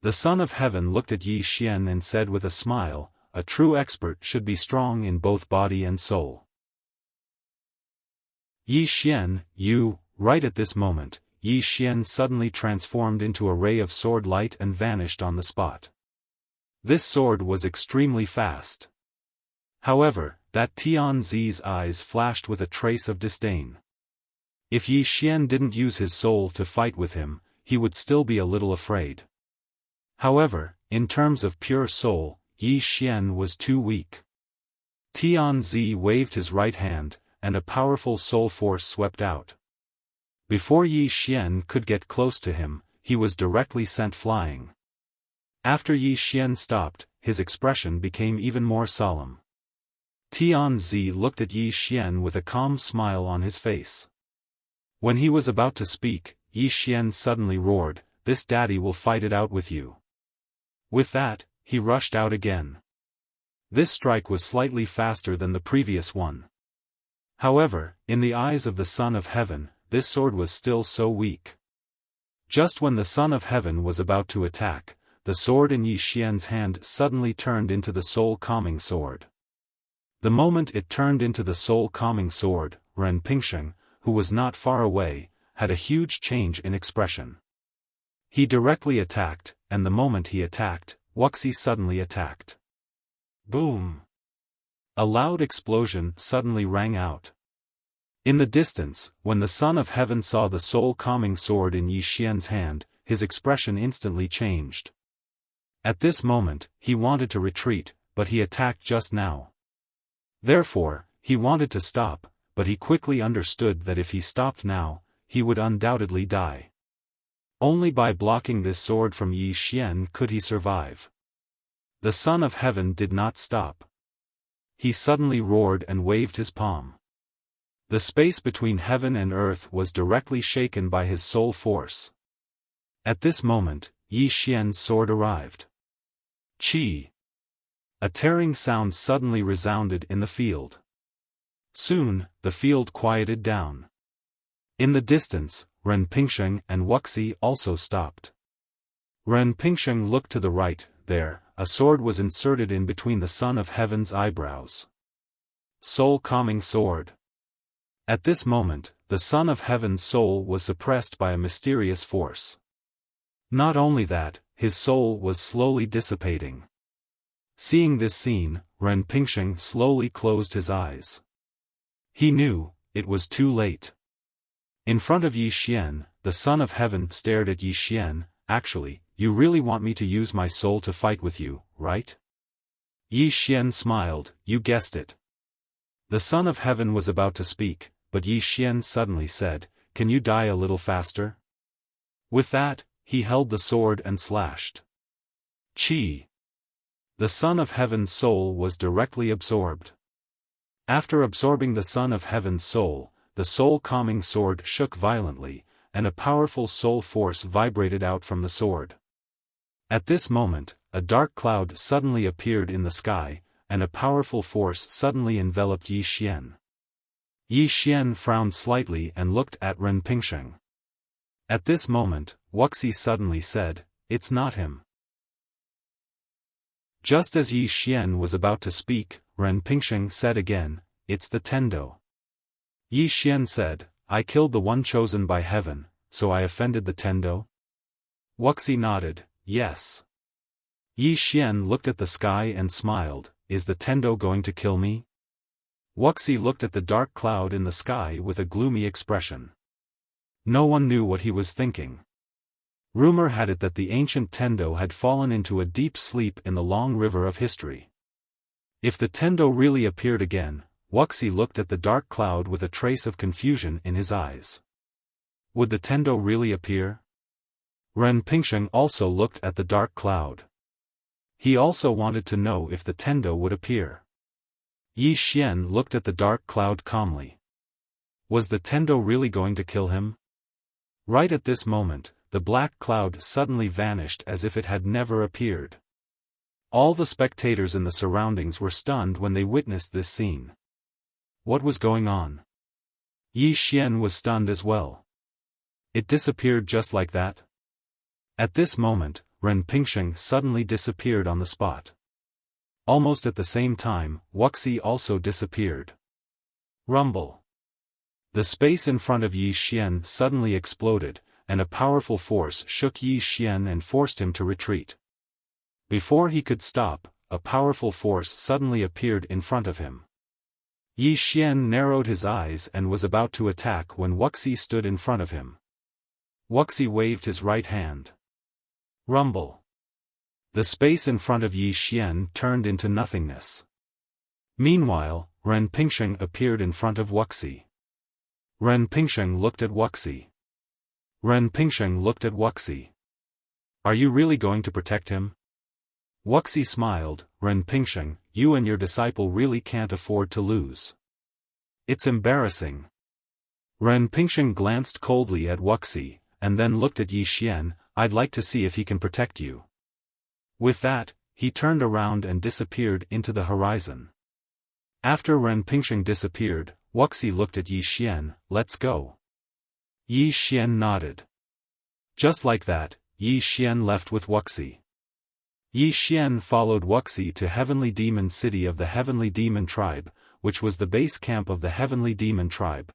The Son of Heaven looked at Yi Xian and said with a smile, a true expert should be strong in both body and soul. Yi Xian, you. Right at this moment, Yi Xian suddenly transformed into a ray of sword light and vanished on the spot. This sword was extremely fast. However, that Tianzi's eyes flashed with a trace of disdain. If Yi Xian didn't use his soul to fight with him, he would still be a little afraid. However, in terms of pure soul, Yi Xian was too weak. Tianzi waved his right hand, and a powerful soul force swept out. Before Yi Xian could get close to him, he was directly sent flying. After Yi Xian stopped, his expression became even more solemn. Tianzi looked at Yi Xian with a calm smile on his face. When he was about to speak, Yi Xian suddenly roared, "This daddy will fight it out with you." With that, he rushed out again. This strike was slightly faster than the previous one. However, in the eyes of the Son of Heaven, this sword was still so weak. Just when the Son of Heaven was about to attack, the sword in Yi Xian's hand suddenly turned into the soul-calming sword. The moment it turned into the soul-calming sword, Ren Pingsheng, who was not far away, had a huge change in expression. He directly attacked, and the moment he attacked, Wuxia suddenly attacked. Boom! A loud explosion suddenly rang out. In the distance, when the Son of Heaven saw the soul-calming sword in Yi Xian's hand, his expression instantly changed. At this moment, he wanted to retreat, but he attacked just now. Therefore, he wanted to stop, but he quickly understood that if he stopped now, he would undoubtedly die. Only by blocking this sword from Yi Xian could he survive. The Son of Heaven did not stop. He suddenly roared and waved his palm. The space between heaven and earth was directly shaken by his soul force. At this moment, Yi Xian's sword arrived. Chi! A tearing sound suddenly resounded in the field. Soon, the field quieted down. In the distance, Ren Pingsheng and Wuxia also stopped. Ren Pingsheng looked to the right. There, a sword was inserted in between the Son of Heaven's eyebrows. Soul-calming sword. At this moment, the Son of Heaven's soul was suppressed by a mysterious force. Not only that, his soul was slowly dissipating. Seeing this scene, Ren Pingsheng slowly closed his eyes. He knew, it was too late. In front of Yi Xian, the Son of Heaven stared at Yi Xian. "Actually, you really want me to use my soul to fight with you, right?" Yi Xian smiled. "You guessed it." The Son of Heaven was about to speak, but Yi Xian suddenly said, "Can you die a little faster?" With that, he held the sword and slashed. Chi! The Son of Heaven's soul was directly absorbed. After absorbing the Son of Heaven's soul, the soul-calming sword shook violently, and a powerful soul force vibrated out from the sword. At this moment, a dark cloud suddenly appeared in the sky, and a powerful force suddenly enveloped Yi Xian. Yi Xian frowned slightly and looked at Ren Pingsheng. At this moment, Wuxia suddenly said, "It's not him." Just as Yi Xian was about to speak, Ren Pingsheng said again, "It's the Tendo." Yi Xian said, "I killed the one chosen by heaven, so I offended the Tendo?" Wuxia nodded, "Yes." Yi Xian looked at the sky and smiled, "Is the Tendo going to kill me?" Wuxia looked at the dark cloud in the sky with a gloomy expression. No one knew what he was thinking. Rumor had it that the ancient Tendo had fallen into a deep sleep in the long river of history. If the Tendo really appeared again, Wuxia looked at the dark cloud with a trace of confusion in his eyes. Would the Tendo really appear? Ren Pingsheng also looked at the dark cloud. He also wanted to know if the Tendo would appear. Yi Xian looked at the dark cloud calmly. Was the Tendo really going to kill him? Right at this moment, the black cloud suddenly vanished as if it had never appeared. All the spectators in the surroundings were stunned when they witnessed this scene. What was going on? Yi Xian was stunned as well. It disappeared just like that? At this moment, Ren Pingsheng suddenly disappeared on the spot. Almost at the same time, Wuxia also disappeared. Rumble. The space in front of Yi Xian suddenly exploded, and a powerful force shook Yi Xian and forced him to retreat. Before he could stop, a powerful force suddenly appeared in front of him. Yi Xian narrowed his eyes and was about to attack when Wuxia stood in front of him. Wuxia waved his right hand. Rumble. The space in front of Yi Xian turned into nothingness. Meanwhile, Ren Pingsheng appeared in front of Wuxia. Ren Pingsheng looked at Wuxia. Ren Pingsheng looked at Wuxia. Are you really going to protect him? Wuxia smiled. Ren Pingsheng, you and your disciple really can't afford to lose. It's embarrassing. Ren Pingsheng glanced coldly at Wuxia, and then looked at Yi Xian. I'd like to see if he can protect you. With that, he turned around and disappeared into the horizon. After Ren Pingsheng disappeared, Wuxia looked at Yi Xian. Let's go. Yi Xian nodded. Just like that, Yi Xian left with Wuxia. Yi Xian followed Wuxia to Heavenly Demon City of the Heavenly Demon Tribe, which was the base camp of the Heavenly Demon Tribe.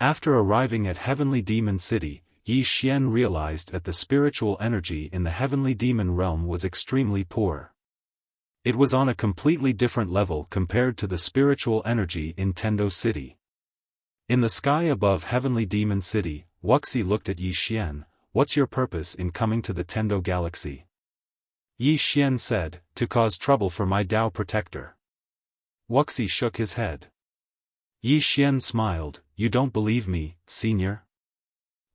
After arriving at Heavenly Demon City, Yi Xian realized that the spiritual energy in the Heavenly Demon Realm was extremely poor. It was on a completely different level compared to the spiritual energy in Tendo City. In the sky above Heavenly Demon City, Wuxia looked at Yi Xian. What's your purpose in coming to the Tendo Galaxy? Yi Xian said, to cause trouble for my Tao protector. Wuxia shook his head. Yi Xian smiled. You don't believe me, senior?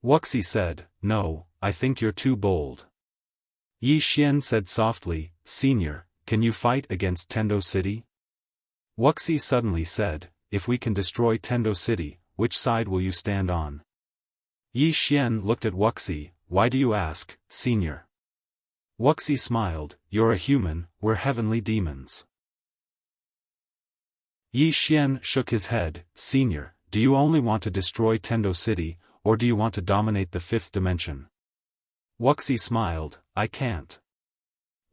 Wuxia said, no, I think you're too bold. Yi Xian said softly, senior, can you fight against Tendo City? Wuxia suddenly said, if we can destroy Tendo City, which side will you stand on? Yi Xian looked at Wuxia. Why do you ask, senior? Wuxia smiled, you're a human, we're heavenly demons. Yi Xian shook his head. Senior, do you only want to destroy Tendo City, or do you want to dominate the fifth dimension? Wuxia smiled, I can't.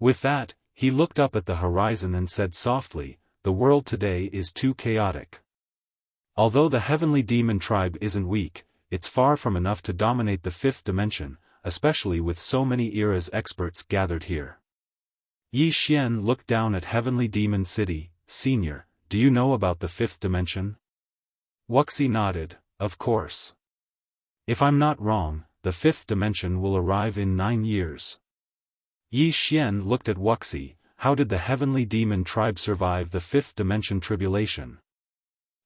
With that, he looked up at the horizon and said softly, the world today is too chaotic. Although the Heavenly Demon Tribe isn't weak, it's far from enough to dominate the fifth dimension, especially with so many eras experts gathered here. Yi Xian looked down at Heavenly Demon City. Senior, do you know about the fifth dimension? Wuxia nodded, of course. If I'm not wrong, the fifth dimension will arrive in 9 years. Yi Xian looked at Wuxia. How did the Heavenly Demon Tribe survive the fifth dimension tribulation?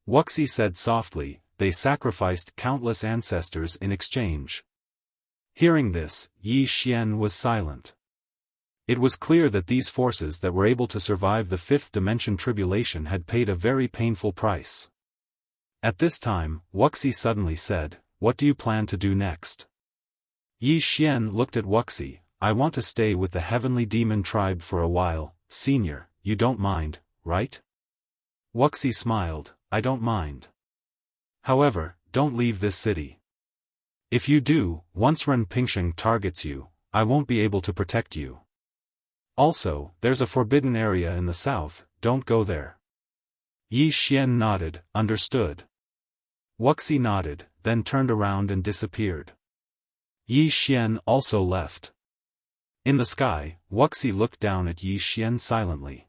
Wuxia said softly, they sacrificed countless ancestors in exchange. Hearing this, Yi Xian was silent. It was clear that these forces that were able to survive the fifth dimension tribulation had paid a very painful price. At this time, Wuxia suddenly said, what do you plan to do next? Yi Xian looked at Wuxia. I want to stay with the Heavenly Demon Tribe for a while, senior, you don't mind, right? Wuxia smiled, I don't mind. However, don't leave this city. If you do, once Ren Pingsheng targets you, I won't be able to protect you. Also, there's a forbidden area in the south, don't go there. Yi Xian nodded, understood. Wuxia nodded, then turned around and disappeared. Yi Xian also left. In the sky, Wuxia looked down at Yi Xian silently.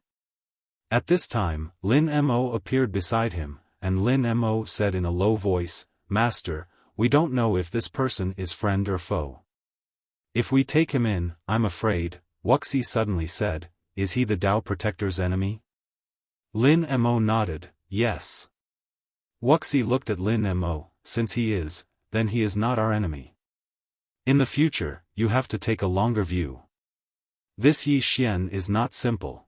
At this time, Lin Mo appeared beside him, and Lin Mo said in a low voice, Master, we don't know if this person is friend or foe. If we take him in, I'm afraid, Wuxia suddenly said, is he the Tao Protector's enemy? Lin Mo nodded, yes. Wuxia looked at Lin Mo, since he is, then he is not our enemy. In the future, you have to take a longer view. This Yi Xian is not simple.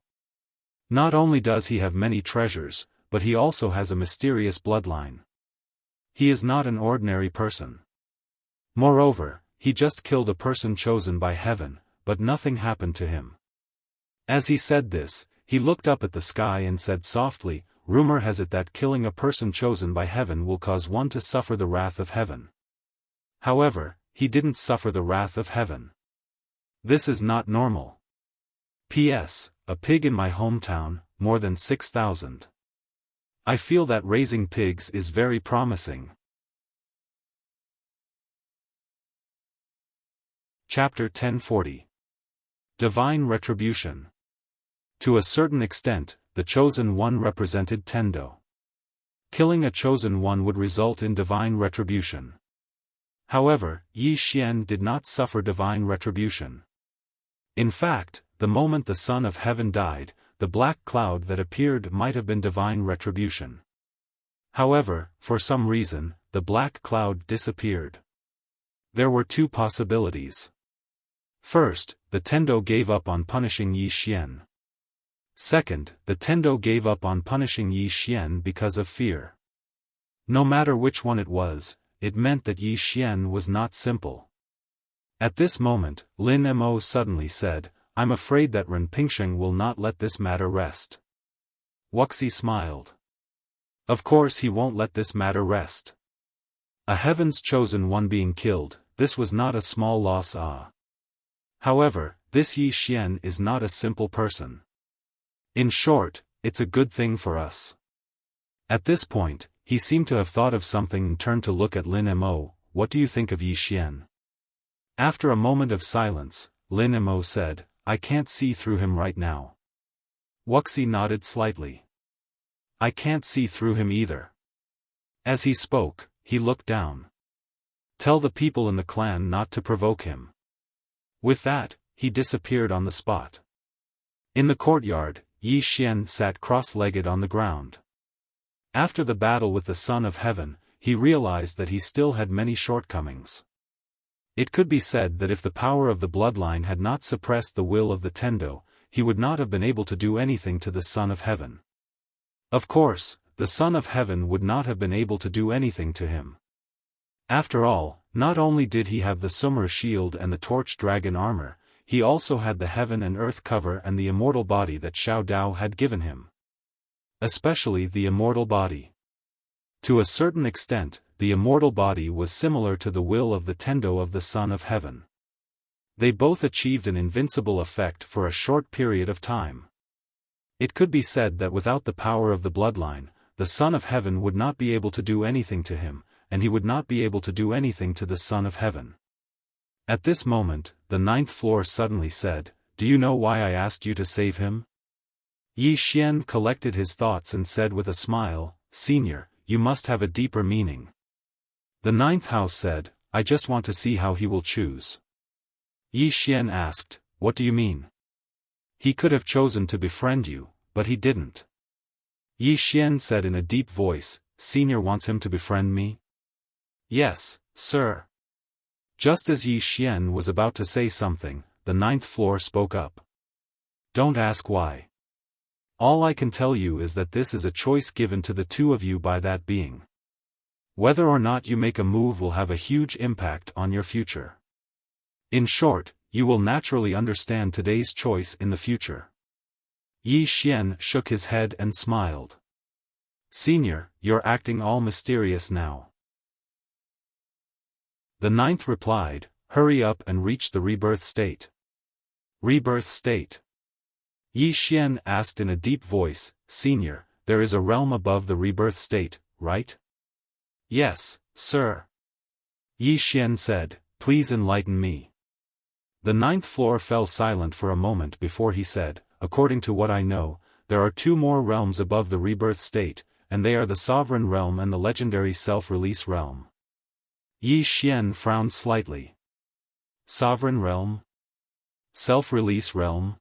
Not only does he have many treasures, but he also has a mysterious bloodline. He is not an ordinary person. Moreover, he just killed a person chosen by heaven, but nothing happened to him. As he said this, he looked up at the sky and said softly, rumor has it that killing a person chosen by heaven will cause one to suffer the wrath of heaven. However, he didn't suffer the wrath of heaven. This is not normal. P.S. A pig in my hometown, more than 6,000. I feel that raising pigs is very promising. Chapter 1040. Divine Retribution. To a certain extent, the Chosen One represented Tendo. Killing a Chosen One would result in divine retribution. However, Yi Xian did not suffer divine retribution. In fact, the moment the Son of Heaven died, the black cloud that appeared might have been divine retribution. However, for some reason, the black cloud disappeared. There were two possibilities. First, the Tendo gave up on punishing Yi Xian. Second, the Tendo gave up on punishing Yi Xian because of fear. No matter which one it was, it meant that Yi Xian was not simple. At this moment, Lin Mo suddenly said, "I'm afraid that Ren Pingsheng will not let this matter rest." Wuxia smiled. Of course he won't let this matter rest. A Heaven's Chosen One being killed, this was not a small loss. However, this Yi Xian is not a simple person. In short, it's a good thing for us. At this point, he seemed to have thought of something and turned to look at Lin Mo. "What do you think of Yi Xian?" After a moment of silence, Lin Mo said, "I can't see through him right now." Wuxia nodded slightly. "I can't see through him either." As he spoke, he looked down. "Tell the people in the clan not to provoke him." With that, he disappeared on the spot. In the courtyard, Yi Xian sat cross-legged on the ground. After the battle with the Son of Heaven, he realized that he still had many shortcomings. It could be said that if the power of the bloodline had not suppressed the will of the Tendo, he would not have been able to do anything to the Son of Heaven. Of course, the Son of Heaven would not have been able to do anything to him. After all, not only did he have the Summer shield and the Torch Dragon armor, he also had the heaven and earth cover and the immortal body that Xiao Dao had given him. Especially the immortal body. To a certain extent, the immortal body was similar to the will of the Tendo of the Son of Heaven. They both achieved an invincible effect for a short period of time. It could be said that without the power of the bloodline, the Son of Heaven would not be able to do anything to him, and he would not be able to do anything to the Son of Heaven. At this moment, the ninth floor suddenly said, "Do you know why I asked you to save him?" Yi Xian collected his thoughts and said with a smile, "Senior, you must have a deeper meaning." The ninth house said, "I just want to see how he will choose." Yi Xian asked, "What do you mean?" "He could have chosen to befriend you, but he didn't." Yi Xian said in a deep voice, "Senior wants him to befriend me?" "Yes, sir." Just as Yi Xian was about to say something, the ninth floor spoke up. "Don't ask why. All I can tell you is that this is a choice given to the two of you by that being. Whether or not you make a move will have a huge impact on your future. In short, you will naturally understand today's choice in the future." Yi Xian shook his head and smiled. "Senior, you're acting all mysterious now." The ninth replied, "Hurry up and reach the rebirth state." Rebirth state. Yi Xian asked in a deep voice, "Senior, there is a realm above the rebirth state, right?" "Yes, sir." Yi Xian said, "Please enlighten me." The ninth floor fell silent for a moment before he said, "According to what I know, there are two more realms above the rebirth state, and they are the Sovereign Realm and the legendary Self-Release Realm." Yi Xian frowned slightly. Sovereign Realm? Self-Release Realm?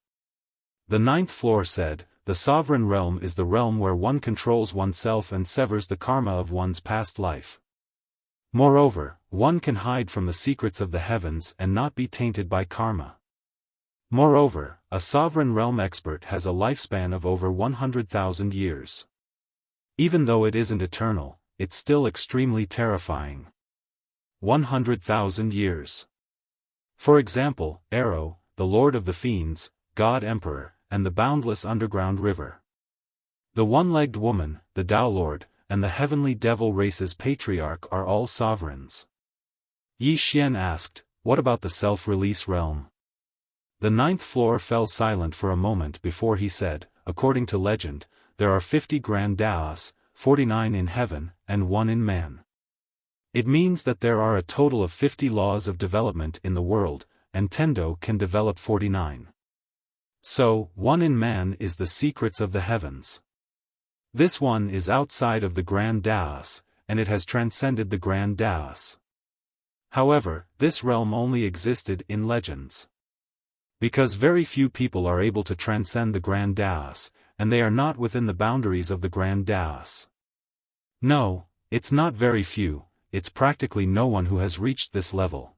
The ninth floor said, "The Sovereign Realm is the realm where one controls oneself and severs the karma of one's past life. Moreover, one can hide from the secrets of the heavens and not be tainted by karma. Moreover, a Sovereign Realm expert has a lifespan of over 100,000 years. Even though it isn't eternal, it's still extremely terrifying. 100,000 years. For example, Arrow, the Lord of the Fiends, God Emperor, and the boundless underground river. The one-legged woman, the Tao Lord, and the heavenly devil race's patriarch are all sovereigns." Yi Xian asked, "What about the self-release realm?" The ninth floor fell silent for a moment before he said, "According to legend, there are 50 grand Daos, 49 in heaven, and 1 in man. It means that there are a total of 50 laws of development in the world, and Tendo can develop 49. So, one in man is the secrets of the heavens. This one is outside of the Grand Daos, and it has transcended the Grand Daos. However, this realm only existed in legends. Because very few people are able to transcend the Grand Daos, and they are not within the boundaries of the Grand Daos. No, it's not very few, it's practically no one who has reached this level.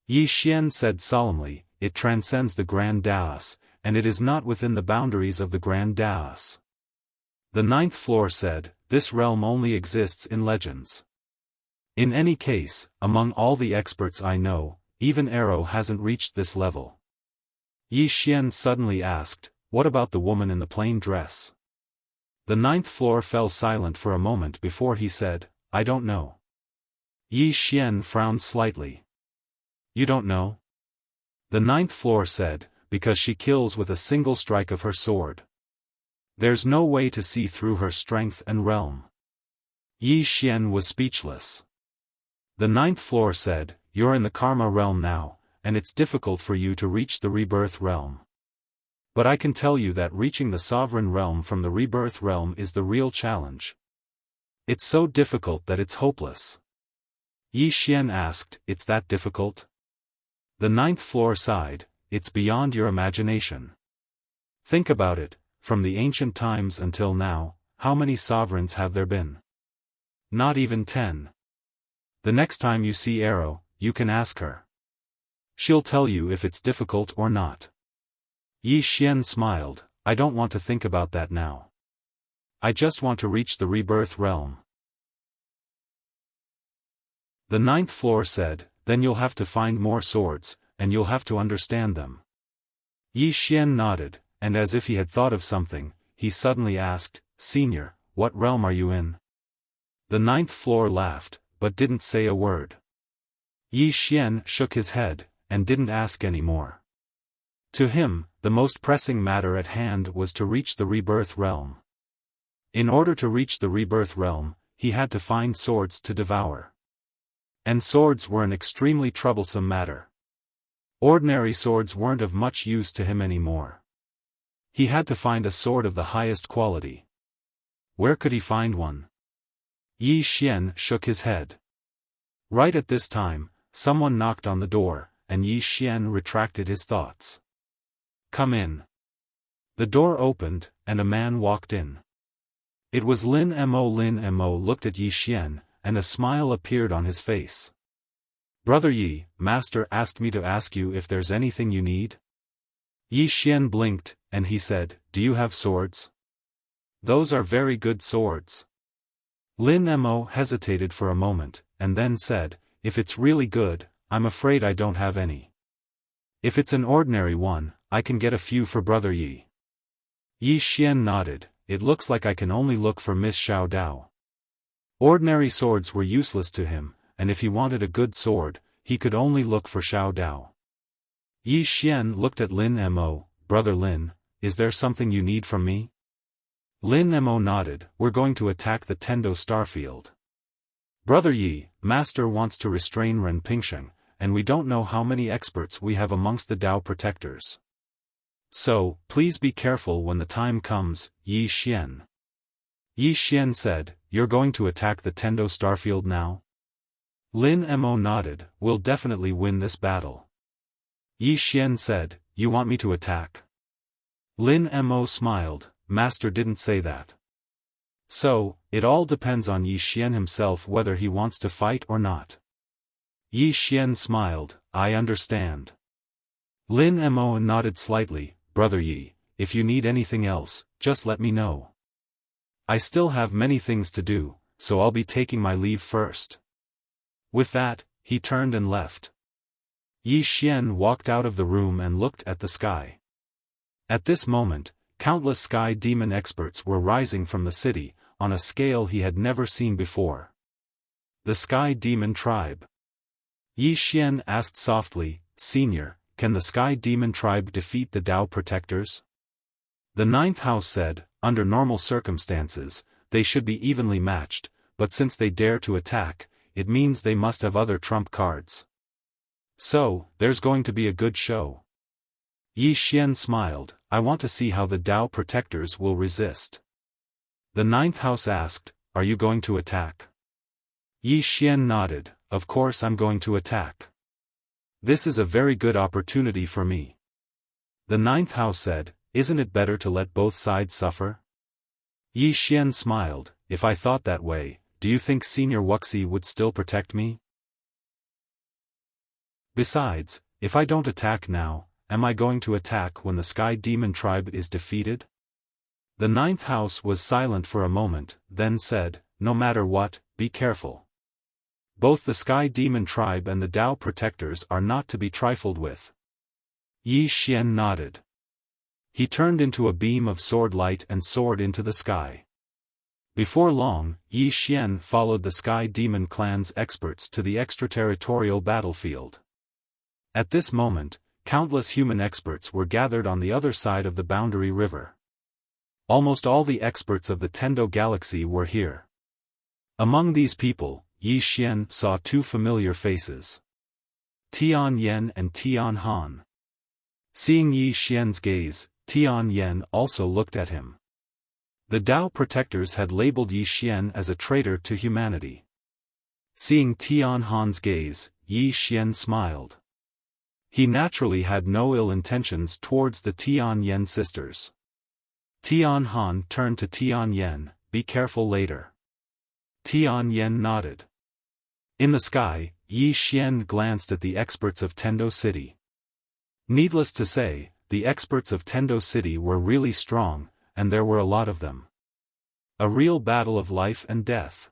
Yi Xian said solemnly, it transcends the Grand Daos, and it is not within the boundaries of the Grand Daos. The ninth floor said, this realm only exists in legends. In any case, among all the experts I know, even Arrow hasn't reached this level. Yi Xian suddenly asked, what about the woman in the plain dress? The ninth floor fell silent for a moment before he said, I don't know. Yi Xian frowned slightly. You don't know? The ninth floor said, because she kills with a single strike of her sword. There's no way to see through her strength and realm. Yi Xian was speechless. The ninth floor said, you're in the karma realm now, and it's difficult for you to reach the rebirth realm. But I can tell you that reaching the sovereign realm from the rebirth realm is the real challenge. It's so difficult that it's hopeless. Yi Xian asked, it's that difficult? The ninth floor sighed, it's beyond your imagination. Think about it, from the ancient times until now, how many sovereigns have there been? Not even 10. The next time you see Arrow, you can ask her. She'll tell you if it's difficult or not. Yi Xian smiled, I don't want to think about that now. I just want to reach the rebirth realm. The ninth floor said, then you'll have to find more swords, and you'll have to understand them. Yi Xian nodded, and as if he had thought of something, he suddenly asked, Senior, what realm are you in? The ninth floor laughed, but didn't say a word. Yi Xian shook his head, and didn't ask any more. To him, the most pressing matter at hand was to reach the rebirth realm. In order to reach the rebirth realm, he had to find swords to devour. And swords were an extremely troublesome matter. Ordinary swords weren't of much use to him anymore. He had to find a sword of the highest quality. Where could he find one? Yi Xian shook his head. Right at this time, someone knocked on the door, and Yi Xian retracted his thoughts. Come in. The door opened, and a man walked in. It was Lin Mo. Lin Mo looked at Yi Xian, and a smile appeared on his face. Brother Yi, Master asked me to ask you if there's anything you need? Yi Xian blinked, and he said, do you have swords? Those are very good swords. Lin Mo hesitated for a moment, and then said, if it's really good, I'm afraid I don't have any. If it's an ordinary one, I can get a few for Brother Yi. Yi Xian nodded, it looks like I can only look for Miss Xiao Dao. Ordinary swords were useless to him, and if he wanted a good sword, he could only look for Xiao Dao. Yi Xian looked at Lin Mo, Brother Lin, is there something you need from me? Lin Mo nodded, we're going to attack the Tendo starfield. Brother Yi, Master wants to restrain Ren Pingsheng, and we don't know how many experts we have amongst the Dao protectors. So, please be careful when the time comes, Yi Xian. Yi Xian said, you're going to attack the Tendo starfield now? Lin Mo nodded, we'll definitely win this battle. Yi Xian said, you want me to attack? Lin Mo smiled, Master didn't say that. So, it all depends on Yi Xian himself whether he wants to fight or not. Yi Xian smiled, I understand. Lin Mo nodded slightly, Brother Yi, if you need anything else, just let me know. I still have many things to do, so I'll be taking my leave first. With that, he turned and left. Yi Xian walked out of the room and looked at the sky. At this moment, countless sky demon experts were rising from the city, on a scale he had never seen before. The Sky Demon Tribe. Yi Xian asked softly, Senior, can the Sky Demon Tribe defeat the Dao Protectors? The ninth house said, under normal circumstances, they should be evenly matched, but since they dare to attack, it means they must have other trump cards. So, there's going to be a good show. Yi Xian smiled, I want to see how the Tao protectors will resist. The ninth house asked, are you going to attack? Yi Xian nodded, of course I'm going to attack. This is a very good opportunity for me. The ninth house said, isn't it better to let both sides suffer? Yi Xian smiled, if I thought that way, do you think Senior Wuxia would still protect me? Besides, if I don't attack now, am I going to attack when the Sky Demon tribe is defeated? The ninth house was silent for a moment, then said, no matter what, be careful. Both the Sky Demon tribe and the Tao protectors are not to be trifled with. Yi Xian nodded. He turned into a beam of sword light and soared into the sky. Before long, Yi Xian followed the Sky Demon clan's experts to the extraterritorial battlefield. At this moment, countless human experts were gathered on the other side of the boundary river. Almost all the experts of the Tendo galaxy were here. Among these people, Yi Xian saw two familiar faces. Tian Yen and Tian Han. Seeing Yi Xian's gaze, Tian Yen also looked at him. The Tao protectors had labeled Yi Xian as a traitor to humanity. Seeing Tian Han's gaze, Yi Xian smiled. He naturally had no ill intentions towards the Tian Yen sisters. Tian Han turned to Tian Yen, be careful later. Tian Yen nodded. In the sky, Yi Xian glanced at the experts of Tendo City. Needless to say, the experts of Tendo City were really strong, and there were a lot of them. A real battle of life and death.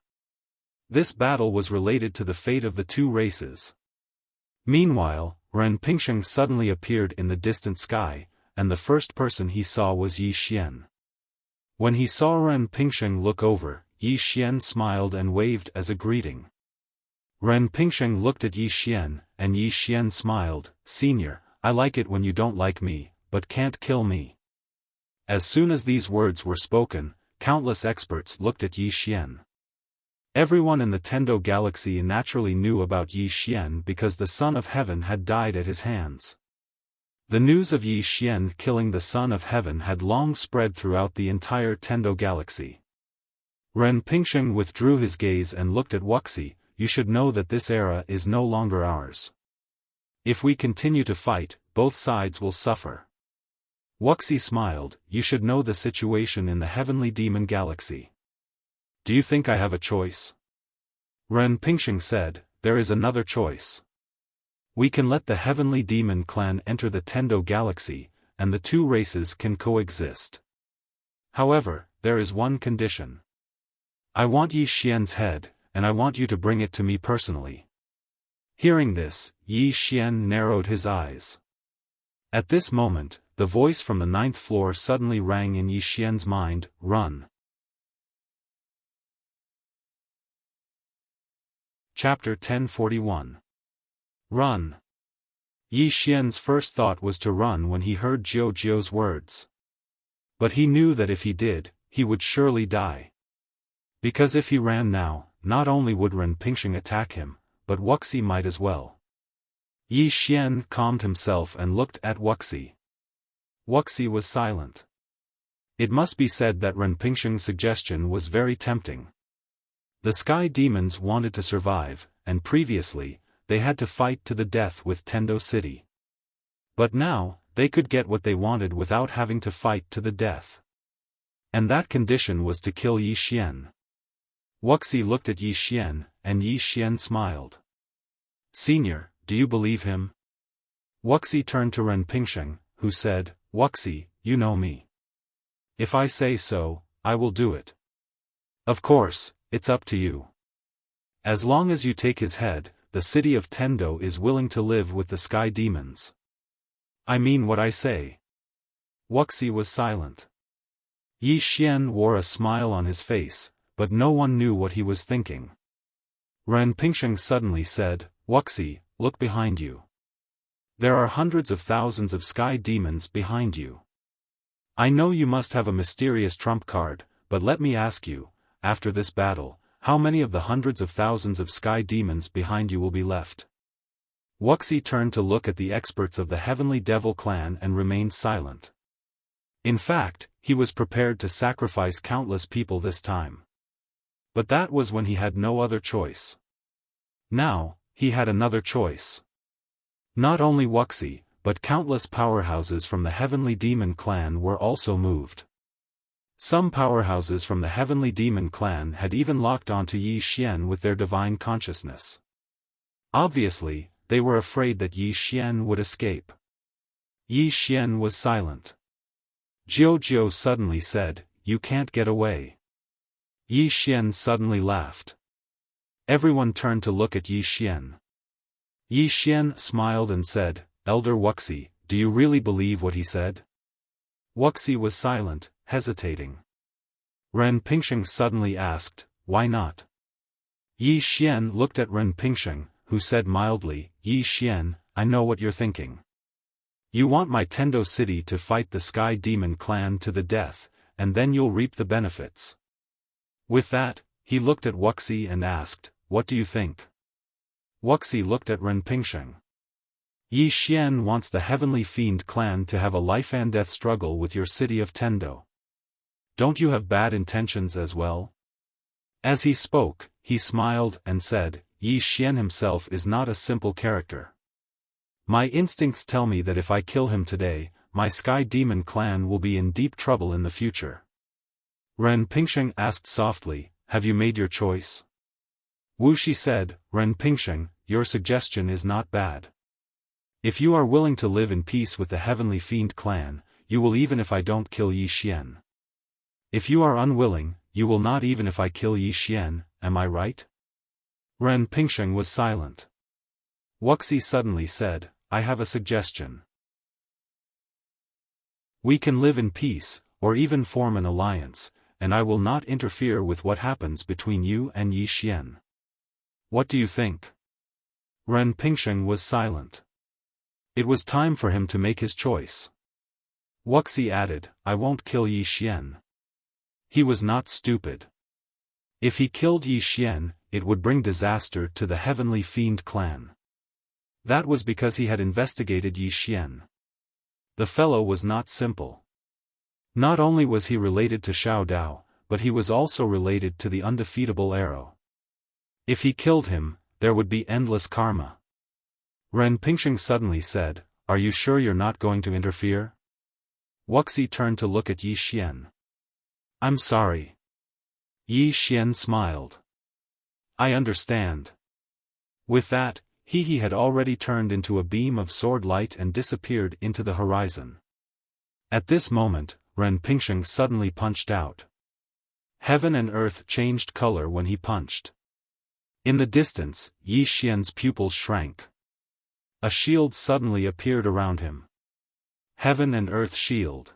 This battle was related to the fate of the two races. Meanwhile, Ren Pingsheng suddenly appeared in the distant sky, and the first person he saw was Yi Xian. When he saw Ren Pingsheng look over, Yi Xian smiled and waved as a greeting. Ren Pingsheng looked at Yi Xian, and Yi Xian smiled, Senior, I like it when you don't like me, but can't kill me. As soon as these words were spoken, countless experts looked at Yi Xian. Everyone in the Tendo galaxy naturally knew about Yi Xian because the Son of Heaven had died at his hands. The news of Yi Xian killing the Son of Heaven had long spread throughout the entire Tendo galaxy. Ren Pingsheng withdrew his gaze and looked at Wuxia, you should know that this era is no longer ours. If we continue to fight, both sides will suffer. Wuxia smiled, you should know the situation in the Heavenly Demon Galaxy. Do you think I have a choice? Ren Pingsheng said, there is another choice. We can let the Heavenly Demon clan enter the Tendo Galaxy, and the two races can coexist. However, there is one condition. I want Yi Xian's head, and I want you to bring it to me personally. Hearing this, Yi Xian narrowed his eyes. At this moment, the voice from the ninth floor suddenly rang in Yi Xian's mind, run. Chapter 1041. Run. Yi Xian's first thought was to run when he heard Jiu's words. But he knew that if he did, he would surely die. Because if he ran now, not only would Ren Pingsheng attack him, but Wuxia might as well. Yi Xian calmed himself and looked at Wuxia. Wuxia was silent. It must be said that Ren Pingsheng's suggestion was very tempting. The Sky Demons wanted to survive, and previously, they had to fight to the death with Tendo City. But now, they could get what they wanted without having to fight to the death. And that condition was to kill Yi Xian. Wuxia looked at Yi Xian, and Yi Xian smiled. Senior, do you believe him? Wuxia turned to Ren Pingsheng, who said, Wuxia, you know me. If I say so, I will do it. Of course, it's up to you. As long as you take his head, the city of Tendo is willing to live with the Sky Demons. I mean what I say. Wuxia was silent. Yi Xian wore a smile on his face, but no one knew what he was thinking. Ren Pingsheng suddenly said, Wuxia, look behind you. There are hundreds of thousands of Sky Demons behind you. I know you must have a mysterious trump card, but let me ask you, after this battle, how many of the hundreds of thousands of Sky Demons behind you will be left? Wuxia turned to look at the experts of the Heavenly Devil clan and remained silent. In fact, he was prepared to sacrifice countless people this time. But that was when he had no other choice. Now, he had another choice. Not only Wuxia, but countless powerhouses from the Heavenly Demon clan were also moved. Some powerhouses from the Heavenly Demon clan had even locked onto Yi Xian with their divine consciousness. Obviously, they were afraid that Yi Xian would escape. Yi Xian was silent. Jiao suddenly said, "You can't get away." Yi Xian suddenly laughed. Everyone turned to look at Yi Xian. Yi Xian smiled and said, "Elder Wuxia, do you really believe what he said?" Wuxia was silent, hesitating. Ren Pingsheng suddenly asked, "Why not?" Yi Xian looked at Ren Pingsheng, who said mildly, "Yi Xian, I know what you're thinking. You want my Tendo city to fight the Sky Demon clan to the death, and then you'll reap the benefits." With that, he looked at Wuxia and asked, "What do you think?" Wuxia looked at Ren Pingsheng. Yi Xian wants the Heavenly Fiend clan to have a life-and-death struggle with your city of Tendo. Don't you have bad intentions as well? As he spoke, he smiled and said, "Yi Xian himself is not a simple character. My instincts tell me that if I kill him today, my Sky Demon clan will be in deep trouble in the future." Ren Pingsheng asked softly, "Have you made your choice?" Wuxia said, "Ren Pingsheng, your suggestion is not bad. If you are willing to live in peace with the Heavenly Fiend clan, you will even if I don't kill Yi Xian. If you are unwilling, you will not even if I kill Yi Xian, am I right?" Ren Pingsheng was silent. Wuxia suddenly said, "I have a suggestion. We can live in peace, or even form an alliance, and I will not interfere with what happens between you and Yi Xian. What do you think?" Ren Pingsheng was silent. It was time for him to make his choice. Wuxia added, "I won't kill Yi Xian. He was not stupid. If he killed Yi Xian, it would bring disaster to the Heavenly Fiend clan. That was because he had investigated Yi Xian. The fellow was not simple. Not only was he related to Xiao Dao, but he was also related to the undefeatable arrow. If he killed him, there would be endless karma." Ren Pingsheng suddenly said, "Are you sure you're not going to interfere?" Wuxia turned to look at Yi Xian. "I'm sorry." Yi Xian smiled. "I understand." With that, he had already turned into a beam of sword light and disappeared into the horizon. At this moment, Ren Pingsheng suddenly punched out. Heaven and earth changed color when he punched. In the distance, Yi Xian's pupils shrank. A shield suddenly appeared around him. Heaven and earth shield.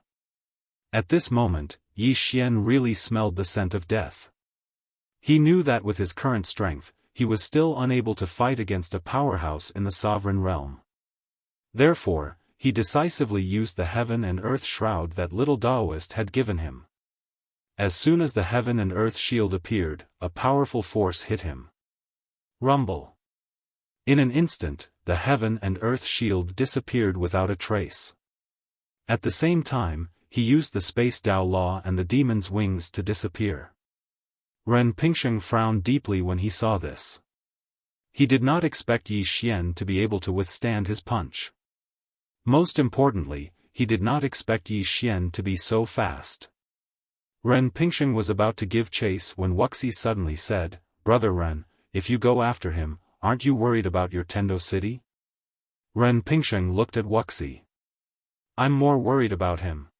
At this moment, Yi Xian really smelled the scent of death. He knew that with his current strength, he was still unable to fight against a powerhouse in the sovereign realm. Therefore, he decisively used the heaven and earth shroud that little Taoist had given him. As soon as the heaven and earth shield appeared, a powerful force hit him. Rumble. In an instant, the heaven and earth shield disappeared without a trace. At the same time, he used the Space Dao Law and the demon's wings to disappear. Ren Pingsheng frowned deeply when he saw this. He did not expect Yi Xian to be able to withstand his punch. Most importantly, he did not expect Yi Xian to be so fast. Ren Pingsheng was about to give chase when Wuxia suddenly said, "Brother Ren, if you go after him, aren't you worried about your Tendo city?" Ren Pingsheng looked at Wuxia. "I'm more worried about him."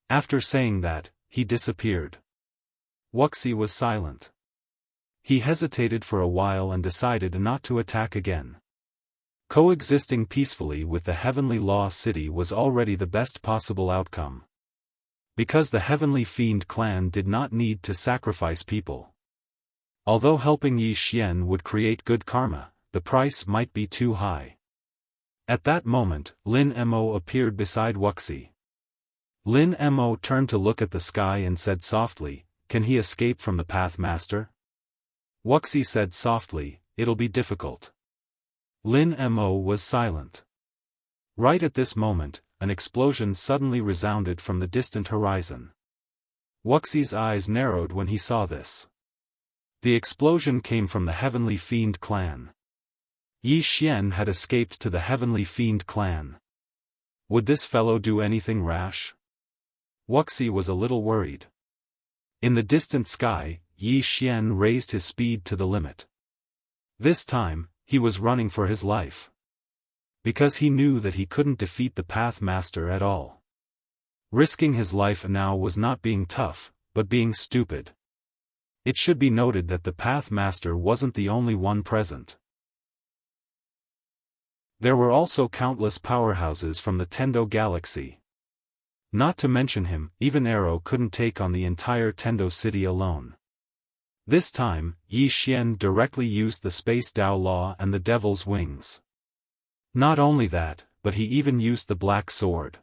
After saying that, he disappeared. Wuxia was silent. He hesitated for a while and decided not to attack again. Coexisting peacefully with the Heavenly Law City was already the best possible outcome. Because the Heavenly Fiend clan did not need to sacrifice people. Although helping Yi Xian would create good karma, the price might be too high. At that moment, Lin Mo appeared beside Wuxia. Lin Mo turned to look at the sky and said softly, "Can he escape from the path, Master?" Wuxia said softly, "It'll be difficult. Lin Mo was silent. Right at this moment, an explosion suddenly resounded from the distant horizon. Wuxia's eyes narrowed when he saw this. The explosion came from the Heavenly Fiend clan. Yi Xian had escaped to the Heavenly Fiend clan. Would this fellow do anything rash? Wuxia was a little worried. In the distant sky, Yi Xian raised his speed to the limit. This time, he was running for his life. Because he knew that he couldn't defeat the Pathmaster at all. Risking his life now was not being tough, but being stupid. It should be noted that the Pathmaster wasn't the only one present. There were also countless powerhouses from the Tendo galaxy. Not to mention him, even Arrow couldn't take on the entire Tendo city alone. This time, Yi Xian directly used the Space Dao Law and the Devil's Wings. Not only that, but he even used the Black Sword.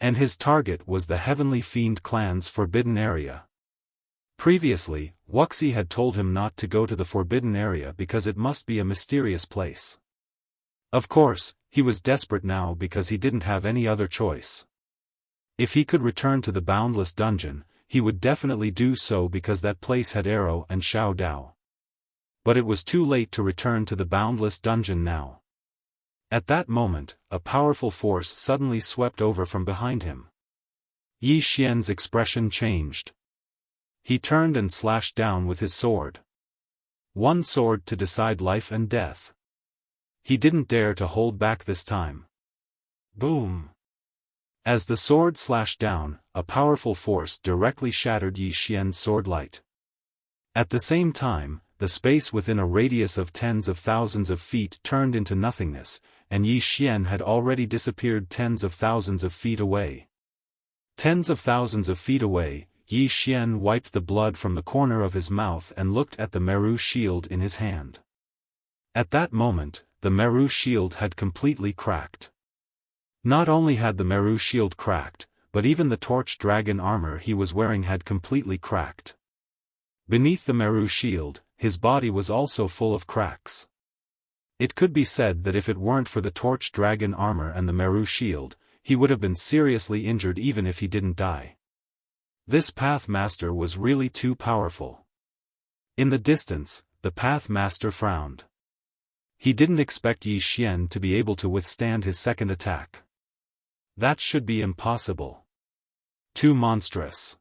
And his target was the Heavenly Fiend clan's Forbidden Area. Previously, Wuxia had told him not to go to the Forbidden Area because it must be a mysterious place. Of course, he was desperate now because he didn't have any other choice. If he could return to the Boundless Dungeon, he would definitely do so because that place had Arrow and Xiao Dao. But it was too late to return to the Boundless Dungeon now. At that moment, a powerful force suddenly swept over from behind him. Yi Xian's expression changed. He turned and slashed down with his sword. One sword to decide life and death. He didn't dare to hold back this time. Boom! As the sword slashed down, a powerful force directly shattered Yi Xian's sword light. At the same time, the space within a radius of tens of thousands of feet turned into nothingness, and Yi Xian had already disappeared tens of thousands of feet away. Tens of thousands of feet away, Yi Xian wiped the blood from the corner of his mouth and looked at the Meru shield in his hand. At that moment, the Meru shield had completely cracked. Not only had the Meru shield cracked, but even the torch dragon armor he was wearing had completely cracked. Beneath the Meru shield, his body was also full of cracks. It could be said that if it weren't for the torch dragon armor and the Meru shield, he would have been seriously injured even if he didn't die. This Pathmaster was really too powerful. In the distance, the Pathmaster frowned. He didn't expect Yi Xian to be able to withstand his second attack. That should be impossible. Too monstrous.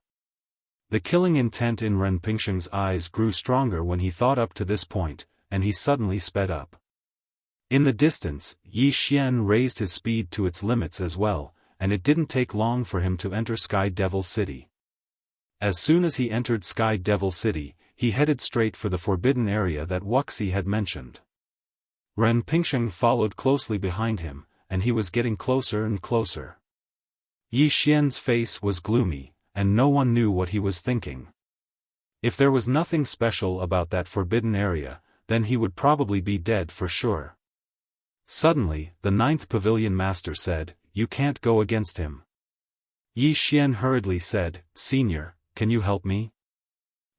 The killing intent in Ren Pingsheng's eyes grew stronger when he thought up to this point, and he suddenly sped up. In the distance, Yi Xian raised his speed to its limits as well, and it didn't take long for him to enter Sky Devil City. As soon as he entered Sky Devil City, he headed straight for the forbidden area that Wuxia had mentioned. Ren Pingsheng followed closely behind him, and he was getting closer and closer. Yi Xian's face was gloomy, and no one knew what he was thinking. If there was nothing special about that forbidden area, then he would probably be dead for sure. Suddenly, the 9th Pavilion Master said, "You can't go against him." Yi Xian hurriedly said, "Senior, can you help me?"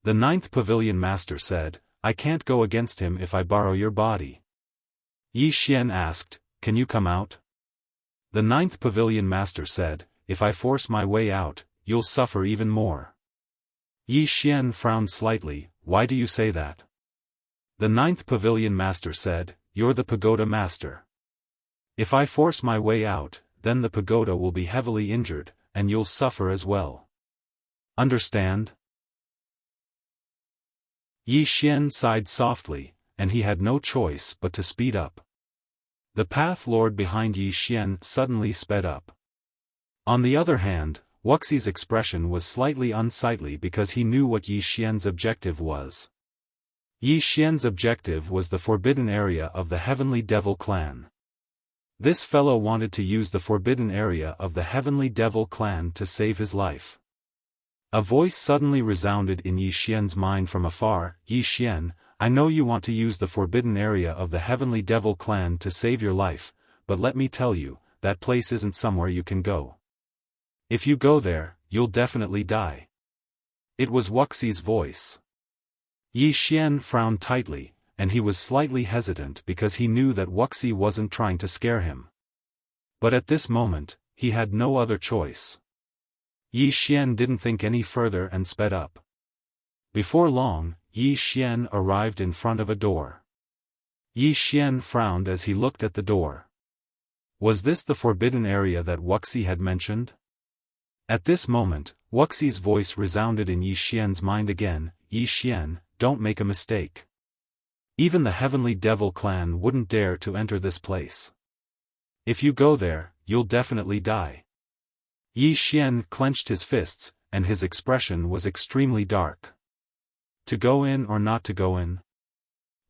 The 9th Pavilion Master said, "I can't go against him if I borrow your body." Yi Xian asked, "Can you come out?" The 9th Pavilion Master said, "If I force my way out, you'll suffer even more." Yi Xian frowned slightly, "Why do you say that?" The 9th Pavilion Master said, "You're the Pagoda Master. If I force my way out, then the pagoda will be heavily injured, and you'll suffer as well. Understand?" Yi Xian sighed softly, and he had no choice but to speed up. The Path Lord behind Yi Xian suddenly sped up. On the other hand, Wuxia's expression was slightly unsightly because he knew what Yi Xian's objective was. Yi Xian's objective was the forbidden area of the Heavenly Devil clan. This fellow wanted to use the forbidden area of the Heavenly Devil clan to save his life. A voice suddenly resounded in Yi Xian's mind from afar, "Yi Xian, I know you want to use the forbidden area of the Heavenly Devil clan to save your life, but let me tell you, that place isn't somewhere you can go. If you go there, you'll definitely die." It was Wuxia's voice. Yi Xian frowned tightly, and he was slightly hesitant because he knew that Wuxia wasn't trying to scare him. But at this moment, he had no other choice. Yi Xian didn't think any further and sped up. Before long, Yi Xian arrived in front of a door. Yi Xian frowned as he looked at the door. Was this the forbidden area that Wuxia had mentioned? At this moment, Wuxia's voice resounded in Yi Xian's mind again. Yi Xian, don't make a mistake. Even the Heavenly Devil clan wouldn't dare to enter this place. If you go there, you'll definitely die. Yi Xian clenched his fists, and his expression was extremely dark. To go in or not to go in?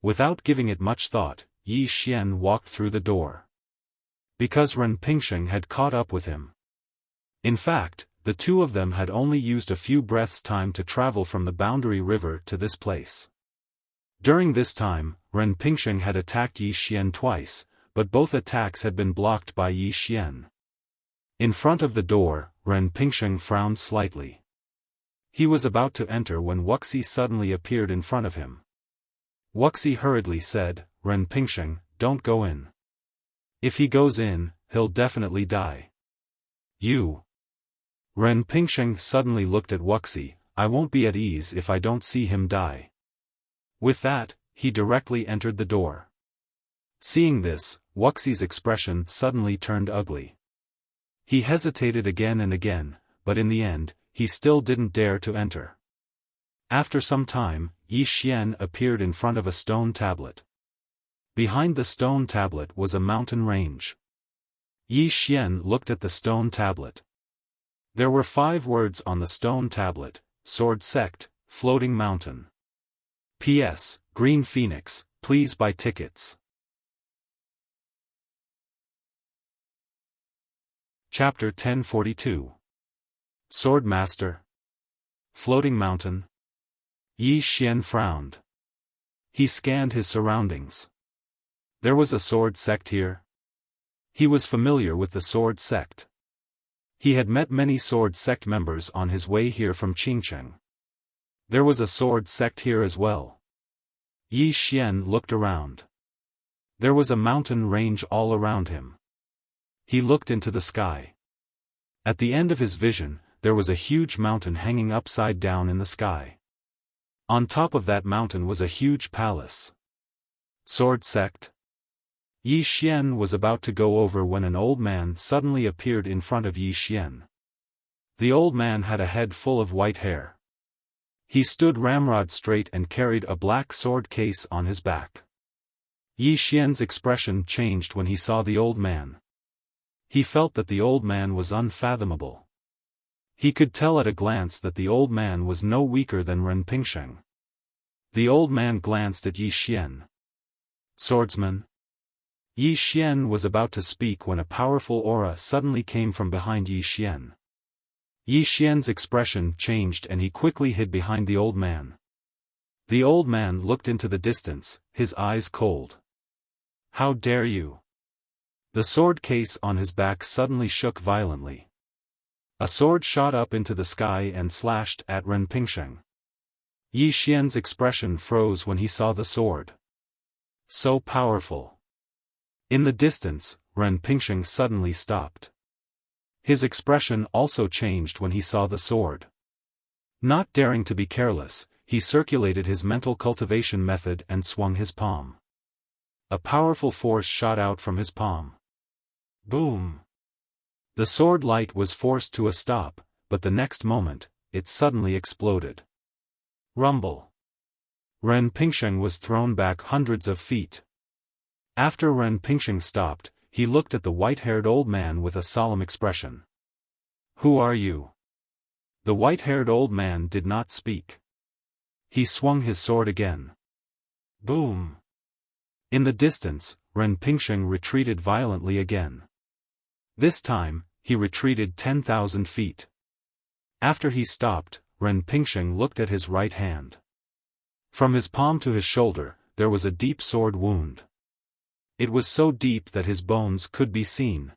Without giving it much thought, Yi Xian walked through the door. Because Ren Pingsheng had caught up with him. In fact, the two of them had only used a few breaths' time to travel from the boundary river to this place. During this time, Ren Pingsheng had attacked Yi Xian twice, but both attacks had been blocked by Yi Xian. In front of the door, Ren Pingsheng frowned slightly. He was about to enter when Wuxia suddenly appeared in front of him. Wuxia hurriedly said, Ren Pingsheng, don't go in. If he goes in, he'll definitely die. You. Ren Pingsheng suddenly looked at Wuxia. I won't be at ease if I don't see him die. With that, he directly entered the door. Seeing this, Wuxia's expression suddenly turned ugly. He hesitated again and again, but in the end, he still didn't dare to enter. After some time, Yi Xian appeared in front of a stone tablet. Behind the stone tablet was a mountain range. Yi Xian looked at the stone tablet. There were 5 words on the stone tablet: Sword Sect, Floating Mountain. P.S. Green Phoenix, please buy tickets. Chapter 1042. Swordmaster. Floating Mountain. Yi Xian frowned. He scanned his surroundings. There was a sword sect here. He was familiar with the sword sect. He had met many sword sect members on his way here from Qingcheng. There was a sword sect here as well. Yi Xian looked around. There was a mountain range all around him. He looked into the sky. At the end of his vision, there was a huge mountain hanging upside down in the sky. On top of that mountain was a huge palace. Sword sect? Yi Xian was about to go over when an old man suddenly appeared in front of Yi Xian. The old man had a head full of white hair. He stood ramrod straight and carried a black sword case on his back. Yi Xian's expression changed when he saw the old man. He felt that the old man was unfathomable. He could tell at a glance that the old man was no weaker than Ren Pingsheng. The old man glanced at Yi Xian. Swordsman? Yi Xian was about to speak when a powerful aura suddenly came from behind Yi Xian. Yi Xian's expression changed and he quickly hid behind the old man. The old man looked into the distance, his eyes cold. How dare you? The sword case on his back suddenly shook violently. A sword shot up into the sky and slashed at Ren Pingsheng. Yi Xian's expression froze when he saw the sword. So powerful. In the distance, Ren Pingsheng suddenly stopped. His expression also changed when he saw the sword. Not daring to be careless, he circulated his mental cultivation method and swung his palm. A powerful force shot out from his palm. Boom! The sword light was forced to a stop, but the next moment, it suddenly exploded. Rumble! Ren Pingsheng was thrown back hundreds of feet. After Ren Pingsheng stopped, he looked at the white-haired old man with a solemn expression. Who are you? The white-haired old man did not speak. He swung his sword again. Boom! In the distance, Ren Pingsheng retreated violently again. This time, he retreated 10,000 feet. After he stopped, Ren Pingsheng looked at his right hand. From his palm to his shoulder, there was a deep sword wound. It was so deep that his bones could be seen.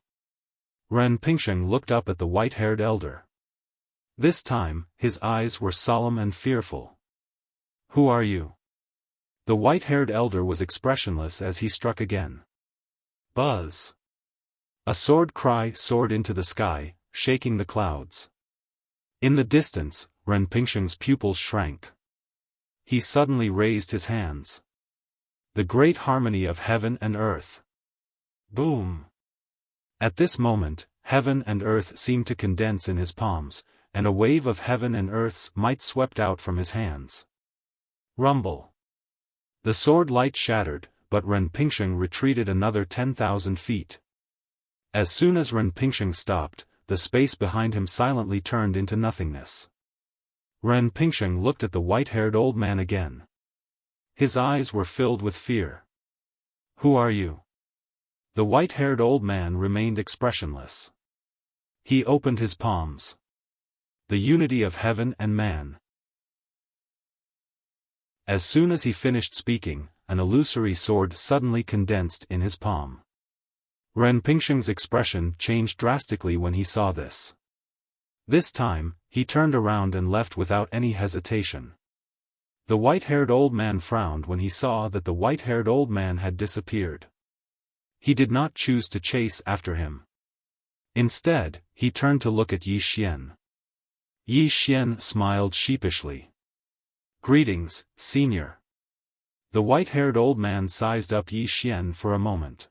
Ren Pingsheng looked up at the white-haired elder. This time, his eyes were solemn and fearful. Who are you? The white-haired elder was expressionless as he struck again. Buzz! A sword cry soared into the sky, shaking the clouds. In the distance, Ren Pingsheng's pupils shrank. He suddenly raised his hands. The great harmony of heaven and earth. Boom! At this moment, heaven and earth seemed to condense in his palms, and a wave of heaven and earth's might swept out from his hands. Rumble! The sword light shattered, but Ren Pingsheng retreated another 10,000 feet. As soon as Ren Pingsheng stopped, the space behind him silently turned into nothingness. Ren Pingsheng looked at the white-haired old man again. His eyes were filled with fear. Who are you? The white-haired old man remained expressionless. He opened his palms. The unity of heaven and man. As soon as he finished speaking, an illusory sword suddenly condensed in his palm. Ren Pingsheng's expression changed drastically when he saw this. This time, he turned around and left without any hesitation. The white-haired old man frowned when he saw that the white-haired old man had disappeared. He did not choose to chase after him. Instead, he turned to look at Yi Xian. Yi Xian smiled sheepishly. Greetings, senior. The white-haired old man sized up Yi Xian for a moment.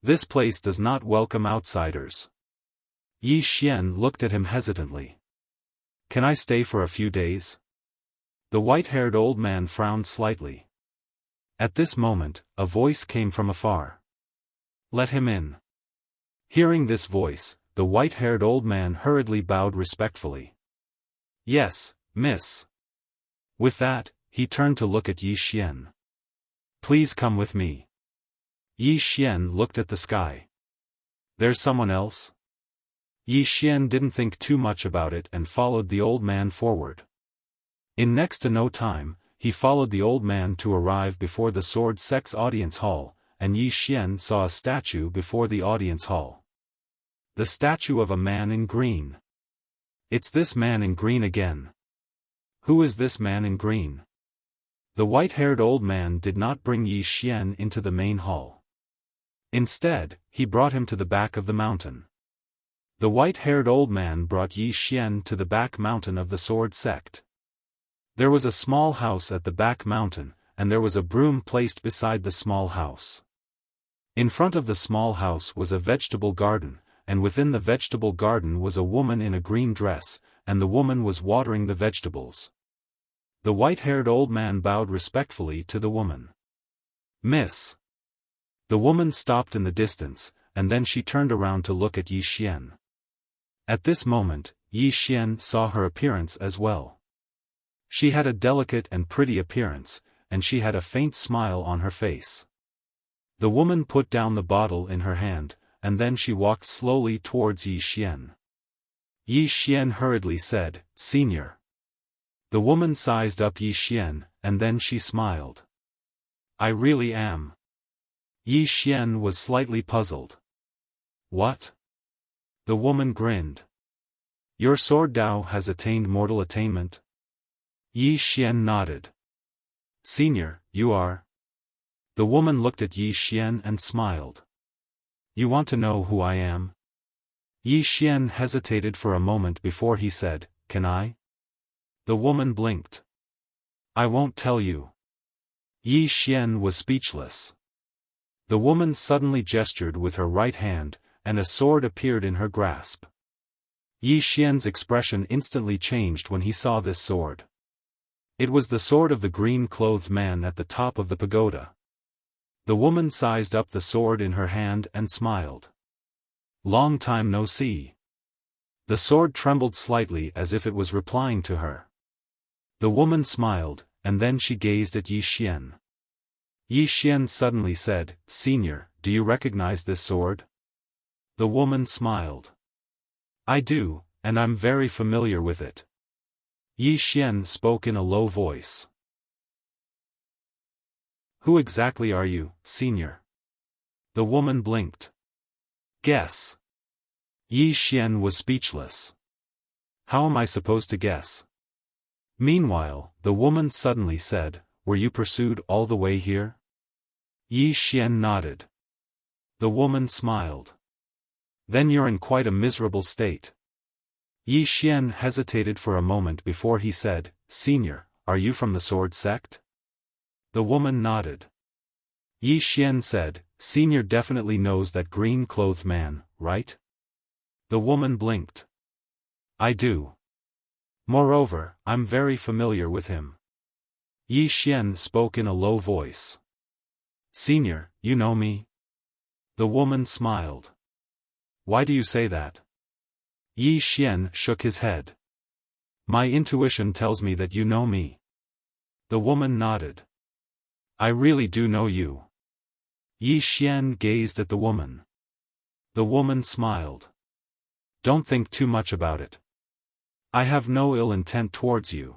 This place does not welcome outsiders. Yi Xian looked at him hesitantly. Can I stay for a few days? The white-haired old man frowned slightly. At this moment, a voice came from afar. Let him in. Hearing this voice, the white-haired old man hurriedly bowed respectfully. Yes, miss. With that, he turned to look at Yi Xian. Please come with me. Yi Xian looked at the sky. There's someone else? Yi Xian didn't think too much about it and followed the old man forward. In next to no time, he followed the old man to arrive before the Sword Sect's audience hall, and Yi Xian saw a statue before the audience hall. The statue of a man in green. It's this man in green again. Who is this man in green? The white-haired old man did not bring Yi Xian into the main hall. Instead, he brought him to the back of the mountain. The white-haired old man brought Yi Xian to the back mountain of the Sword Sect. There was a small house at the back mountain, and there was a broom placed beside the small house. In front of the small house was a vegetable garden, and within the vegetable garden was a woman in a green dress, and the woman was watering the vegetables. The white-haired old man bowed respectfully to the woman. Miss. The woman stopped in the distance, and then she turned around to look at Yi Xian. At this moment, Yi Xian saw her appearance as well. She had a delicate and pretty appearance, and she had a faint smile on her face. The woman put down the bottle in her hand, and then she walked slowly towards Yi Xian. Yi Xian hurriedly said, Senior. The woman sized up Yi Xian, and then she smiled. I really am. Yi Xian was slightly puzzled. What? The woman grinned. Your sword Dao has attained mortal attainment? Yi Xian nodded. Senior, you are? The woman looked at Yi Xian and smiled. You want to know who I am? Yi Xian hesitated for a moment before he said, Can I? The woman blinked. I won't tell you. Yi Xian was speechless. The woman suddenly gestured with her right hand, and a sword appeared in her grasp. Yi Xian's expression instantly changed when he saw this sword. It was the sword of the green-clothed man at the top of the pagoda. The woman sized up the sword in her hand and smiled. Long time no see. The sword trembled slightly as if it was replying to her. The woman smiled, and then she gazed at Yi Xian. Yi Xian suddenly said, Senior, do you recognize this sword? The woman smiled. I do, and I'm very familiar with it. Yi Xian spoke in a low voice. Who exactly are you, Senior? The woman blinked. Guess. Yi Xian was speechless. How am I supposed to guess? Meanwhile, the woman suddenly said, were you pursued all the way here? Yi Xian nodded. The woman smiled. Then you're in quite a miserable state. Yi Xian hesitated for a moment before he said, Senior, are you from the sword sect? The woman nodded. Yi Xian said, Senior definitely knows that green-clothed man, right? The woman blinked. I do. Moreover, I'm very familiar with him. Yi Xian spoke in a low voice. Senior, you know me? The woman smiled. Why do you say that? Yi Xian shook his head. My intuition tells me that you know me. The woman nodded. I really do know you. Yi Xian gazed at the woman. The woman smiled. Don't think too much about it. I have no ill intent towards you.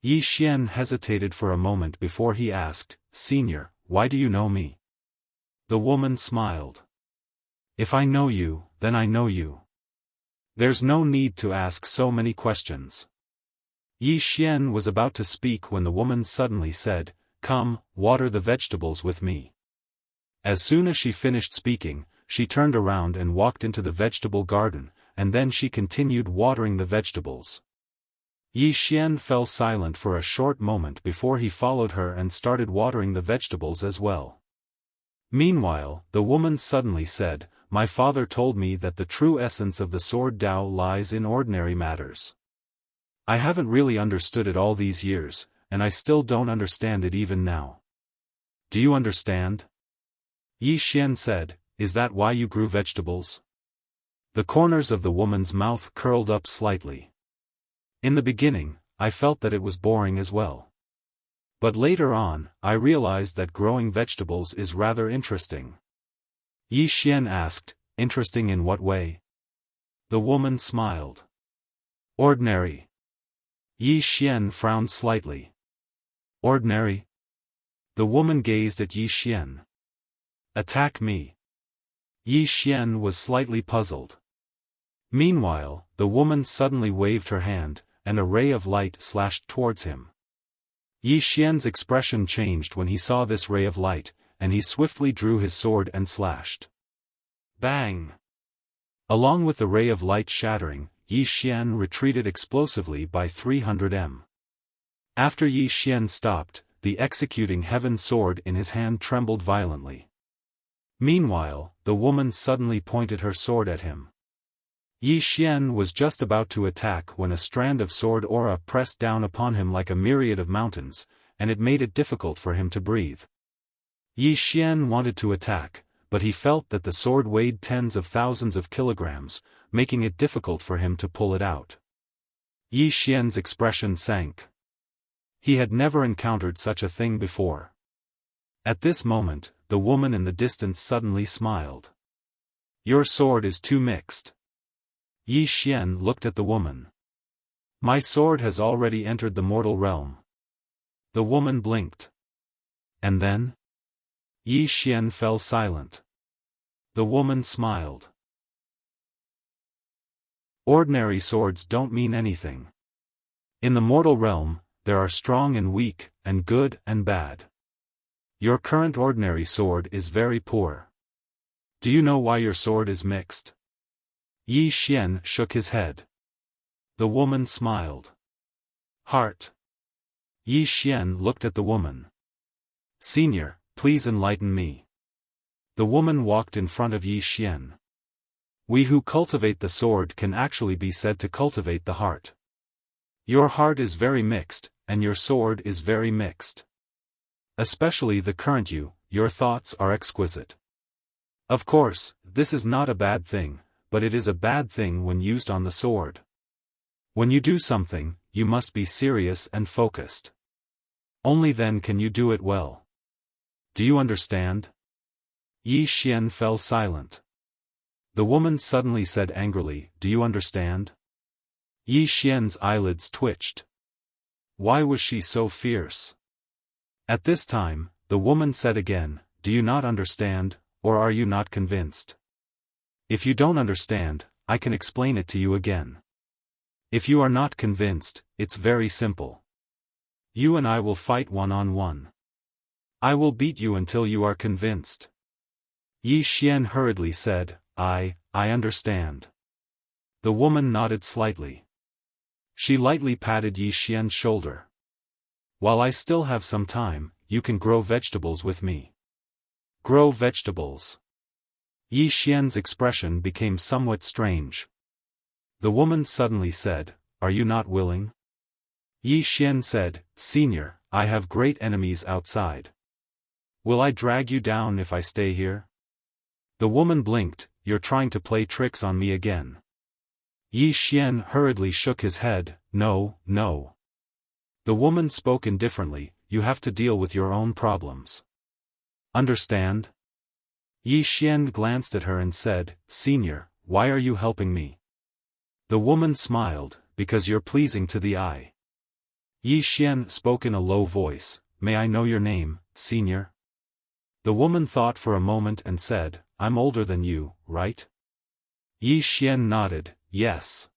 Yi Xian hesitated for a moment before he asked, Senior, why do you know me? The woman smiled. If I know you, then I know you. There's no need to ask so many questions. Yi Xian was about to speak when the woman suddenly said, Come, water the vegetables with me. As soon as she finished speaking, she turned around and walked into the vegetable garden, and then she continued watering the vegetables. Yi Xian fell silent for a short moment before he followed her and started watering the vegetables as well. Meanwhile, the woman suddenly said, My father told me that the true essence of the sword Tao lies in ordinary matters. I haven't really understood it all these years, and I still don't understand it even now. Do you understand? Yi Xian said, Is that why you grew vegetables? The corners of the woman's mouth curled up slightly. In the beginning, I felt that it was boring as well. But later on, I realized that growing vegetables is rather interesting. Yi Xian asked, Interesting in what way? The woman smiled. Ordinary. Yi Xian frowned slightly. Ordinary? The woman gazed at Yi Xian. Attack me. Yi Xian was slightly puzzled. Meanwhile, the woman suddenly waved her hand, and a ray of light slashed towards him. Yi Xian's expression changed when he saw this ray of light, and he swiftly drew his sword and slashed. Bang! Along with the ray of light shattering, Yi Xian retreated explosively by 300 m. After Yi Xian stopped, the executing heaven sword in his hand trembled violently. Meanwhile, the woman suddenly pointed her sword at him. Yi Xian was just about to attack when a strand of sword aura pressed down upon him like a myriad of mountains, and it made it difficult for him to breathe. Yi Xian wanted to attack, but he felt that the sword weighed tens of thousands of kilograms, making it difficult for him to pull it out. Yi Xian's expression sank. He had never encountered such a thing before. At this moment, the woman in the distance suddenly smiled. Your sword is too mixed. Yi Xian looked at the woman. My sword has already entered the mortal realm. The woman blinked. And then? Yi Xian fell silent. The woman smiled. Ordinary swords don't mean anything. In the mortal realm, there are strong and weak, and good and bad. Your current ordinary sword is very poor. Do you know why your sword is mixed? Yi Xian shook his head. The woman smiled. Heart. Yi Xian looked at the woman. Senior, please enlighten me. The woman walked in front of Yi Xian. We who cultivate the sword can actually be said to cultivate the heart. Your heart is very mixed, and your sword is very mixed. Especially the current you, your thoughts are exquisite. Of course, this is not a bad thing, but it is a bad thing when used on the sword. When you do something, you must be serious and focused. Only then can you do it well. Do you understand? Yi Xian fell silent. The woman suddenly said angrily, Do you understand? Yi Xian's eyelids twitched. Why was she so fierce? At this time, the woman said again, Do you not understand, or are you not convinced? If you don't understand, I can explain it to you again. If you are not convinced, it's very simple. You and I will fight one-on-one. I will beat you until you are convinced. Yi Xian hurriedly said, I understand. The woman nodded slightly. She lightly patted Yi Xian's shoulder. While I still have some time, you can grow vegetables with me. Grow vegetables. Yi Xian's expression became somewhat strange. The woman suddenly said, Are you not willing? Yi Xian said, Senior, I have great enemies outside. Will I drag you down if I stay here? The woman blinked, You're trying to play tricks on me again. Yi Xian hurriedly shook his head, No. The woman spoke indifferently, You have to deal with your own problems. Understand? Yi Xian glanced at her and said, Senior, why are you helping me? The woman smiled, Because you're pleasing to the eye. Yi Xian spoke in a low voice, May I know your name, Senior? The woman thought for a moment and said, I'm older than you, right? Yi Xian nodded, Yes.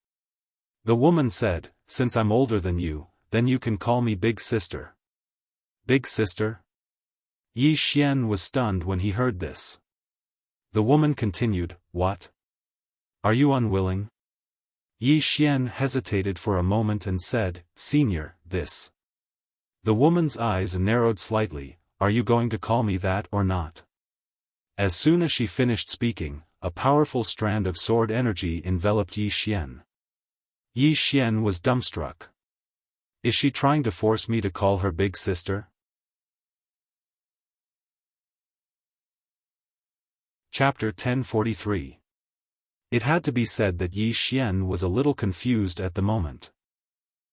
The woman said, Since I'm older than you, then you can call me Big Sister. Big Sister? Yi Xian was stunned when he heard this. The woman continued, What? Are you unwilling? Yi Xian hesitated for a moment and said, Senior, this. The woman's eyes narrowed slightly, Are you going to call me that or not? As soon as she finished speaking, a powerful strand of sword energy enveloped Yi Xian. Yi Xian was dumbstruck. Is she trying to force me to call her Big Sister? Chapter 1043. It had to be said that Yi Xian was a little confused at the moment.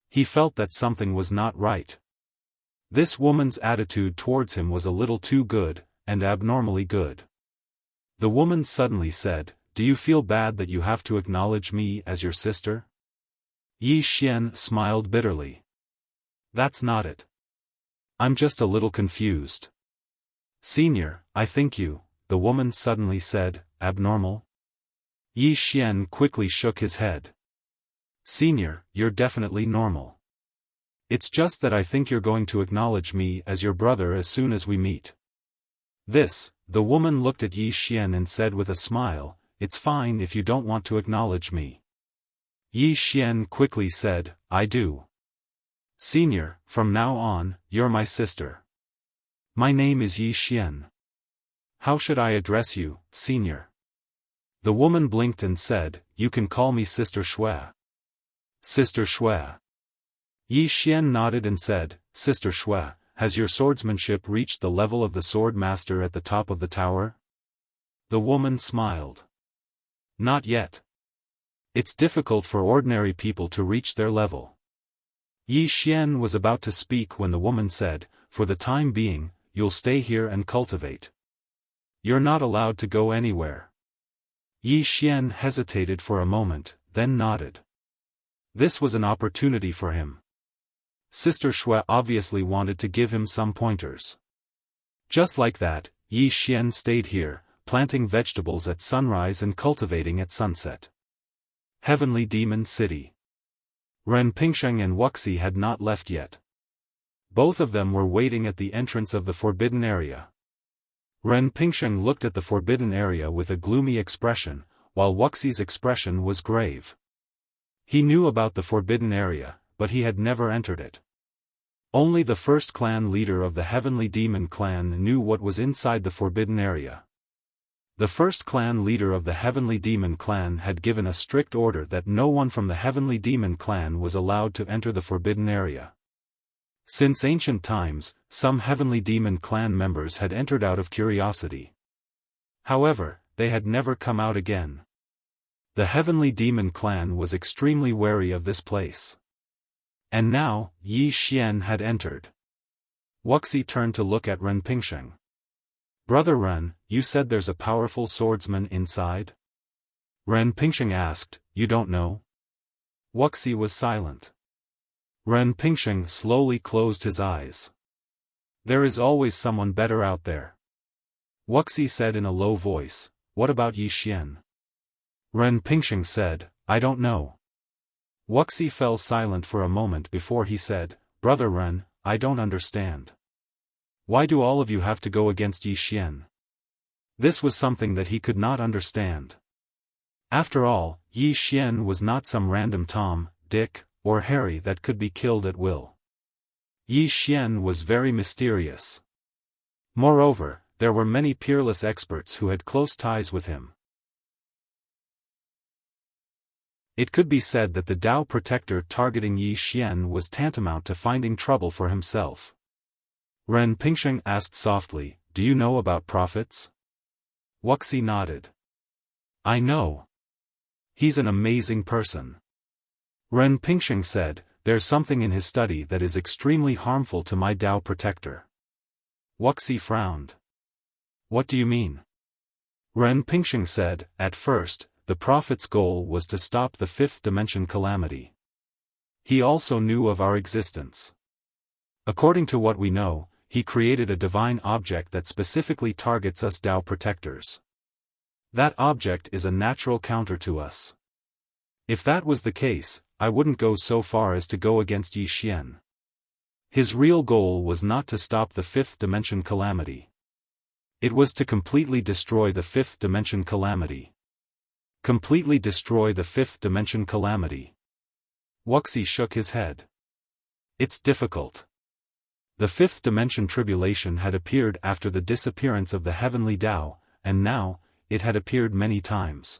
He felt that something was not right. This woman's attitude towards him was a little too good, and abnormally good. The woman suddenly said, Do you feel bad that you have to acknowledge me as your sister? Yi Xian smiled bitterly. That's not it. I'm just a little confused. Senior, I think you, the woman suddenly said, abnormal? Yi Xian quickly shook his head. Senior, you're definitely normal. It's just that I think you're going to acknowledge me as your brother as soon as we meet. The woman looked at Yi Xian and said with a smile, It's fine if you don't want to acknowledge me. Yi Xian quickly said, I do. Senior, from now on, you're my sister. My name is Yi Xian. How should I address you, Senior? The woman blinked and said, You can call me Sister Shui. Sister Shui. Yi Xian nodded and said, Sister Shui, has your swordsmanship reached the level of the Swordmaster at the top of the tower? The woman smiled. Not yet. It's difficult for ordinary people to reach their level. Yi Xian was about to speak when the woman said, For the time being, you'll stay here and cultivate. You're not allowed to go anywhere. Yi Xian hesitated for a moment, then nodded. This was an opportunity for him. Sister Shui obviously wanted to give him some pointers. Just like that, Yi Xian stayed here, planting vegetables at sunrise and cultivating at sunset. Heavenly Demon City. Ren Pingsheng and Wuxia had not left yet. Both of them were waiting at the entrance of the forbidden area. Ren Pingsheng looked at the forbidden area with a gloomy expression, while Wuxia's expression was grave. He knew about the forbidden area, but he had never entered it. Only the first clan leader of the Heavenly Demon clan knew what was inside the forbidden area. The first clan leader of the Heavenly Demon clan had given a strict order that no one from the Heavenly Demon clan was allowed to enter the forbidden area. Since ancient times, some Heavenly Demon clan members had entered out of curiosity. However, they had never come out again. The Heavenly Demon clan was extremely wary of this place. And now, Yi Xian had entered. Wuxia turned to look at Ren Pingsheng. Brother Ren, you said there's a powerful swordsman inside? Ren Pingsheng asked, You don't know? Wuxia was silent. Ren Pingsheng slowly closed his eyes. There is always someone better out there. Wuxia said in a low voice, What about Yi Xian? Ren Pingsheng said, I don't know. Wuxia fell silent for a moment before he said, Brother Ren, I don't understand. Why do all of you have to go against Yi Xian? This was something that he could not understand. After all, Yi Xian was not some random Tom, Dick, or Harry that could be killed at will. Yi Xian was very mysterious. Moreover, there were many peerless experts who had close ties with him. It could be said that the Tao Protector targeting Yi Xian was tantamount to finding trouble for himself. Ren Pingsheng asked softly, "Do you know about prophets?" Wuxia nodded. "I know. He's an amazing person." Ren Pingsheng said, "There's something in his study that is extremely harmful to my Tao Protector." Wuxia frowned. "What do you mean?" Ren Pingsheng said, "At first, the prophet's goal was to stop the fifth dimension calamity. He also knew of our existence. According to what we know, he created a divine object that specifically targets us Tao Protectors. That object is a natural counter to us. If that was the case, I wouldn't go so far as to go against Yi Xian. His real goal was not to stop the fifth dimension calamity. It was to completely destroy the fifth dimension calamity. Completely destroy the fifth dimension calamity." Wuxia shook his head. "It's difficult. The fifth dimension tribulation had appeared after the disappearance of the heavenly Tao, and now, it had appeared many times.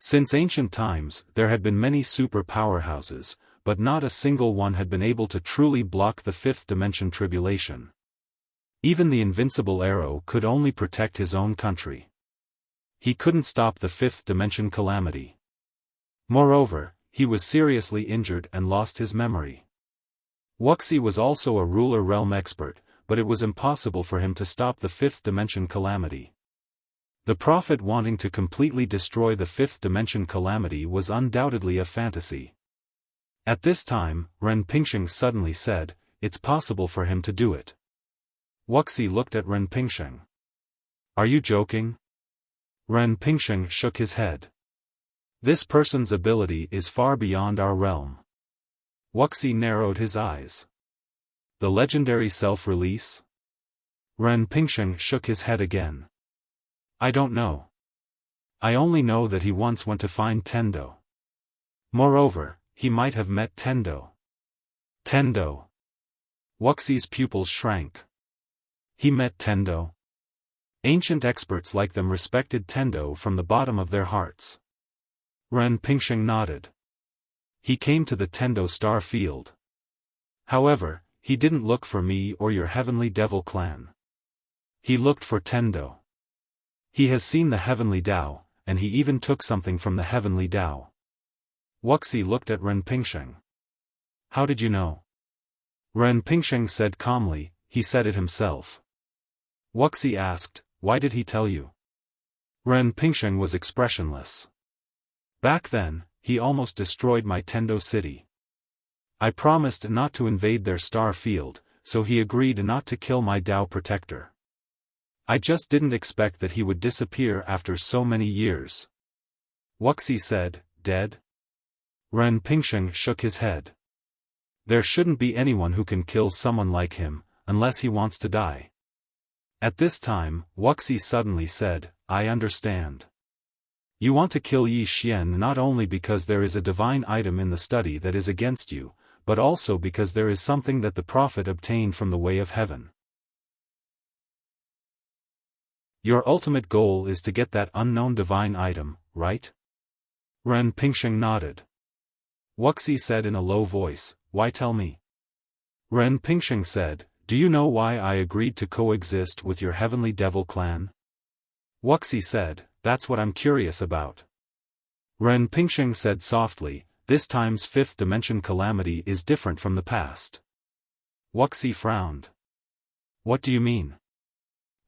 Since ancient times, there had been many super powerhouses, but not a single one had been able to truly block the fifth dimension tribulation. Even the invincible arrow could only protect his own country. He couldn't stop the fifth dimension calamity. Moreover, he was seriously injured and lost his memory. Wuxia was also a ruler realm expert, but it was impossible for him to stop the fifth dimension calamity. The prophet wanting to completely destroy the fifth dimension calamity was undoubtedly a fantasy. At this time, Ren Pingsheng suddenly said, "It's possible for him to do it." Wuxia looked at Ren Pingsheng. "Are you joking?" Ren Pingsheng shook his head. "This person's ability is far beyond our realm." Wuxia narrowed his eyes. "The legendary self-release?" Ren Pingsheng shook his head again. "I don't know. I only know that he once went to find Tendo. Moreover, he might have met Tendo." "Tendo?" Wuxia's pupils shrank. "He met Tendo?" Ancient experts like them respected Tendo from the bottom of their hearts. Ren Pingsheng nodded. "He came to the Tendo star field. However, he didn't look for me or your heavenly devil clan. He looked for Tendo. He has seen the heavenly Tao, and he even took something from the heavenly Tao." Wuxia looked at Ren Pingsheng. "How did you know?" Ren Pingsheng said calmly, "He said it himself." Wuxia asked, "Why did he tell you?" Ren Pingsheng was expressionless. "Back then, he almost destroyed my Tendo city. I promised not to invade their star field, so he agreed not to kill my Tao Protector. I just didn't expect that he would disappear after so many years." Wuxia said, "Dead?" Ren Pingsheng shook his head. "There shouldn't be anyone who can kill someone like him, unless he wants to die." At this time, Wuxia suddenly said, "I understand. You want to kill Yi Xian not only because there is a divine item in the study that is against you, but also because there is something that the prophet obtained from the way of heaven. Your ultimate goal is to get that unknown divine item, right?" Ren Pingsheng nodded. Wuxia said in a low voice, "Why tell me?" Ren Pingsheng said, "Do you know why I agreed to coexist with your heavenly devil clan?" Wuxia said, "That's what I'm curious about." Ren Pingsheng said softly, "This time's fifth dimension calamity is different from the past." Wuxia frowned. "What do you mean?"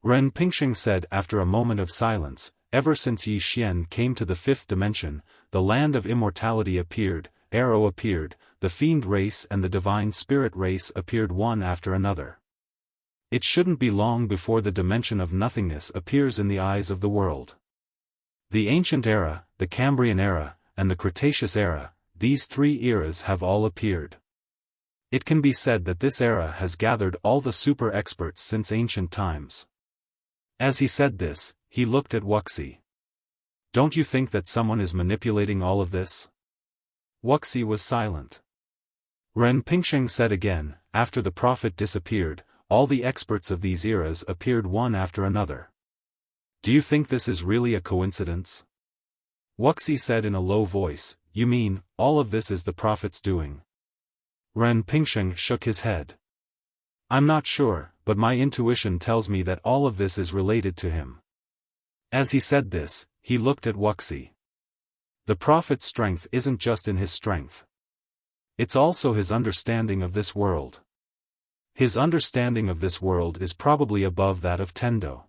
Ren Pingsheng said after a moment of silence, "Ever since Yi Xian came to the fifth dimension, the land of immortality appeared, Arrow appeared, the fiend race and the divine spirit race appeared one after another. It shouldn't be long before the dimension of nothingness appears in the eyes of the world. The ancient era, the Cambrian era, and the Cretaceous era, these three eras have all appeared. It can be said that this era has gathered all the super experts since ancient times. As he said this, he looked at Wuxia. Don't you think that someone is manipulating all of this? Wuxia was silent. Ren Pingsheng said again, after the prophet disappeared, all the experts of these eras appeared one after another. Do you think this is really a coincidence? Wuxia said in a low voice, you mean, all of this is the prophet's doing? Ren Pingsheng shook his head. I'm not sure, but my intuition tells me that all of this is related to him. As he said this, he looked at Wuxia. The prophet's strength isn't just in his strength. It's also his understanding of this world. His understanding of this world is probably above that of Tendo.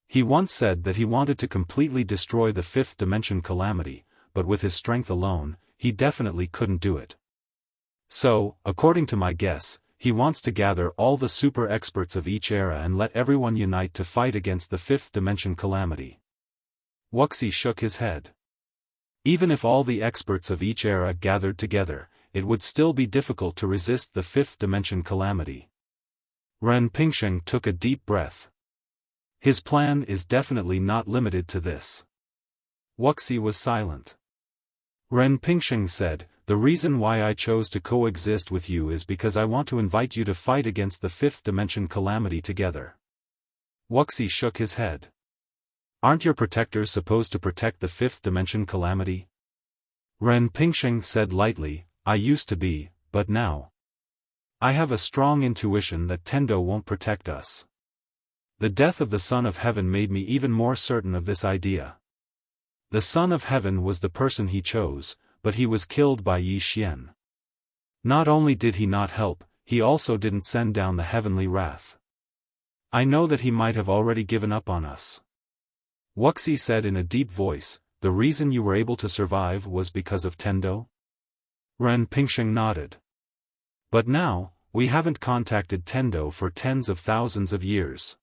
He once said that he wanted to completely destroy the fifth dimension calamity, but with his strength alone, he definitely couldn't do it. So, according to my guess, he wants to gather all the super experts of each era and let everyone unite to fight against the fifth dimension calamity. Wuxia shook his head. Even if all the experts of each era gathered together, it would still be difficult to resist the fifth dimension calamity. Ren Pingsheng took a deep breath. His plan is definitely not limited to this. Wuxia was silent. Ren Pingsheng said, the reason why I chose to coexist with you is because I want to invite you to fight against the fifth dimension calamity together. Wuxia shook his head. Aren't your protectors supposed to protect the fifth dimension calamity? Ren Pingsheng said lightly, I used to be, but now. I have a strong intuition that Tendo won't protect us. The death of the Son of Heaven made me even more certain of this idea. The Son of Heaven was the person he chose, but he was killed by Yi Xian. Not only did he not help, he also didn't send down the heavenly wrath. I know that he might have already given up on us. Wuxia said in a deep voice, the reason you were able to survive was because of Tendo? Ren Pingsheng nodded. But now, we haven't contacted Tendo for tens of thousands of years.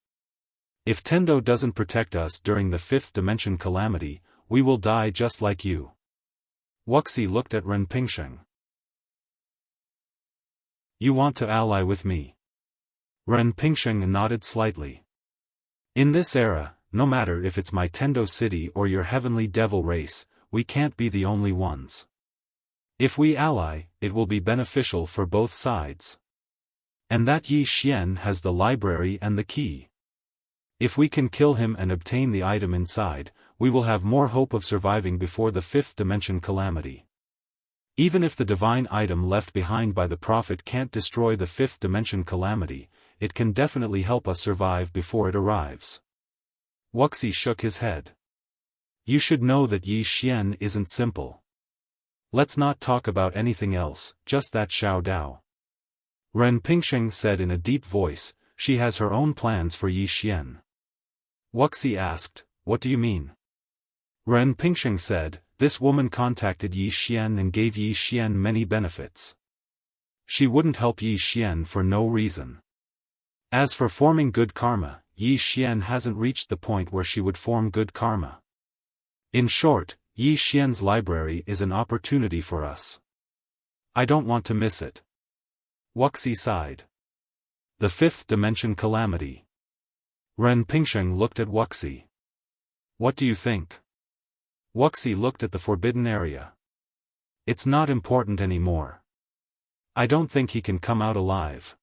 If Tendo doesn't protect us during the fifth dimension calamity, we will die just like you. Wuxia looked at Ren Pingsheng. You want to ally with me? Ren Pingsheng nodded slightly. In this era, no matter if it's my Tendo city or your heavenly devil race, we can't be the only ones. If we ally, it will be beneficial for both sides. And that Yi Xian has the library and the key. If we can kill him and obtain the item inside, we will have more hope of surviving before the fifth dimension calamity. Even if the divine item left behind by the prophet can't destroy the fifth dimension calamity, it can definitely help us survive before it arrives. Wuxia shook his head. You should know that Yi Xian isn't simple. Let's not talk about anything else, just that Xiao Dao. Ren Pingsheng said in a deep voice, she has her own plans for Yi Xian. Wuxia asked, what do you mean? Ren Pingsheng said, this woman contacted Yi Xian and gave Yi Xian many benefits. She wouldn't help Yi Xian for no reason. As for forming good karma, Yi Xian hasn't reached the point where she would form good karma. In short, Yi Xian's library is an opportunity for us. I don't want to miss it. Wuxia sighed. The fifth dimension calamity. Ren Pingsheng looked at Wuxia. What do you think? Wuxia looked at the forbidden area. It's not important anymore. I don't think he can come out alive.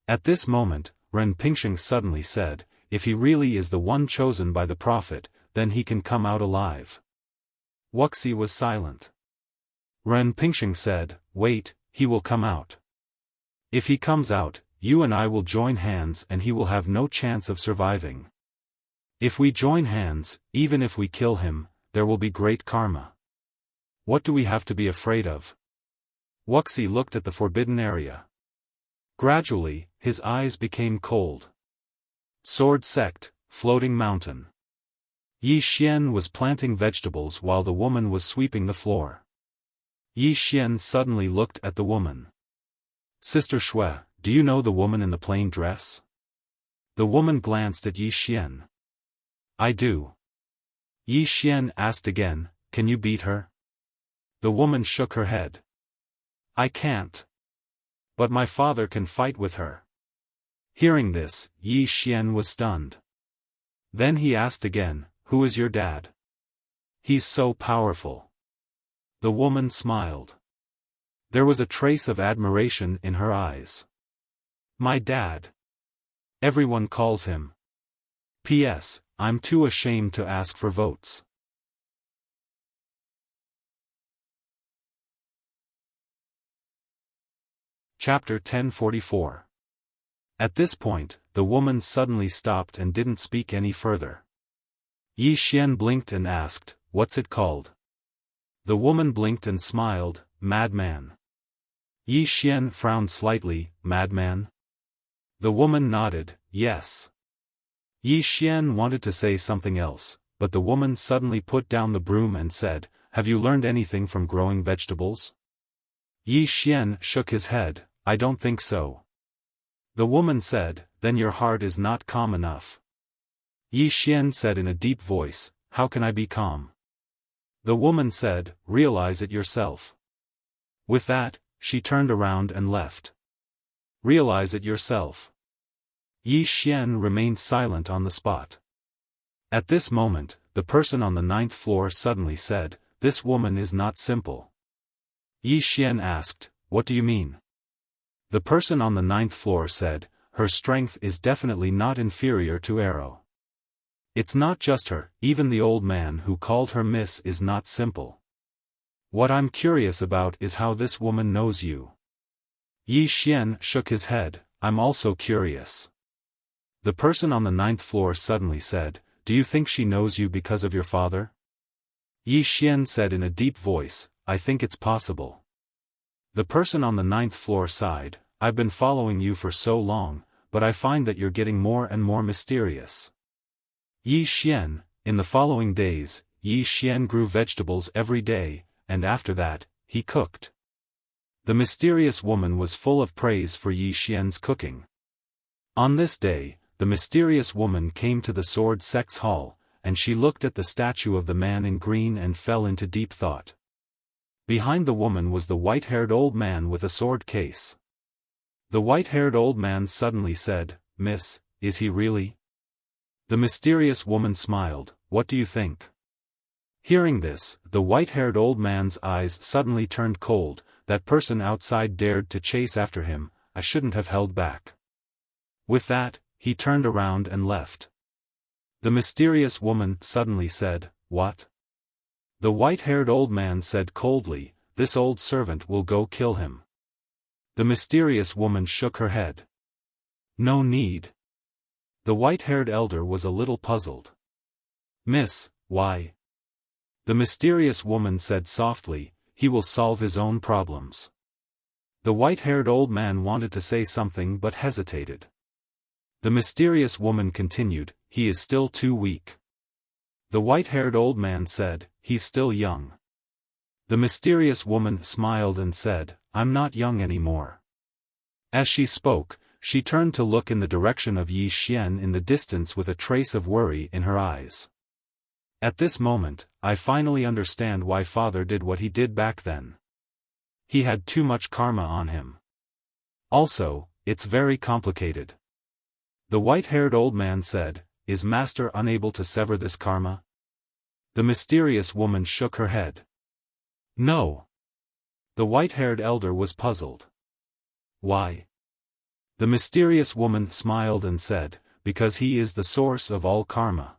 At this moment, Ren Pingsheng suddenly said, if he really is the one chosen by the prophet, then he can come out alive. Wuxia was silent. Ren Pingsheng said, wait, he will come out. If he comes out, you and I will join hands and he will have no chance of surviving. If we join hands, even if we kill him, there will be great karma. What do we have to be afraid of? Wuxia looked at the forbidden area. Gradually, his eyes became cold. Sword sect, floating mountain. Yi Xian was planting vegetables while the woman was sweeping the floor. Yi Xian suddenly looked at the woman. Sister Shui, do you know the woman in the plain dress? The woman glanced at Yi Xian. I do. Yi Xian asked again, can you beat her? The woman shook her head. I can't. But my father can fight with her. Hearing this, Yi Xian was stunned. Then he asked again, who is your dad? He's so powerful. The woman smiled. There was a trace of admiration in her eyes. My dad. Everyone calls him. P.S. I'm too ashamed to ask for votes. Chapter 1044. At this point, the woman suddenly stopped and didn't speak any further. Yi Xian blinked and asked, what's it called? The woman blinked and smiled, madman. Yi Xian frowned slightly, madman? The woman nodded, yes. Yi Xian wanted to say something else, but the woman suddenly put down the broom and said, have you learned anything from growing vegetables? Yi Xian shook his head, I don't think so. The woman said, then your heart is not calm enough. Yi Xian said in a deep voice, how can I be calm? The woman said, realize it yourself. With that, she turned around and left. Realize it yourself. Yi Xian remained silent on the spot. At this moment, the person on the 9th floor suddenly said, this woman is not simple. Yi Xian asked, what do you mean? The person on the 9th floor said, her strength is definitely not inferior to Arrow. It's not just her, even the old man who called her Miss is not simple. What I'm curious about is how this woman knows you. Yi Xian shook his head, I'm also curious. The person on the 9th floor suddenly said, do you think she knows you because of your father? Yi Xian said in a deep voice, I think it's possible. The person on the 9th floor sighed, I've been following you for so long, but I find that you're getting more and more mysterious. Yi Xian, in the following days, Yi Xian grew vegetables every day, and after that, he cooked. The mysterious woman was full of praise for Yi Xian's cooking. On this day, the mysterious woman came to the sword sect's hall, and she looked at the statue of the man in green and fell into deep thought. Behind the woman was the white-haired old man with a sword case. The white-haired old man suddenly said, Miss, is he really? The mysterious woman smiled, what do you think? Hearing this, the white-haired old man's eyes suddenly turned cold, that person outside dared to chase after him, I shouldn't have held back. With that, he turned around and left. The mysterious woman suddenly said, what? The white-haired old man said coldly, this old servant will go kill him. The mysterious woman shook her head. No need. The white-haired elder was a little puzzled. Miss, why? The mysterious woman said softly, he will solve his own problems. The white-haired old man wanted to say something but hesitated. The mysterious woman continued, he is still too weak. The white-haired old man said, he's still young. The mysterious woman smiled and said, I'm not young anymore. As she spoke, she turned to look in the direction of Yi Xian in the distance with a trace of worry in her eyes. At this moment, I finally understand why father did what he did back then. He had too much karma on him. Also, it's very complicated. The white-haired old man said, is master unable to sever this karma? The mysterious woman shook her head. No. The white-haired elder was puzzled. Why? The mysterious woman smiled and said, because he is the source of all karma.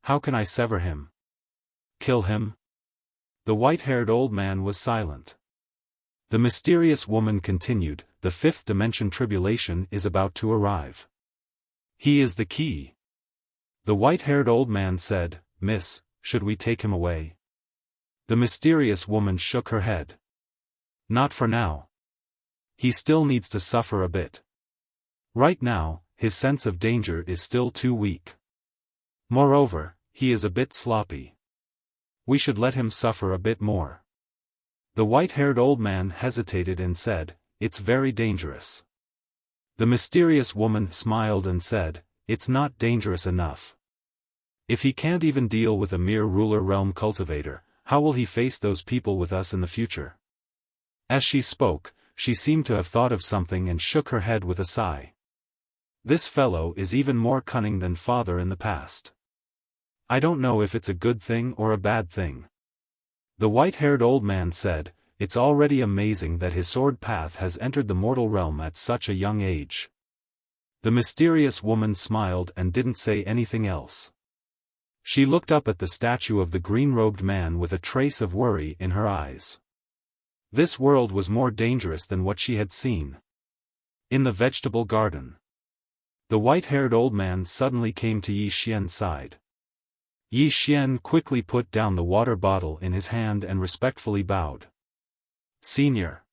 How can I sever him? Kill him? The white-haired old man was silent. The mysterious woman continued, the fifth dimension tribulation is about to arrive. He is the key. The white-haired old man said, Miss, should we take him away? The mysterious woman shook her head. Not for now. He still needs to suffer a bit. Right now, his sense of danger is still too weak. Moreover, he is a bit sloppy. We should let him suffer a bit more. The white-haired old man hesitated and said, it's very dangerous. The mysterious woman smiled and said, it's not dangerous enough. If he can't even deal with a mere ruler realm cultivator, how will he face those people with us in the future? As she spoke, she seemed to have thought of something and shook her head with a sigh. This fellow is even more cunning than father in the past. I don't know if it's a good thing or a bad thing. The white-haired old man said, it's already amazing that his sword path has entered the mortal realm at such a young age. The mysterious woman smiled and didn't say anything else. She looked up at the statue of the green-robed man with a trace of worry in her eyes. This world was more dangerous than what she had seen. In the vegetable garden. The white-haired old man suddenly came to Yi Xian's side. Yi Xian quickly put down the water bottle in his hand and respectfully bowed. Senior.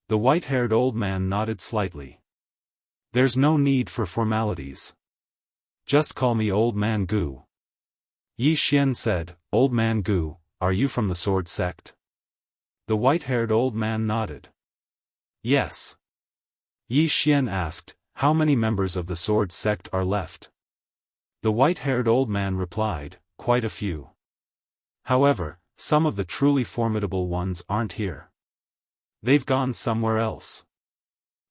The white-haired old man nodded slightly. There's no need for formalities. Just call me Old Man Gu. Yi Xian said, Old Man Gu, are you from the sword sect? The white-haired old man nodded. Yes. Yi Xian asked, how many members of the sword sect are left? The white-haired old man replied, quite a few. However, some of the truly formidable ones aren't here. They've gone somewhere else.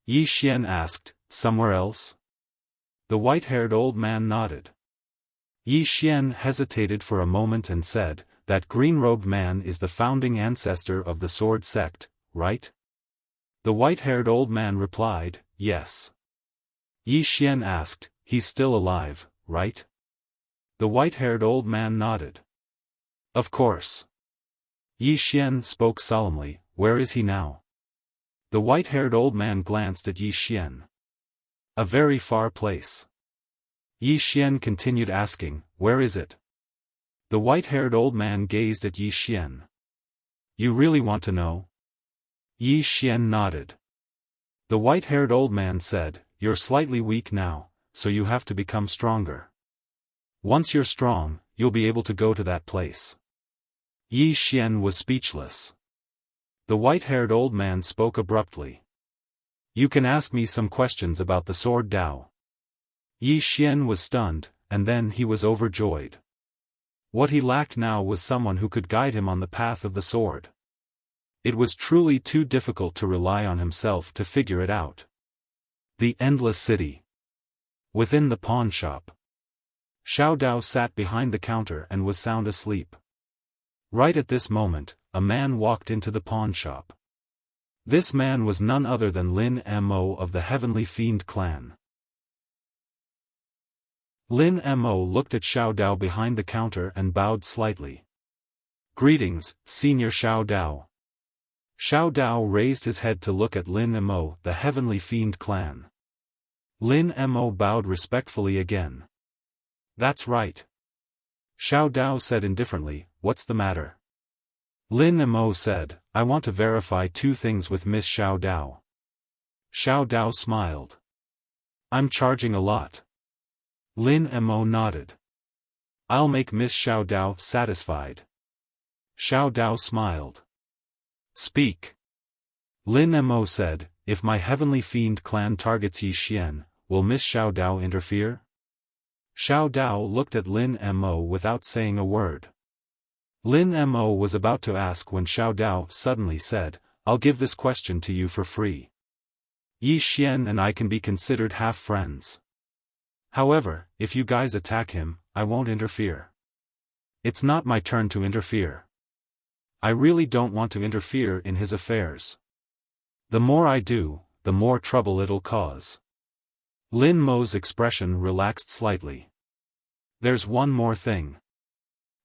Yi Xian asked, somewhere else? The white-haired old man nodded. Yi Xian hesitated for a moment and said, that green-robed man is the founding ancestor of the sword sect, right? The white-haired old man replied, yes. Yi Xian asked, he's still alive, right? The white-haired old man nodded. Of course. Yi Xian spoke solemnly, where is he now? The white-haired old man glanced at Yi Xian. A very far place. Yi Xian continued asking, where is it? The white-haired old man gazed at Yi Xian. You really want to know? Yi Xian nodded. The white-haired old man said, you're slightly weak now, so you have to become stronger. Once you're strong, you'll be able to go to that place. Yi Xian was speechless. The white-haired old man spoke abruptly. You can ask me some questions about the sword Dao. Yi Xian was stunned, and then he was overjoyed. What he lacked now was someone who could guide him on the path of the sword. It was truly too difficult to rely on himself to figure it out. The endless city. Within the pawn shop. Xiao Dao sat behind the counter and was sound asleep. Right at this moment, a man walked into the pawn shop. This man was none other than Lin Mo of the Heavenly Fiend clan. Lin Mo looked at Xiao Dao behind the counter and bowed slightly. Greetings, Senior Xiao Dao. Xiao Dao raised his head to look at Lin Mo, the Heavenly Fiend clan. Lin Mo bowed respectfully again. That's right. Xiao Dao said indifferently, what's the matter? Lin Mo said, I want to verify two things with Miss Xiao Dao. Xiao Dao smiled. I'm charging a lot. Lin Mo nodded. I'll make Miss Xiao Dao satisfied. Xiao Dao smiled. Speak. Lin Mo said, if my Heavenly Fiend clan targets Yi Xian, will Miss Xiao Dao interfere? Xiao Dao looked at Lin Mo without saying a word. Lin Mo was about to ask when Xiao Dao suddenly said, I'll give this question to you for free. Yi Xian and I can be considered half friends. However, if you guys attack him, I won't interfere. It's not my turn to interfere. I really don't want to interfere in his affairs. The more I do, the more trouble it'll cause. Lin Mo's expression relaxed slightly. There's one more thing.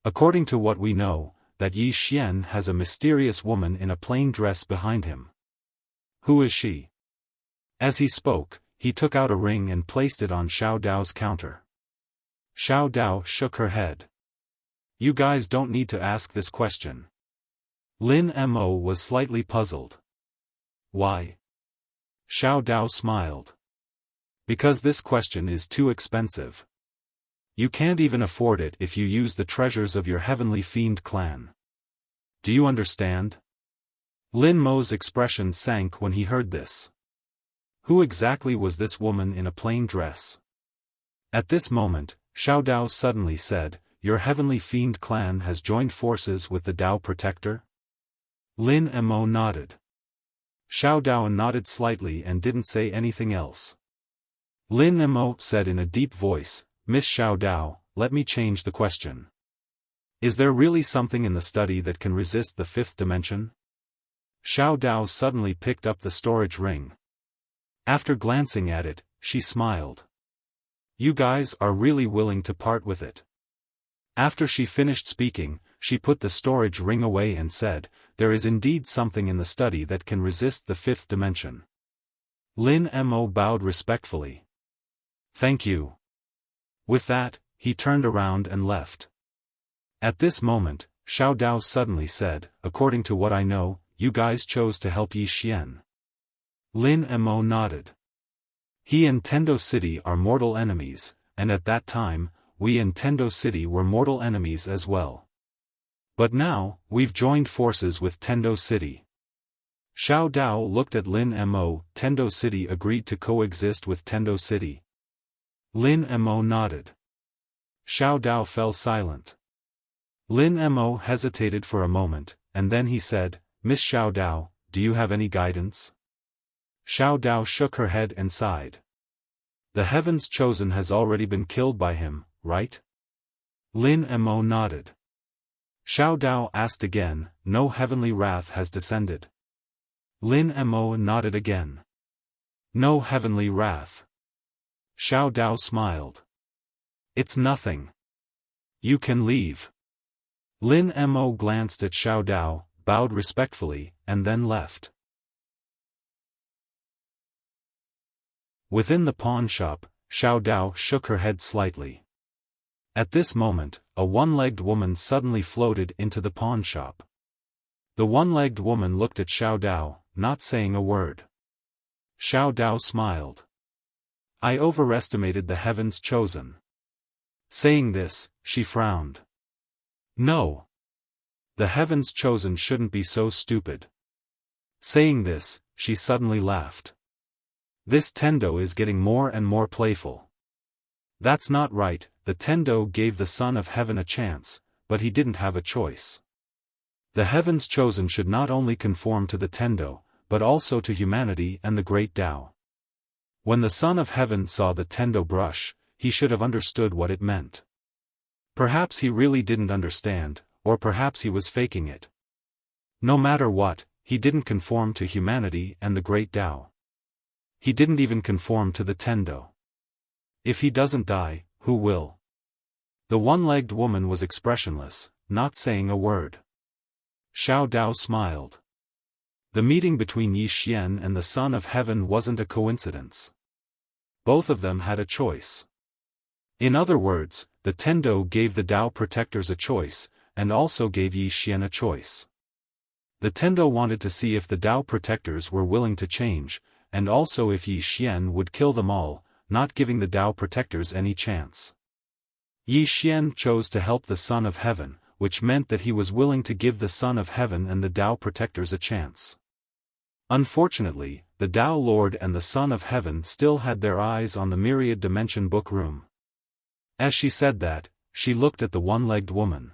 According to what we know, that Yi Xian has a mysterious woman in a plain dress behind him. Who is she? As he spoke, he took out a ring and placed it on Xiao Dao's counter. Xiao Dao shook her head. You guys don't need to ask this question. Lin Mo was slightly puzzled. Why? Xiao Dao smiled. Because this question is too expensive. You can't even afford it if you use the treasures of your Heavenly Fiend clan. Do you understand? Lin Mo's expression sank when he heard this. Who exactly was this woman in a plain dress? At this moment, Xiao Dao suddenly said, Your Heavenly Fiend clan has joined forces with the Dao Protector? Lin Mo nodded. Xiao Dao nodded slightly and didn't say anything else. Lin Mo said in a deep voice, Miss Xiao Dao, let me change the question. Is there really something in the study that can resist the fifth dimension? Xiao Dao suddenly picked up the storage ring. After glancing at it, she smiled. You guys are really willing to part with it. After she finished speaking, she put the storage ring away and said, there is indeed something in the study that can resist the fifth dimension. Lin Mo bowed respectfully. Thank you. With that, he turned around and left. At this moment, Xiao Dao suddenly said, according to what I know, you guys chose to help Yi Xian. Lin Mo nodded. He and Tendo City are mortal enemies, and at that time, we and Tendo City were mortal enemies as well. But now, we've joined forces with Tendo City. Xiao Dao looked at Lin Mo. Tendo City agreed to coexist with Tendo City. Lin Mo nodded. Xiao Dao fell silent. Lin Mo hesitated for a moment, and then he said, Miss Xiao Dao, do you have any guidance? Xiao Dao shook her head and sighed. The Heaven's Chosen has already been killed by him, right? Lin Mo nodded. Xiao Dao asked again, no heavenly wrath has descended. Lin Mo nodded again. No heavenly wrath. Xiao Dao smiled. It's nothing. You can leave. Lin Mo glanced at Xiao Dao, bowed respectfully, and then left. Within the pawn shop, Xiao Dao shook her head slightly. At this moment, a one-legged woman suddenly floated into the pawn shop. The one-legged woman looked at Xiao Dao, not saying a word. Xiao Dao smiled. I overestimated the Heaven's Chosen. Saying this, she frowned. No. The Heaven's Chosen shouldn't be so stupid. Saying this, she suddenly laughed. This Tendo is getting more and more playful. That's not right, the Tendo gave the Son of Heaven a chance, but he didn't have a choice. The Heaven's Chosen should not only conform to the Tendo, but also to humanity and the great Tao. When the Son of Heaven saw the Tendo brush, he should have understood what it meant. Perhaps he really didn't understand, or perhaps he was faking it. No matter what, he didn't conform to humanity and the great Tao. He didn't even conform to the Tendo. If he doesn't die, who will? The one-legged woman was expressionless, not saying a word. Xiao Dao smiled. The meeting between Yi Xian and the Son of Heaven wasn't a coincidence. Both of them had a choice. In other words, the Tendo gave the Tao protectors a choice, and also gave Yi Xian a choice. The Tendo wanted to see if the Tao protectors were willing to change, and also if Yi Xian would kill them all, not giving the Tao protectors any chance. Yi Xian chose to help the Son of Heaven, which meant that he was willing to give the Son of Heaven and the Tao protectors a chance. Unfortunately, the Tao Lord and the Son of Heaven still had their eyes on the myriad dimension book room. As she said that, she looked at the one-legged woman.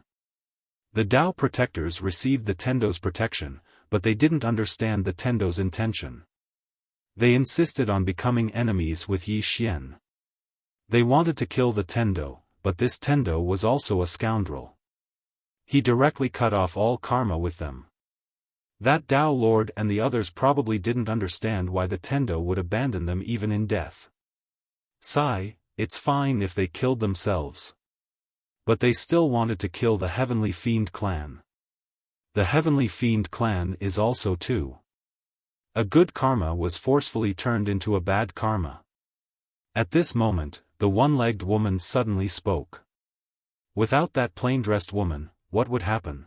The Tao protectors received the Tendo's protection, but they didn't understand the Tendo's intention. They insisted on becoming enemies with Yi Xian. They wanted to kill the Tendo, but this Tendo was also a scoundrel. He directly cut off all karma with them. That Tao Lord and the others probably didn't understand why the Tendo would abandon them even in death. Sigh, it's fine if they killed themselves. But they still wanted to kill the Heavenly Fiend clan. The Heavenly Fiend clan is also too. A good karma was forcefully turned into a bad karma. At this moment, the one-legged woman suddenly spoke. Without that plain-dressed woman, what would happen?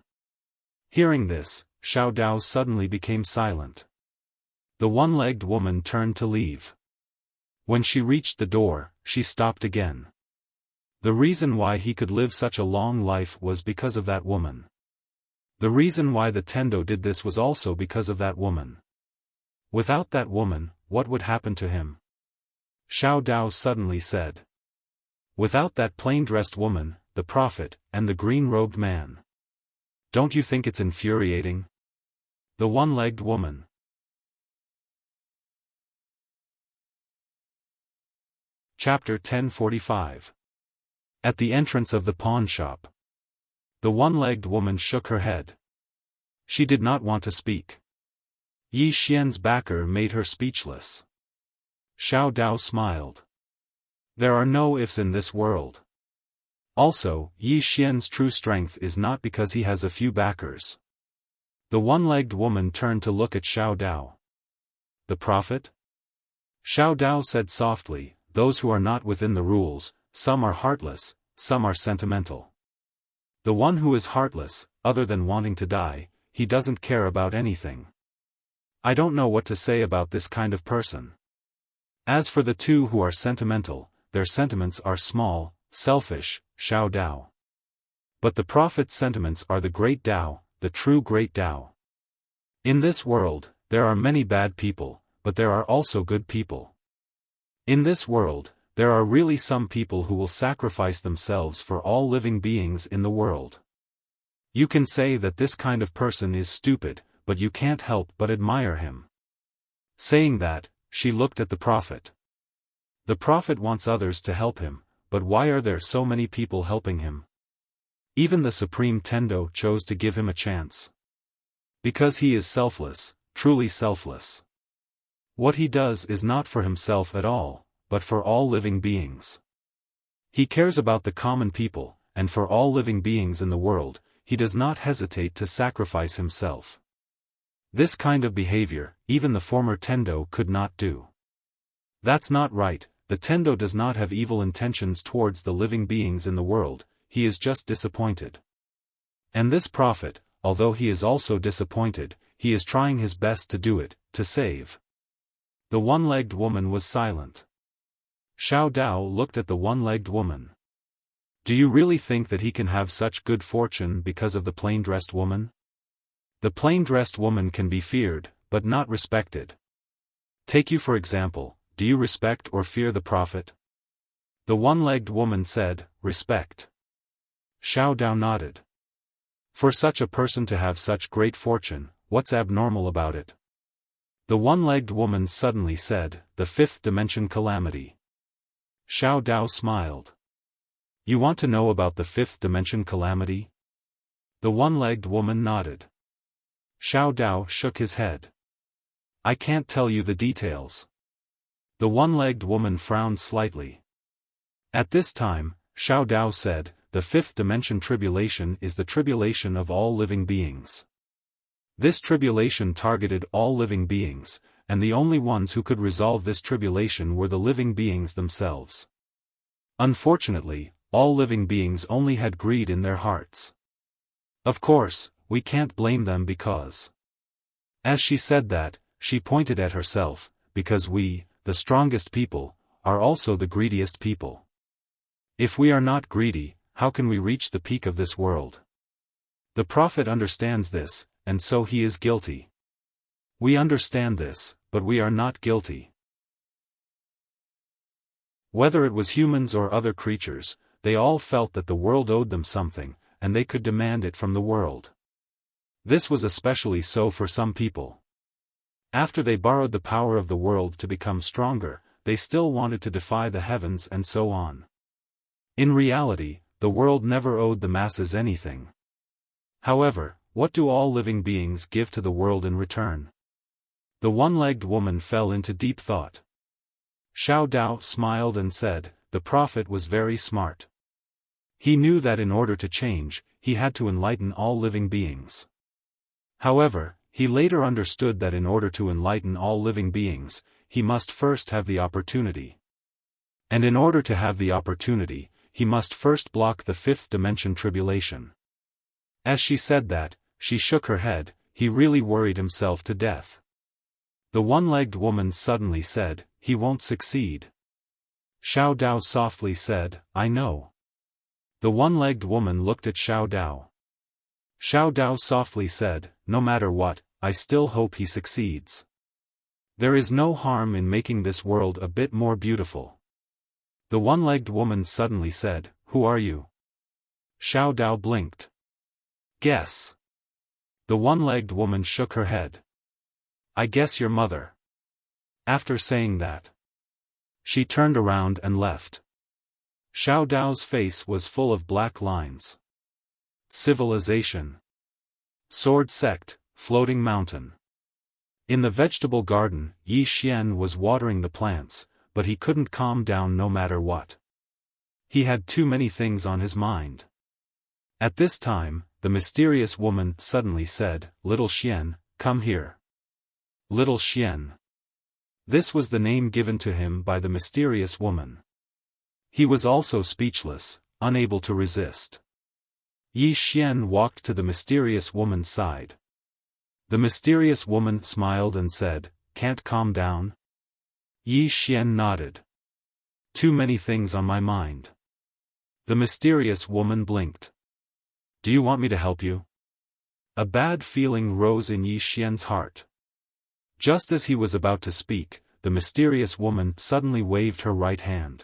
Hearing this, Xiao Dao suddenly became silent. The one-legged woman turned to leave. When she reached the door, she stopped again. The reason why he could live such a long life was because of that woman. The reason why the Tendo did this was also because of that woman. Without that woman, what would happen to him? Xiao Dao suddenly said. Without that plain-dressed woman, the prophet, and the green-robed man. Don't you think it's infuriating? The one-legged woman. Chapter 1045. At the entrance of the pawn shop. The one-legged woman shook her head. She did not want to speak. Yi Xian's backer made her speechless. Xiao Dao smiled. There are no ifs in this world. Also, Yi Xian's true strength is not because he has a few backers. The one-legged woman turned to look at Xiao Dao. The prophet? Xiao Dao said softly, those who are not within the rules, some are heartless, some are sentimental. The one who is heartless, other than wanting to die, he doesn't care about anything. I don't know what to say about this kind of person. As for the two who are sentimental, their sentiments are small, selfish, Xiao Dao. But the prophet's sentiments are the great Dao, the true great Dao. In this world, there are many bad people, but there are also good people. In this world, there are really some people who will sacrifice themselves for all living beings in the world. You can say that this kind of person is stupid, but you can't help but admire him. Saying that, she looked at the prophet. The prophet wants others to help him, but why are there so many people helping him? Even the Supreme Tendo chose to give him a chance. Because he is selfless, truly selfless. What he does is not for himself at all, but for all living beings. He cares about the common people, and for all living beings in the world, he does not hesitate to sacrifice himself. This kind of behavior, even the former Tendo could not do. That's not right. The Tendo does not have evil intentions towards the living beings in the world, he is just disappointed. And this prophet, although he is also disappointed, he is trying his best to do it, to save. The one-legged woman was silent. Xiao Dao looked at the one-legged woman. Do you really think that he can have such good fortune because of the plain-dressed woman? The plain-dressed woman can be feared, but not respected. Take you for example, do you respect or fear the prophet? The one-legged woman said, respect. Xiao Dao nodded. For such a person to have such great fortune, what's abnormal about it? The one-legged woman suddenly said, the fifth dimension calamity. Xiao Dao smiled. You want to know about the fifth dimension calamity? The one-legged woman nodded. Xiao Dao shook his head. I can't tell you the details. The one-legged woman frowned slightly. At this time, Xiao Dao said, the fifth dimension tribulation is the tribulation of all living beings. This tribulation targeted all living beings, and the only ones who could resolve this tribulation were the living beings themselves. Unfortunately, all living beings only had greed in their hearts. Of course, we can't blame them because. As she said that, she pointed at herself, because we, the strongest people, are also the greediest people. If we are not greedy, how can we reach the peak of this world? The prophet understands this, and so he is guilty. We understand this, but we are not guilty. Whether it was humans or other creatures, they all felt that the world owed them something, and they could demand it from the world. This was especially so for some people. After they borrowed the power of the world to become stronger, they still wanted to defy the heavens and so on. In reality, the world never owed the masses anything. However, what do all living beings give to the world in return? The one-legged woman fell into deep thought. Xiao Dao smiled and said, the prophet was very smart. He knew that in order to change, he had to enlighten all living beings. However, he later understood that in order to enlighten all living beings, he must first have the opportunity. And in order to have the opportunity, he must first block the fifth dimension tribulation. As she said that, she shook her head, he really worried himself to death. The one-legged woman suddenly said, he won't succeed. Xiao Dao softly said, I know. The one-legged woman looked at Xiao Dao. Xiao Dao softly said, no matter what, I still hope he succeeds. There is no harm in making this world a bit more beautiful. The one-legged woman suddenly said, who are you? Xiao Dao blinked. Guess. The one-legged woman shook her head. I guess your mother. After saying that, She turned around and left. Xiao Dao's face was full of black lines. Civilization. Sword sect, floating mountain. In the vegetable garden, Yi Xian was watering the plants, but he couldn't calm down no matter what. He had too many things on his mind. At this time, the mysterious woman suddenly said, "Little Xian, come here." Little Xian. This was the name given to him by the mysterious woman. He was also speechless, unable to resist. Yi Xian walked to the mysterious woman's side. The mysterious woman smiled and said, "Can't calm down?" Yi Xian nodded. "Too many things on my mind." The mysterious woman blinked. "Do you want me to help you?" A bad feeling rose in Yi Xian's heart. Just as he was about to speak, the mysterious woman suddenly waved her right hand.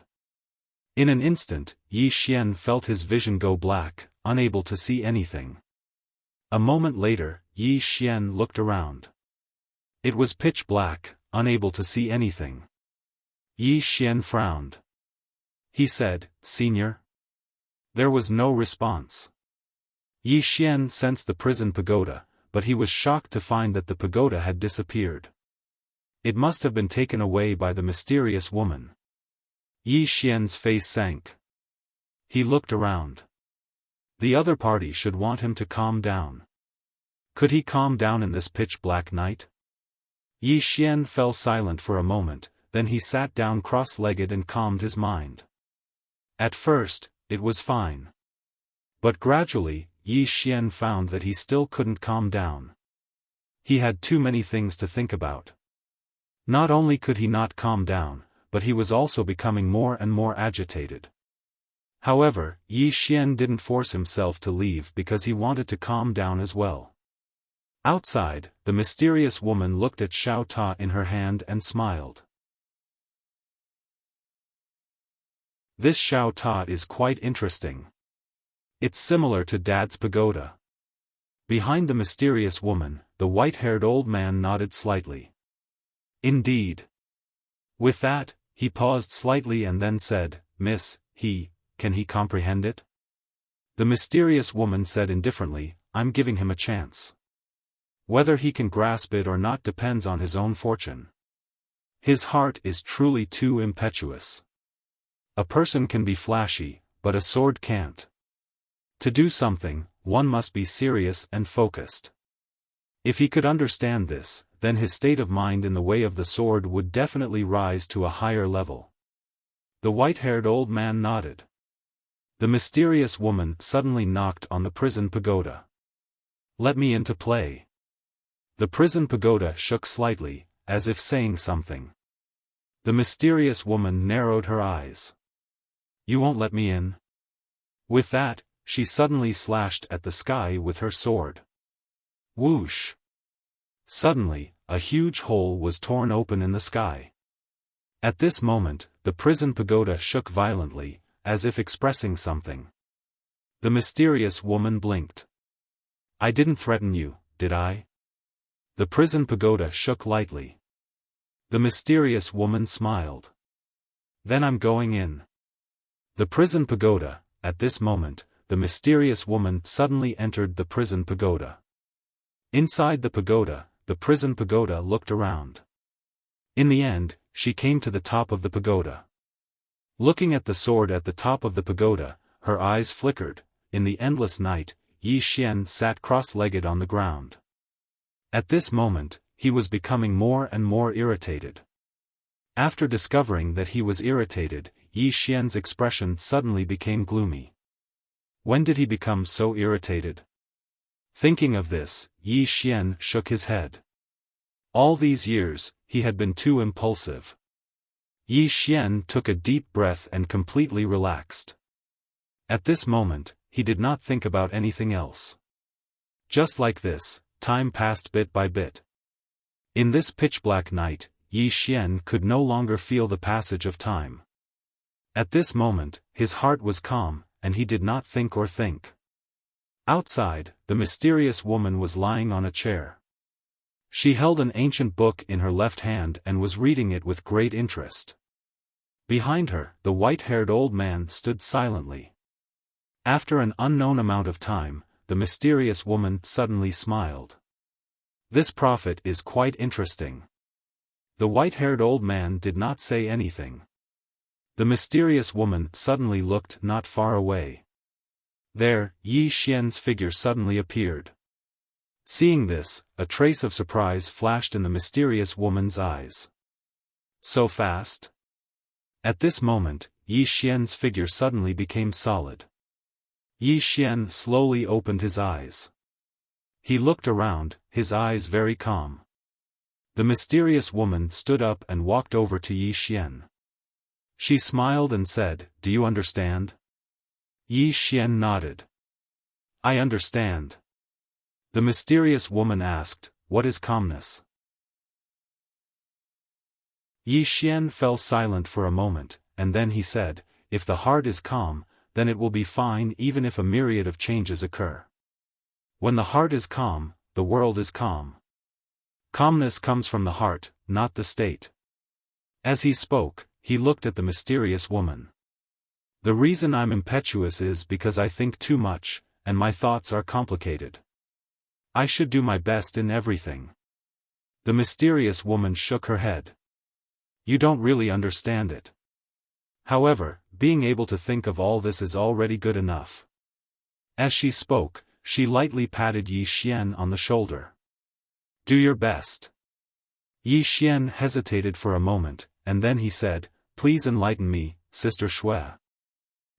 In an instant, Yi Xian felt his vision go black, unable to see anything. A moment later, Yi Xian looked around. It was pitch black, unable to see anything. Yi Xian frowned. He said, "Senior?" There was no response. Yi Xian sensed the prison pagoda, but he was shocked to find that the pagoda had disappeared. It must have been taken away by the mysterious woman. Yi Xian's face sank. He looked around. The other party should want him to calm down. Could he calm down in this pitch-black night? Yi Xian fell silent for a moment, then he sat down cross-legged and calmed his mind. At first, it was fine. But gradually, Yi Xian found that he still couldn't calm down. He had too many things to think about. Not only could he not calm down, but he was also becoming more and more agitated. However, Yi Xian didn't force himself to leave because he wanted to calm down as well. Outside, the mysterious woman looked at Xiao Ta in her hand and smiled. This Xiao Ta is quite interesting. It's similar to Dad's pagoda. Behind the mysterious woman, the white-haired old man nodded slightly. Indeed. With that, he paused slightly and then said, "Miss, can he comprehend it?" The mysterious woman said indifferently, "I'm giving him a chance. Whether he can grasp it or not depends on his own fortune. His heart is truly too impetuous. A person can be flashy, but a sword can't. To do something, one must be serious and focused. If he could understand this, then his state of mind in the way of the sword would definitely rise to a higher level." The white-haired old man nodded. The mysterious woman suddenly knocked on the prison pagoda. "Let me in to play." The prison pagoda shook slightly, as if saying something. The mysterious woman narrowed her eyes. "You won't let me in?" With that, she suddenly slashed at the sky with her sword. Whoosh! Suddenly, a huge hole was torn open in the sky. At this moment, the prison pagoda shook violently, as if expressing something. The mysterious woman blinked. "I didn't threaten you, did I?" The prison pagoda shook lightly. The mysterious woman smiled. "Then I'm going in." The prison pagoda. At this moment, the mysterious woman suddenly entered the prison pagoda. Inside the prison pagoda looked around. In the end, she came to the top of the pagoda. Looking at the sword at the top of the pagoda, her eyes flickered. In the endless night, Yi Xian sat cross-legged on the ground. At this moment, he was becoming more and more irritated. After discovering that he was irritated, Yi Xian's expression suddenly became gloomy. When did he become so irritated? Thinking of this, Yi Xian shook his head. All these years, he had been too impulsive. Yi Xian took a deep breath and completely relaxed. At this moment, he did not think about anything else. Just like this, time passed bit by bit. In this pitch-black night, Yi Xian could no longer feel the passage of time. At this moment, his heart was calm, and he did not think or think. Outside, the mysterious woman was lying on a chair. She held an ancient book in her left hand and was reading it with great interest. Behind her, the white-haired old man stood silently. After an unknown amount of time, the mysterious woman suddenly smiled. "This prophet is quite interesting." The white-haired old man did not say anything. The mysterious woman suddenly looked not far away. There, Yi Xian's figure suddenly appeared. Seeing this, a trace of surprise flashed in the mysterious woman's eyes. "So fast?" At this moment, Yi Xian's figure suddenly became solid. Yi Xian slowly opened his eyes. He looked around, his eyes very calm. The mysterious woman stood up and walked over to Yi Xian. She smiled and said, "Do you understand?" Yi Xian nodded. "I understand." The mysterious woman asked, "What is calmness?" Yi Xian fell silent for a moment, and then he said, "If the heart is calm, then it will be fine even if a myriad of changes occur. When the heart is calm, the world is calm. Calmness comes from the heart, not the state." As he spoke, he looked at the mysterious woman. "The reason I'm impetuous is because I think too much, and my thoughts are complicated. I should do my best in everything." The mysterious woman shook her head. "You don't really understand it. However, being able to think of all this is already good enough." As she spoke, she lightly patted Yi Xian on the shoulder. "Do your best." Yi Xian hesitated for a moment, and then he said, "Please enlighten me, Sister Shui."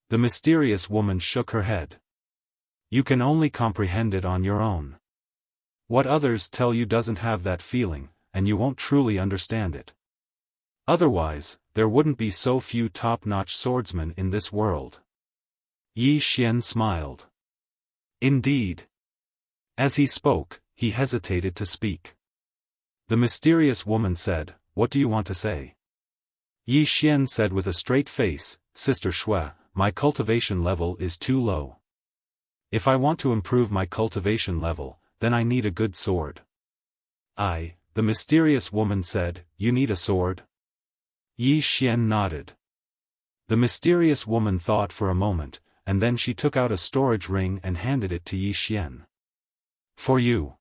The mysterious woman shook her head. "You can only comprehend it on your own. What others tell you doesn't have that feeling, and you won't truly understand it. Otherwise, there wouldn't be so few top-notch swordsmen in this world." Yi Xian smiled. "Indeed." As he spoke, he hesitated to speak. The mysterious woman said, "What do you want to say?" Yi Xian said with a straight face, "Sister Shui, my cultivation level is too low. If I want to improve my cultivation level, then I need a good sword." The mysterious woman said, "You need a sword?" Yi Xian nodded. The mysterious woman thought for a moment, and then she took out a storage ring and handed it to Yi Xian. "For you."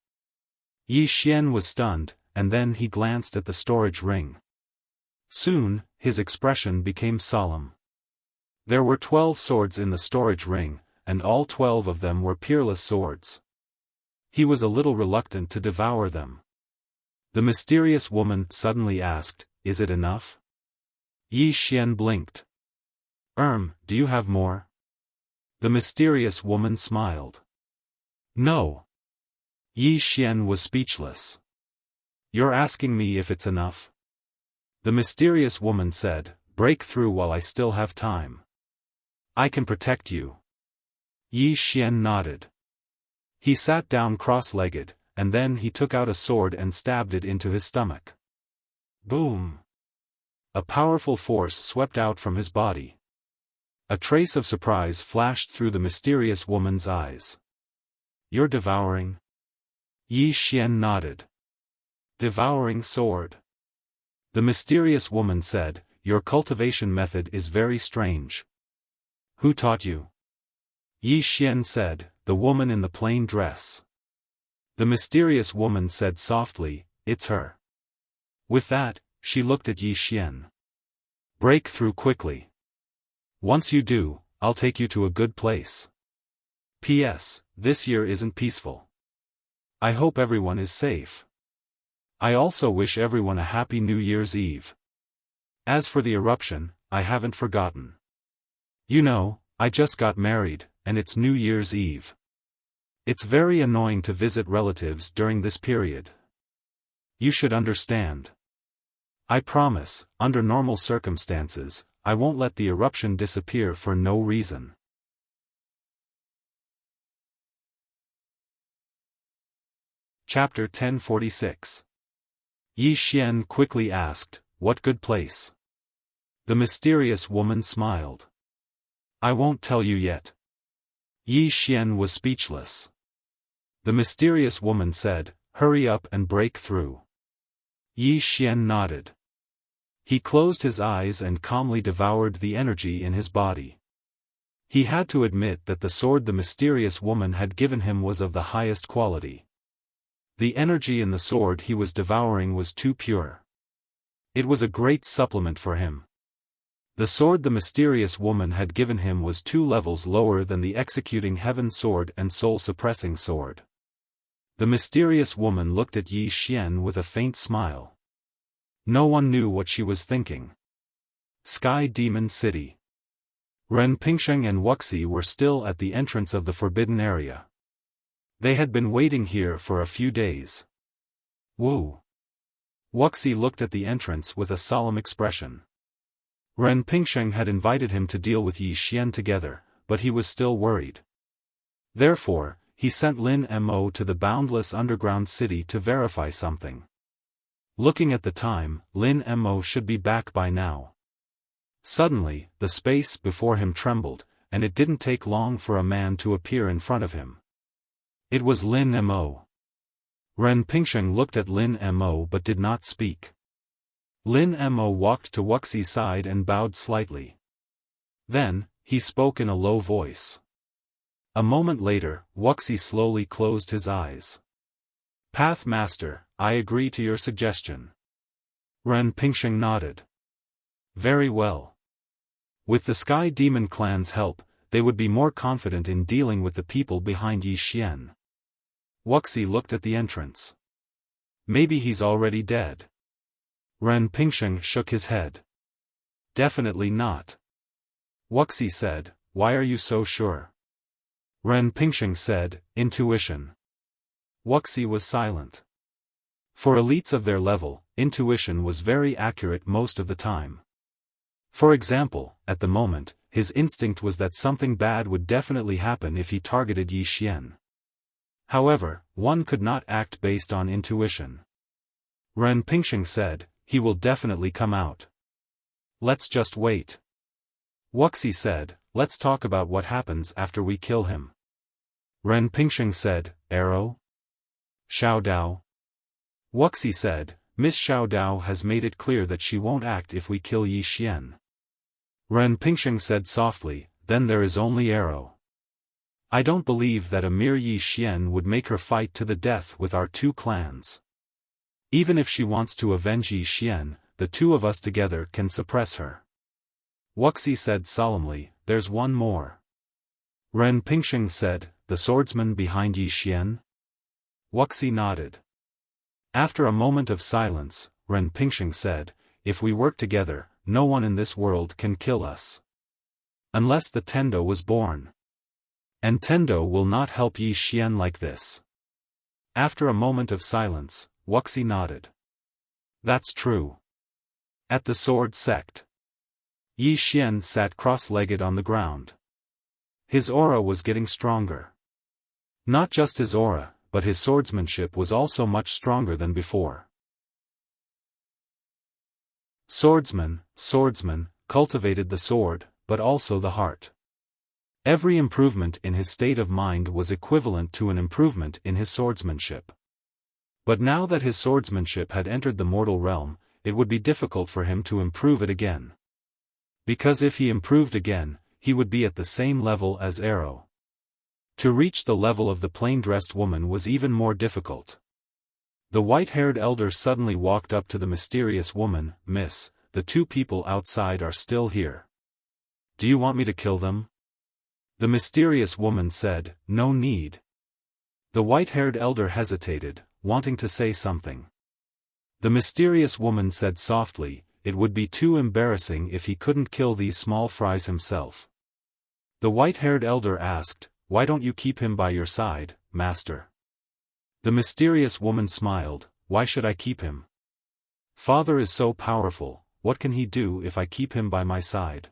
Yi Xian was stunned, and then he glanced at the storage ring. Soon, his expression became solemn. There were 12 swords in the storage ring, and all 12 of them were peerless swords. He was a little reluctant to devour them. The mysterious woman suddenly asked, "Is it enough?" Yi Xian blinked. Do you have more?" The mysterious woman smiled. "No." Yi Xian was speechless. "You're asking me if it's enough?" The mysterious woman said, "Break through while I still have time. I can protect you." Yi Xian nodded. He sat down cross-legged, and then he took out a sword and stabbed it into his stomach. Boom! A powerful force swept out from his body. A trace of surprise flashed through the mysterious woman's eyes. "You're devouring?" Yi Xian nodded. "Devouring sword." The mysterious woman said, "Your cultivation method is very strange. Who taught you?" Yi Xian said, "The woman in the plain dress." The mysterious woman said softly, "It's her." With that, she looked at Yi Xian. "Break through quickly. Once you do, I'll take you to a good place. P.S. This year isn't peaceful. I hope everyone is safe. I also wish everyone a happy New Year's Eve. As for the eruption, I haven't forgotten. You know, I just got married, and it's New Year's Eve. It's very annoying to visit relatives during this period. You should understand. I promise, under normal circumstances, I won't let the eruption disappear for no reason." Chapter 1046. Yi Xian quickly asked, "What good place?" The mysterious woman smiled. "I won't tell you yet." Yi Xian was speechless. The mysterious woman said, "Hurry up and break through." Yi Xian nodded. He closed his eyes and calmly devoured the energy in his body. He had to admit that the sword the mysterious woman had given him was of the highest quality. The energy in the sword he was devouring was too pure. It was a great supplement for him. The sword the mysterious woman had given him was 2 levels lower than the executing heaven sword and soul-suppressing sword. The mysterious woman looked at Yi Xian with a faint smile. No one knew what she was thinking. Sky Demon City. Ren Pingsheng and Wuxia were still at the entrance of the forbidden area. They had been waiting here for a few days. Wu. Wuxia looked at the entrance with a solemn expression. Ren Pingsheng had invited him to deal with Yi Xian together, but he was still worried. Therefore, he sent Lin Mo to the boundless underground city to verify something. Looking at the time, Lin Mo should be back by now. Suddenly, the space before him trembled, and it didn't take long for a man to appear in front of him. It was Lin Mo. Ren Pingsheng looked at Lin Mo but did not speak. Lin Mo walked to Wuxia's side and bowed slightly. Then, he spoke in a low voice. A moment later, Wuxia slowly closed his eyes. Path Master, I agree to your suggestion. Ren Pingsheng nodded. Very well. With the Sky Demon clan's help, they would be more confident in dealing with the people behind Yi Xian. Wuxia looked at the entrance. Maybe he's already dead. Ren Pingsheng shook his head. Definitely not. Wuxia said, why are you so sure? Ren Pingsheng said, intuition. Wuxia was silent. For elites of their level, intuition was very accurate most of the time. For example, at the moment, his instinct was that something bad would definitely happen if he targeted Yi Xian. However, one could not act based on intuition. Ren Pingsheng said, he will definitely come out. Let's just wait. Wuxia said, let's talk about what happens after we kill him. Ren Pingsheng said, arrow? Xiao Dao? Wuxia said, Miss Xiao Dao has made it clear that she won't act if we kill Yi Xian. Ren Pingsheng said softly, then there is only arrow. I don't believe that a mere Yi Xian would make her fight to the death with our 2 clans. Even if she wants to avenge Yi Xian, the 2 of us together can suppress her. Wuxia said solemnly, there's one more. Ren Pingsheng said, the swordsman behind Yi Xian? Wuxia nodded. After a moment of silence, Ren Pingsheng said, if we work together, no one in this world can kill us. Unless the Tendo was born. And Tendo will not help Yi Xian like this. After a moment of silence, Wuxia nodded. That's true. At the sword sect. Yi Xian sat cross-legged on the ground. His aura was getting stronger. Not just his aura, but his swordsmanship was also much stronger than before. Swordsman, cultivated the sword, but also the heart. Every improvement in his state of mind was equivalent to an improvement in his swordsmanship. But now that his swordsmanship had entered the mortal realm, it would be difficult for him to improve it again. Because if he improved again, he would be at the same level as Arrow. To reach the level of the plain-dressed woman was even more difficult. The white-haired elder suddenly walked up to the mysterious woman. Miss, the 2 people outside are still here. Do you want me to kill them? The mysterious woman said, no need. The white-haired elder hesitated, wanting to say something. The mysterious woman said softly, it would be too embarrassing if he couldn't kill these small fries himself. The white-haired elder asked, why don't you keep him by your side, master? The mysterious woman smiled, why should I keep him? Father is so powerful, what can he do if I keep him by my side?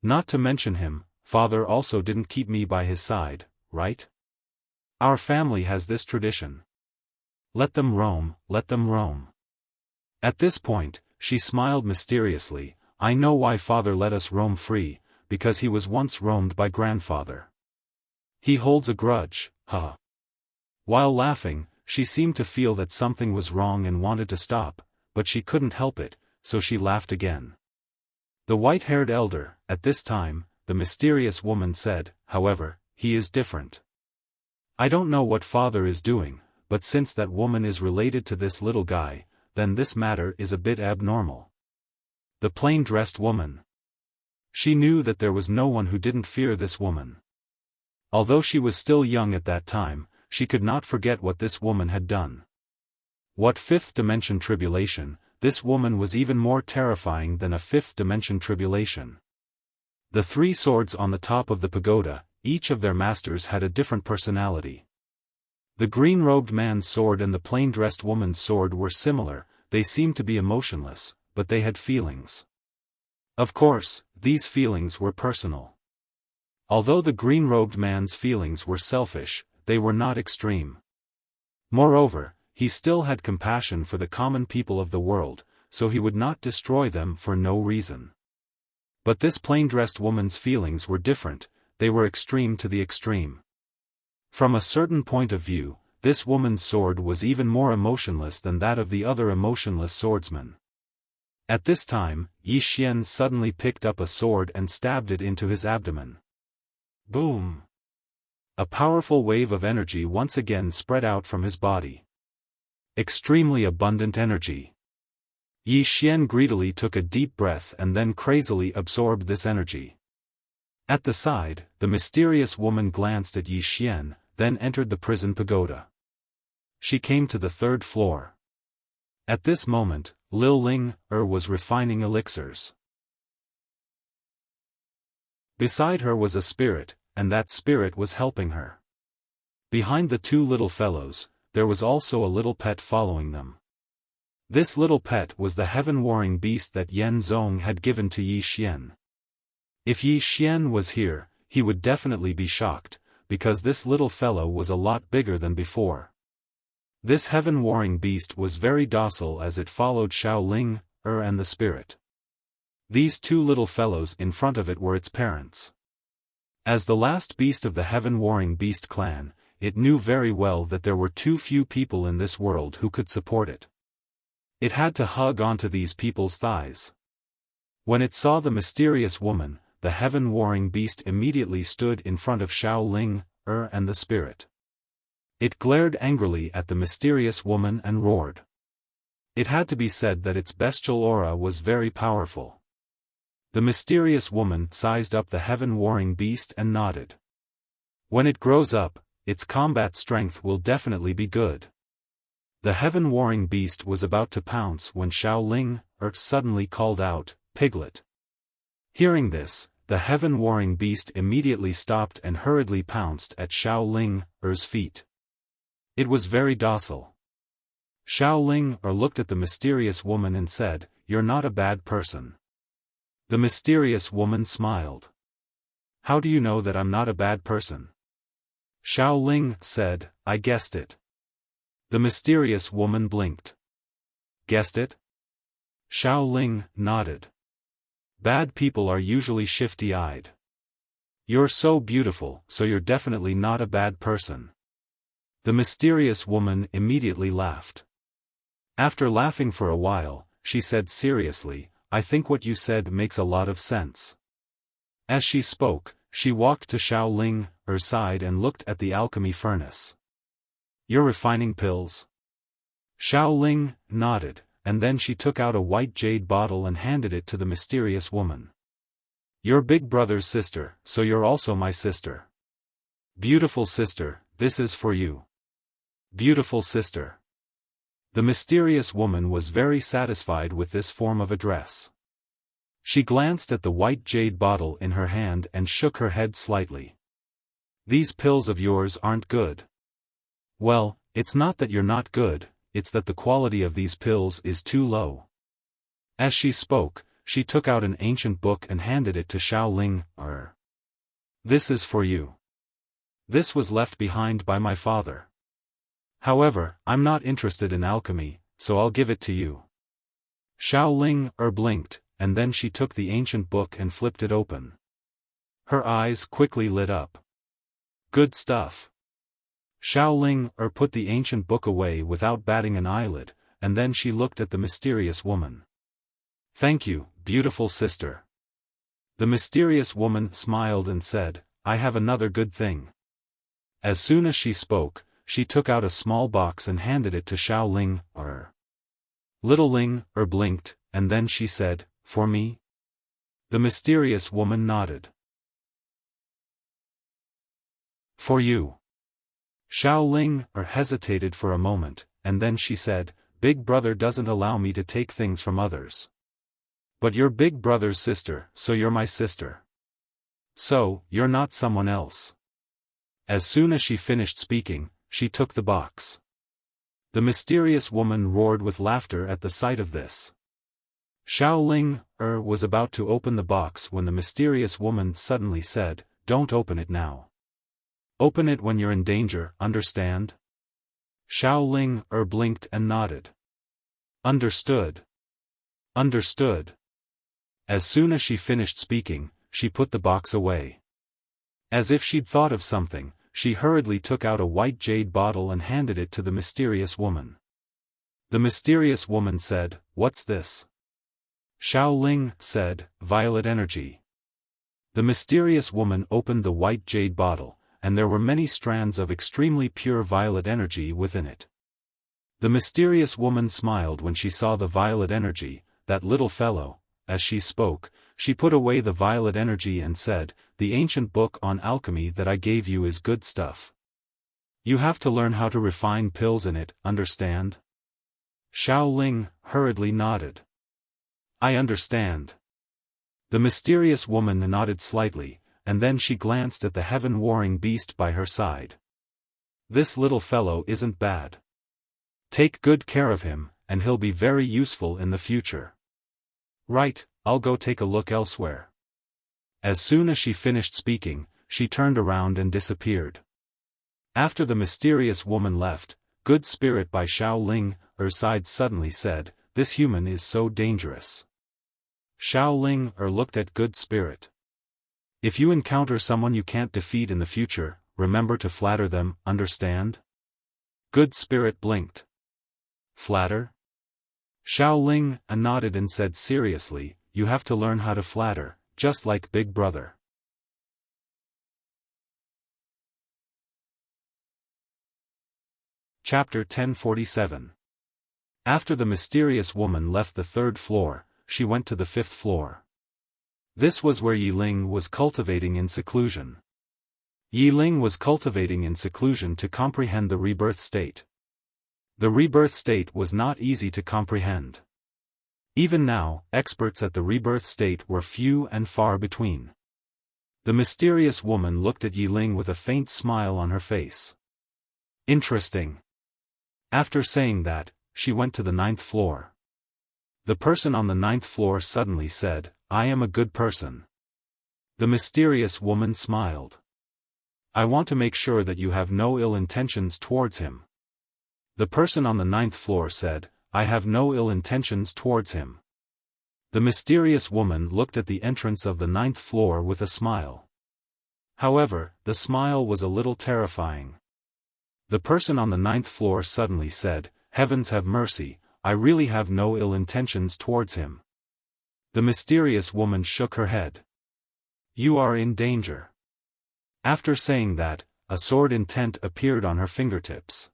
Not to mention him, father also didn't keep me by his side, right? Our family has this tradition. Let them roam, let them roam. At this point, she smiled mysteriously, I know why father let us roam free, because he was once roamed by grandfather. He holds a grudge, haha. While laughing, she seemed to feel that something was wrong and wanted to stop, but she couldn't help it, so she laughed again. The white-haired elder, at this time, the mysterious woman said, however, he is different. I don't know what father is doing, but since that woman is related to this little guy, then this matter is a bit abnormal. The plain-dressed woman. She knew that there was no one who didn't fear this woman. Although she was still young at that time, she could not forget what this woman had done. What fifth-dimension tribulation, this woman was even more terrifying than a fifth-dimension tribulation. The three swords on the top of the pagoda, each of their masters had a different personality. The green-robed man's sword and the plain-dressed woman's sword were similar, they seemed to be emotionless, but they had feelings. Of course, these feelings were personal. Although the green-robed man's feelings were selfish, they were not extreme. Moreover, he still had compassion for the common people of the world, so he would not destroy them for no reason. But this plain-dressed woman's feelings were different, they were extreme to the extreme. From a certain point of view, this woman's sword was even more emotionless than that of the other emotionless swordsman. At this time, Yi Xian suddenly picked up a sword and stabbed it into his abdomen. Boom! A powerful wave of energy once again spread out from his body. Extremely abundant energy. Yi Xian greedily took a deep breath and then crazily absorbed this energy. At the side, the mysterious woman glanced at Yi Xian, then entered the prison pagoda. She came to the third floor. At this moment, Lil Ling was refining elixirs. Beside her was a spirit, and that spirit was helping her. Behind the two little fellows, there was also a little pet following them. This little pet was the heaven-warring beast that Yan Zong had given to Yi Xian. If Yi Xian was here, he would definitely be shocked, because this little fellow was a lot bigger than before. This heaven-warring beast was very docile as it followed Xiao Ling, and the spirit. These two little fellows in front of it were its parents. As the last beast of the heaven-warring beast clan, it knew very well that there were too few people in this world who could support it. It had to hug onto these people's thighs. When it saw the mysterious woman, the heaven-warring beast immediately stood in front of Xiao Ling, and the spirit. It glared angrily at the mysterious woman and roared. It had to be said that its bestial aura was very powerful. The mysterious woman sized up the heaven-warring beast and nodded. When it grows up, its combat strength will definitely be good. The heaven-warring beast was about to pounce when Xiao Ling, suddenly called out, "Piglet." Hearing this, the heaven-warring beast immediately stopped and hurriedly pounced at Xiao Ling's feet. It was very docile. Xiao Ling looked at the mysterious woman and said, "You're not a bad person." The mysterious woman smiled. "How do you know that I'm not a bad person?" Xiao Ling said, "I guessed it." The mysterious woman blinked. "Guessed it?" Xiao Ling nodded. "Bad people are usually shifty-eyed. You're so beautiful, so you're definitely not a bad person." The mysterious woman immediately laughed. After laughing for a while, she said seriously, "I think what you said makes a lot of sense." As she spoke, she walked to Xiao Ling's side and looked at the alchemy furnace. "You're refining pills?" Xiao Ling nodded, and then she took out a white jade bottle and handed it to the mysterious woman. "You're big brother's sister, so you're also my sister. Beautiful sister, this is for you. Beautiful sister." The mysterious woman was very satisfied with this form of address. She glanced at the white jade bottle in her hand and shook her head slightly. "These pills of yours aren't good." "Well, it's not that you're not good, it's that the quality of these pills is too low." As she spoke, she took out an ancient book and handed it to Xiao Ling. "This is for you. This was left behind by my father. However, I'm not interested in alchemy, so I'll give it to you." Xiao Ling blinked, and then she took the ancient book and flipped it open. Her eyes quickly lit up. "Good stuff." Xiao Ling put the ancient book away without batting an eyelid, and then she looked at the mysterious woman. Thank you, beautiful sister. The mysterious woman smiled and said, I have another good thing. As soon as she spoke, she took out a small box and handed it to Xiao Ling. Little Ling blinked, and then she said, For me? The mysterious woman nodded. For you. Xiao Ling hesitated for a moment, and then she said, Big brother doesn't allow me to take things from others. But you're big brother's sister, so you're my sister. So, you're not someone else. As soon as she finished speaking, she took the box. The mysterious woman roared with laughter at the sight of this. Xiao Ling was about to open the box when the mysterious woman suddenly said, Don't open it now. Open it when you're in danger, understand? Xiao Ling blinked and nodded. Understood. Understood. As soon as she finished speaking, she put the box away. As if she'd thought of something, she hurriedly took out a white jade bottle and handed it to the mysterious woman. The mysterious woman said, What's this? Xiao Ling said, Violet energy. The mysterious woman opened the white jade bottle, and there were many strands of extremely pure violet energy within it. The mysterious woman smiled when she saw the violet energy. That little fellow. As she spoke, she put away the violet energy and said, The ancient book on alchemy that I gave you is good stuff. You have to learn how to refine pills in it, understand? Xiao Ling hurriedly nodded. I understand. The mysterious woman nodded slightly, and then she glanced at the heaven-warring beast by her side. This little fellow isn't bad. Take good care of him, and he'll be very useful in the future. Right, I'll go take a look elsewhere. As soon as she finished speaking, she turned around and disappeared. After the mysterious woman left, Good Spirit by Xiao Ling, her side suddenly said, This human is so dangerous. Xiao Ling looked at Good Spirit. If you encounter someone you can't defeat in the future, remember to flatter them, understand? Good Spirit blinked. Flatter? Xiao Ling nodded and said seriously, You have to learn how to flatter, just like Big Brother. Chapter 1047. After the mysterious woman left the third floor, she went to the fifth floor. This was where Yi Ling was cultivating in seclusion. Yi Ling was cultivating in seclusion to comprehend the rebirth state. The rebirth state was not easy to comprehend. Even now, experts at the rebirth state were few and far between. The mysterious woman looked at Yi Ling with a faint smile on her face. Interesting. After saying that, she went to the 9th floor. The person on the 9th floor suddenly said, I am a good person. The mysterious woman smiled. I want to make sure that you have no ill intentions towards him. The person on the 9th floor said, I have no ill intentions towards him. The mysterious woman looked at the entrance of the 9th floor with a smile. However, the smile was a little terrifying. The person on the 9th floor suddenly said, Heavens have mercy, I really have no ill intentions towards him. The mysterious woman shook her head. You are in danger. After saying that, a sword intent appeared on her fingertips.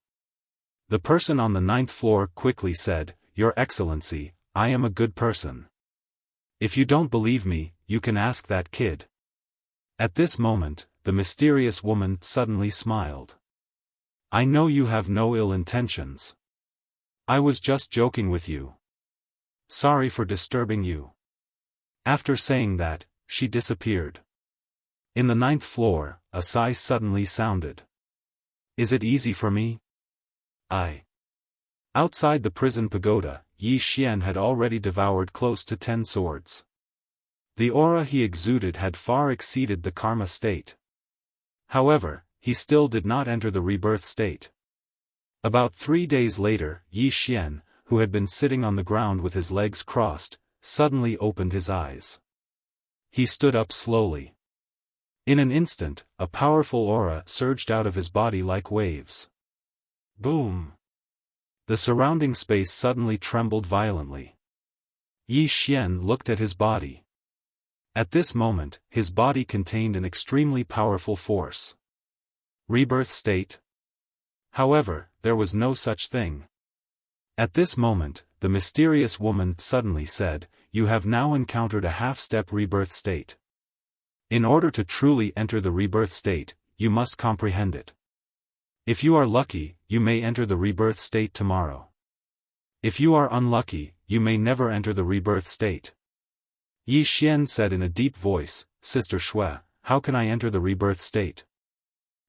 The person on the 9th floor quickly said, Your Excellency, I am a good person. If you don't believe me, you can ask that kid. At this moment, the mysterious woman suddenly smiled. I know you have no ill intentions. I was just joking with you. Sorry for disturbing you. After saying that, she disappeared. In the 9th floor, a sigh suddenly sounded. Is it easy for me? Outside the prison pagoda, Yi Xian had already devoured close to 10 swords. The aura he exuded had far exceeded the karma state. However, he still did not enter the rebirth state. About 3 days later, Yi Xian, who had been sitting on the ground with his legs crossed, suddenly opened his eyes. He stood up slowly. In an instant, a powerful aura surged out of his body like waves. Boom! The surrounding space suddenly trembled violently. Yi Xian looked at his body. At this moment, his body contained an extremely powerful force. Rebirth state? However, there was no such thing. At this moment, the mysterious woman suddenly said, "You have now encountered a half-step rebirth state. In order to truly enter the rebirth state, you must comprehend it. If you are lucky, you may enter the rebirth state tomorrow. If you are unlucky, you may never enter the rebirth state." Yi Xian said in a deep voice, "Sister Shui, how can I enter the rebirth state?"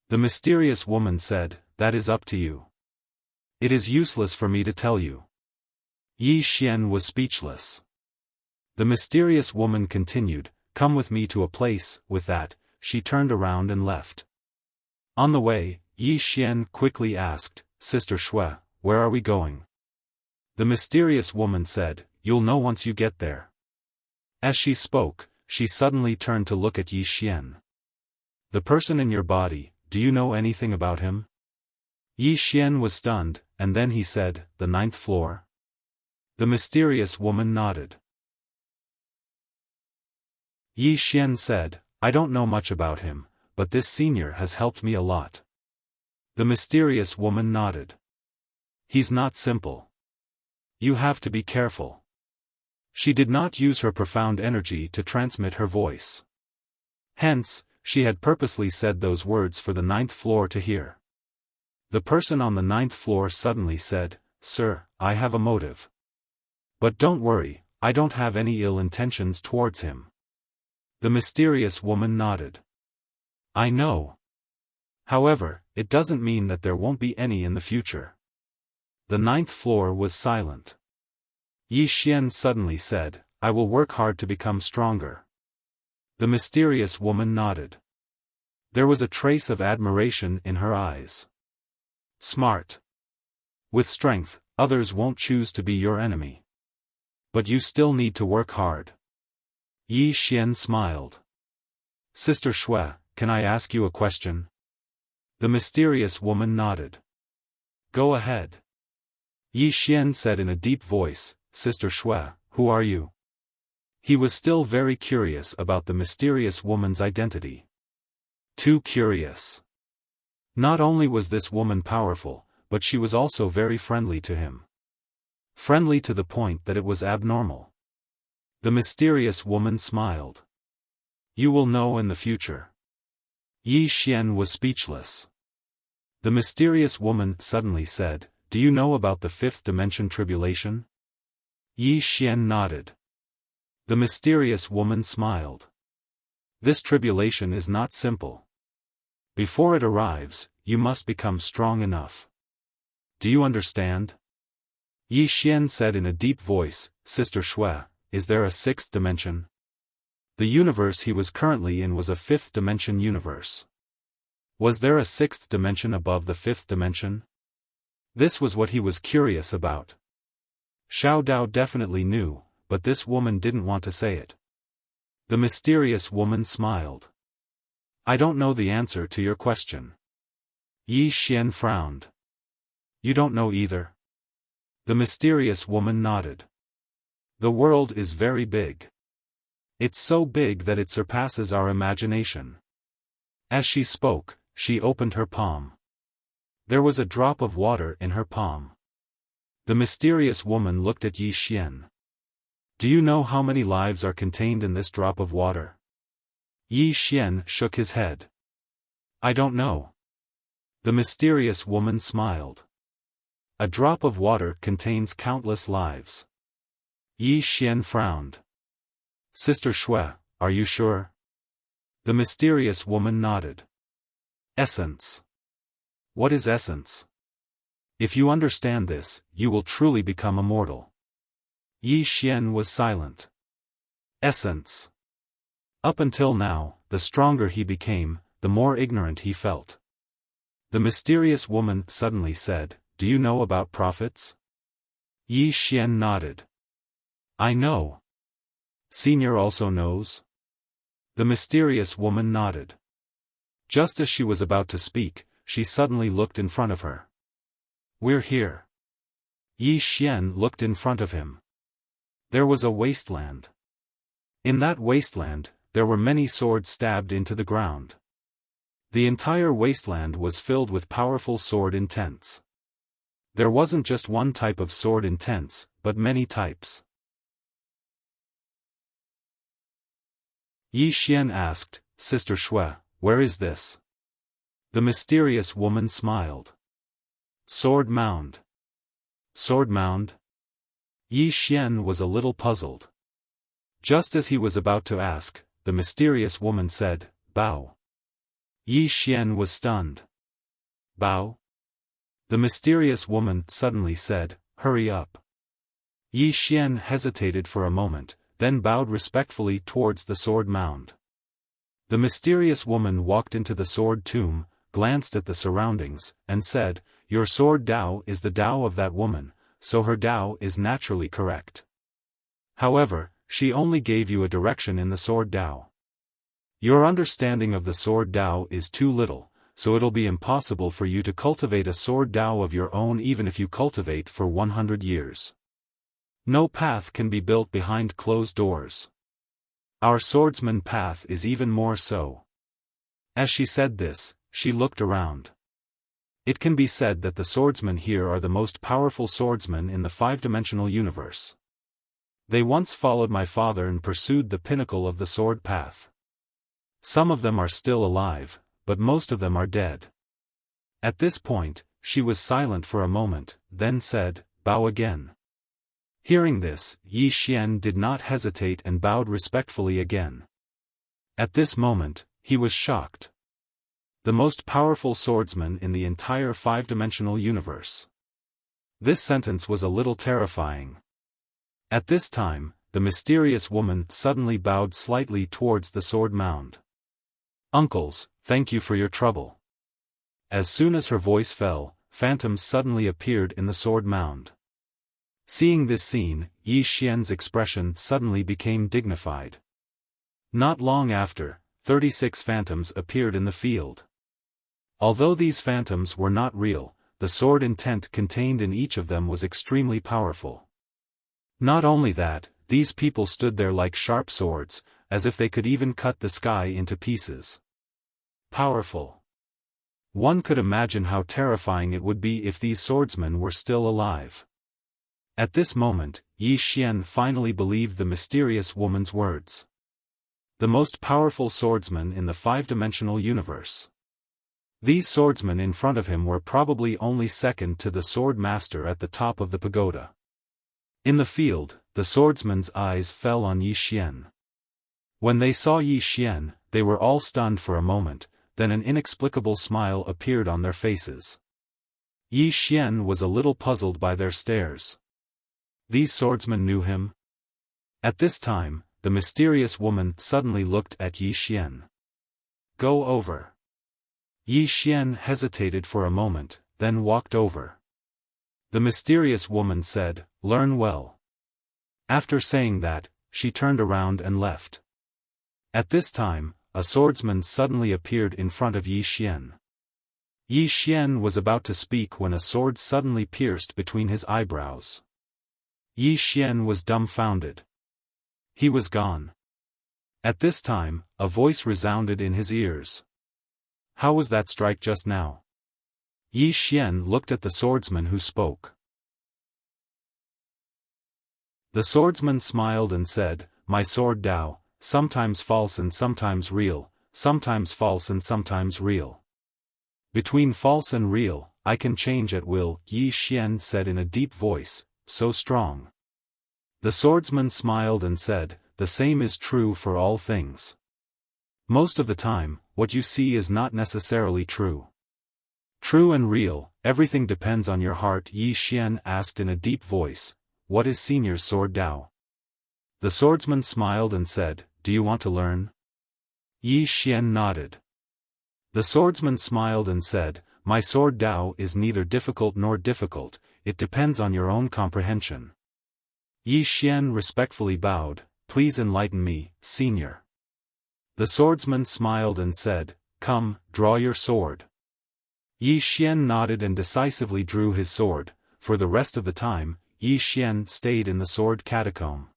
The mysterious woman said, "That is up to you. It is useless for me to tell you." Yi Xian was speechless. The mysterious woman continued, "Come with me to a place." With that, she turned around and left. On the way, Yi Xian quickly asked, "Sister Shui, where are we going?" The mysterious woman said, "You'll know once you get there." As she spoke, she suddenly turned to look at Yi Xian. "The person in your body, do you know anything about him?" Yi Xian was stunned, and then he said, "The 9th floor?" The mysterious woman nodded. Yi Xian said, "I don't know much about him, but this senior has helped me a lot." The mysterious woman nodded. "He's not simple. You have to be careful." She did not use her profound energy to transmit her voice. Hence, she had purposely said those words for the 9th floor to hear. The person on the 9th floor suddenly said, "Sir, I have a motive. But don't worry, I don't have any ill intentions towards him." The mysterious woman nodded. "I know. However, it doesn't mean that there won't be any in the future." The 9th floor was silent. Yi Xian suddenly said, "I will work hard to become stronger." The mysterious woman nodded. There was a trace of admiration in her eyes. "Smart. With strength, others won't choose to be your enemy. But you still need to work hard." Yi Xian smiled. "Sister Shui, can I ask you a question?" The mysterious woman nodded. "Go ahead." Yi Xian said in a deep voice, "Sister Shui, who are you?" He was still very curious about the mysterious woman's identity. Too curious. Not only was this woman powerful, but she was also very friendly to him. Friendly to the point that it was abnormal. The mysterious woman smiled. "You will know in the future." Yi Xian was speechless. The mysterious woman suddenly said, "Do you know about the 5th dimension tribulation?" Yi Xian nodded. The mysterious woman smiled. "This tribulation is not simple. Before it arrives, you must become strong enough. Do you understand?" Yi Xian said in a deep voice, "Sister Shui, is there a 6th dimension?" The universe he was currently in was a 5th dimension universe. Was there a 6th dimension above the 5th dimension? This was what he was curious about. Xiao Dao definitely knew, but this woman didn't want to say it. The mysterious woman smiled. "I don't know the answer to your question." Yi Xian frowned. "You don't know either?" The mysterious woman nodded. "The world is very big. It's so big that it surpasses our imagination." As she spoke, she opened her palm. There was a drop of water in her palm. The mysterious woman looked at Yi Xian. "Do you know how many lives are contained in this drop of water?" Yi Xian shook his head. "I don't know." The mysterious woman smiled. "A drop of water contains countless lives." Yi Xian frowned. "Sister Shui, are you sure?" The mysterious woman nodded. "Essence. What is essence? If you understand this, you will truly become immortal." Yi Xian was silent. Essence. Up until now, the stronger he became, the more ignorant he felt. The mysterious woman suddenly said, "Do you know about prophets?" Yi Xian nodded. "I know." "Senior also knows?" The mysterious woman nodded. Just as she was about to speak, she suddenly looked in front of her. "We're here." Yi Xian looked in front of him. There was a wasteland. In that wasteland, there were many swords stabbed into the ground. The entire wasteland was filled with powerful sword intents. There wasn't just one type of sword intents, but many types. Yi Xian asked, Sister Shui, where is this? The mysterious woman smiled. Sword mound. Sword mound? Yi Xian was a little puzzled. Just as he was about to ask, the mysterious woman said, Bow. Yi Xian was stunned. Bow? The mysterious woman suddenly said, Hurry up. Yi Xian hesitated for a moment, then bowed respectfully towards the sword mound. The mysterious woman walked into the sword tomb, glanced at the surroundings, and said, Your sword Dao is the Dao of that woman, so her Dao is naturally correct. However, she only gave you a direction in the sword Dao. Your understanding of the sword Dao is too little, so it'll be impossible for you to cultivate a sword Dao of your own even if you cultivate for 100 years. No path can be built behind closed doors. Our swordsman path is even more so. As she said this, she looked around. It can be said that the swordsmen here are the most powerful swordsmen in the five-dimensional universe. They once followed my father and pursued the pinnacle of the sword path. Some of them are still alive, but most of them are dead. At this point, she was silent for a moment, then said, Bow again. Hearing this, Yi Xian did not hesitate and bowed respectfully again. At this moment, he was shocked. The most powerful swordsman in the entire five-dimensional universe. This sentence was a little terrifying. At this time, the mysterious woman suddenly bowed slightly towards the sword mound. Uncles, thank you for your trouble. As soon as her voice fell, phantoms suddenly appeared in the sword mound. Seeing this scene, Yi Xian's expression suddenly became dignified. Not long after, 36 phantoms appeared in the field. Although these phantoms were not real, the sword intent contained in each of them was extremely powerful. Not only that, these people stood there like sharp swords, as if they could even cut the sky into pieces. Powerful. One could imagine how terrifying it would be if these swordsmen were still alive. At this moment, Yi Xian finally believed the mysterious woman's words. The most powerful swordsman in the five-dimensional universe. These swordsmen in front of him were probably only second to the Swordmaster at the top of the pagoda. In the field, the swordsmen's eyes fell on Yi Xian. When they saw Yi Xian, they were all stunned for a moment, then an inexplicable smile appeared on their faces. Yi Xian was a little puzzled by their stares. These swordsmen knew him? At this time, the mysterious woman suddenly looked at Yi Xian. Go over. Yi Xian hesitated for a moment, then walked over. The mysterious woman said, Learn well. After saying that, she turned around and left. At this time, a swordsman suddenly appeared in front of Yi Xian. Yi Xian was about to speak when a sword suddenly pierced between his eyebrows. Yi Xian was dumbfounded. He was gone. At this time, a voice resounded in his ears. How was that strike just now? Yi Xian looked at the swordsman who spoke. The swordsman smiled and said, My sword Dao, sometimes false and sometimes real, sometimes false and sometimes real. Between false and real, I can change at will, Yi Xian said in a deep voice, so strong. The swordsman smiled and said, The same is true for all things. Most of the time, what you see is not necessarily true. True and real, everything depends on your heart. Yi Xian asked in a deep voice, What is Senior's sword Dao? The swordsman smiled and said, Do you want to learn? Yi Xian nodded. The swordsman smiled and said, My sword Dao is neither difficult nor difficult, it depends on your own comprehension. Yi Xian respectfully bowed, Please enlighten me, Senior. The swordsman smiled and said, Come, draw your sword. Yi Xian nodded and decisively drew his sword. For the rest of the time, Yi Xian stayed in the sword catacomb.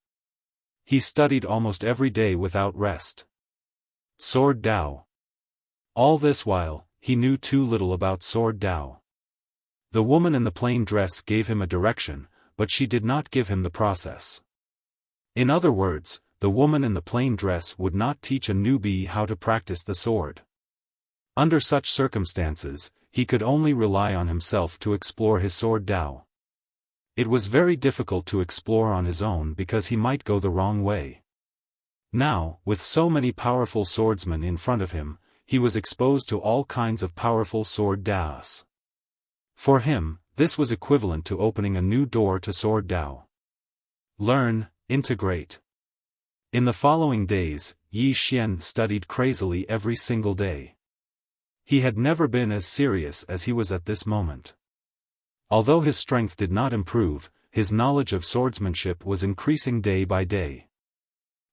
He studied almost every day without rest. Sword Dao. All this while, he knew too little about Sword Dao. The woman in the plain dress gave him a direction, but she did not give him the process. In other words, the woman in the plain dress would not teach a newbie how to practice the sword. Under such circumstances, he could only rely on himself to explore his Sword Dao. It was very difficult to explore on his own because he might go the wrong way. Now, with so many powerful swordsmen in front of him, he was exposed to all kinds of powerful Sword Daos. For him, this was equivalent to opening a new door to Sword Dao. Learn, integrate. In the following days, Yi Xian studied crazily every single day. He had never been as serious as he was at this moment. Although his strength did not improve, his knowledge of swordsmanship was increasing day by day.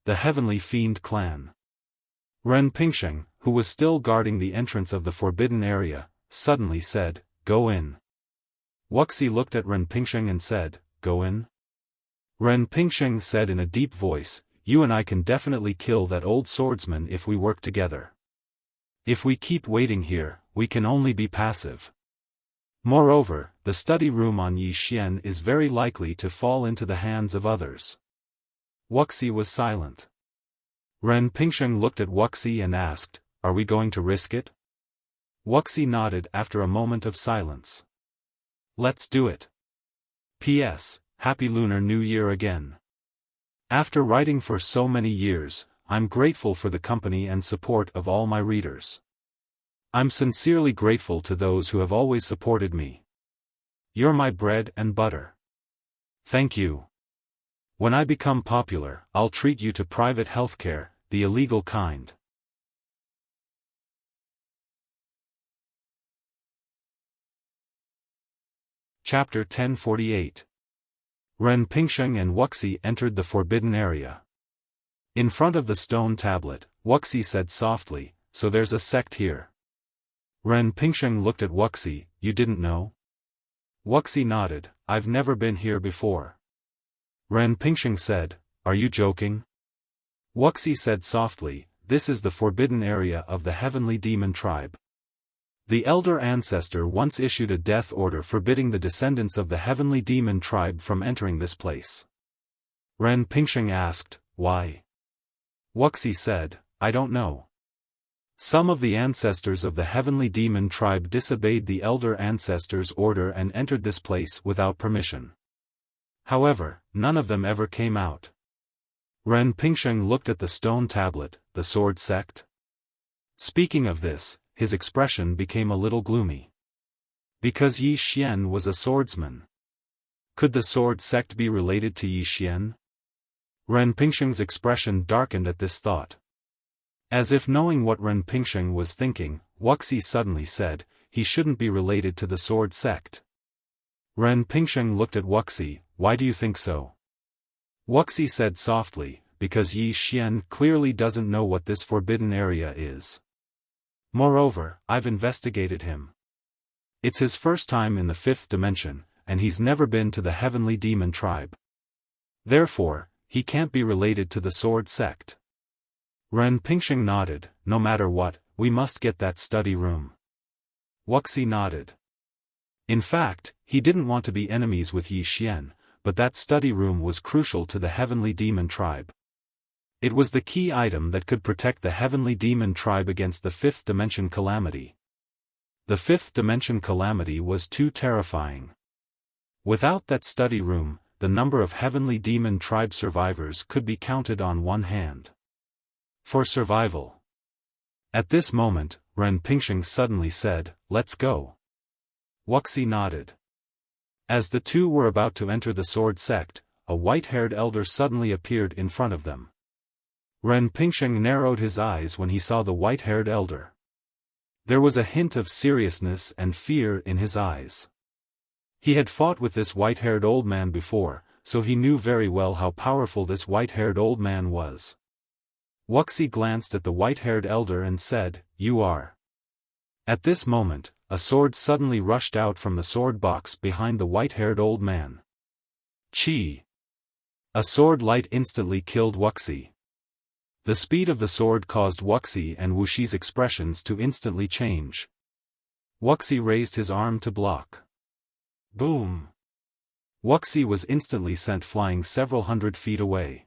The Heavenly Fiend Clan. Ren Pingsheng, who was still guarding the entrance of the forbidden area, suddenly said, "Go in." Wuxia looked at Ren Pingsheng and said, "Go in?" Ren Pingsheng said in a deep voice, "You and I can definitely kill that old swordsman if we work together. If we keep waiting here, we can only be passive. Moreover, the study room on Yi Xian is very likely to fall into the hands of others." Wuxia was silent. Ren Pingsheng looked at Wuxia and asked, "Are we going to risk it?" Wuxia nodded after a moment of silence. "Let's do it. P.S. Happy Lunar New Year again. After writing for so many years, I'm grateful for the company and support of all my readers. I'm sincerely grateful to those who have always supported me. You're my bread and butter. Thank you. When I become popular, I'll treat you to private healthcare, the illegal kind." Chapter 1048. Ren Pingsheng and Wuxia entered the forbidden area. In front of the stone tablet, Wuxia said softly, "So there's a sect here." Ren Pingsheng looked at Wuxia, "You didn't know?" Wuxia nodded, "I've never been here before." Ren Pingsheng said, "Are you joking?" Wuxia said softly, "This is the forbidden area of the heavenly demon tribe. The elder ancestor once issued a death order forbidding the descendants of the heavenly demon tribe from entering this place." Ren Pingsheng asked, "Why?" Wuxia said, "I don't know. Some of the ancestors of the heavenly demon tribe disobeyed the elder ancestor's order and entered this place without permission. However, none of them ever came out." Ren Pingsheng looked at the stone tablet, "The sword sect?" Speaking of this, his expression became a little gloomy. Because Yi Xian was a swordsman. Could the sword sect be related to Yi Xian? Ren Pingsheng's expression darkened at this thought. As if knowing what Ren Pingsheng was thinking, Wuxia suddenly said, "He shouldn't be related to the sword sect." Ren Pingsheng looked at Wuxia, "Why do you think so?" Wuxia said softly, "Because Yi Xian clearly doesn't know what this forbidden area is. Moreover, I've investigated him. It's his first time in the fifth dimension, and he's never been to the heavenly demon tribe. Therefore, he can't be related to the sword sect." Ren Pingsheng nodded, "No matter what, we must get that study room." Wuxia nodded. In fact, he didn't want to be enemies with Yi Xian, but that study room was crucial to the heavenly demon tribe. It was the key item that could protect the heavenly demon tribe against the fifth dimension calamity. The fifth dimension calamity was too terrifying. Without that study room, the number of heavenly demon tribe survivors could be counted on one hand. For survival. At this moment, Ren Pingsheng suddenly said, "Let's go." Wuxia nodded. As the two were about to enter the sword sect, a white-haired elder suddenly appeared in front of them. Ren Pingsheng narrowed his eyes when he saw the white-haired elder. There was a hint of seriousness and fear in his eyes. He had fought with this white-haired old man before, so he knew very well how powerful this white-haired old man was. Wuxia glanced at the white-haired elder and said, "You are." At this moment, a sword suddenly rushed out from the sword box behind the white-haired old man. Chi! A sword light instantly killed Wuxia. The speed of the sword caused Wuxia and Wuxi's expressions to instantly change. Wuxia raised his arm to block. Boom! Wuxia was instantly sent flying several hundred feet away.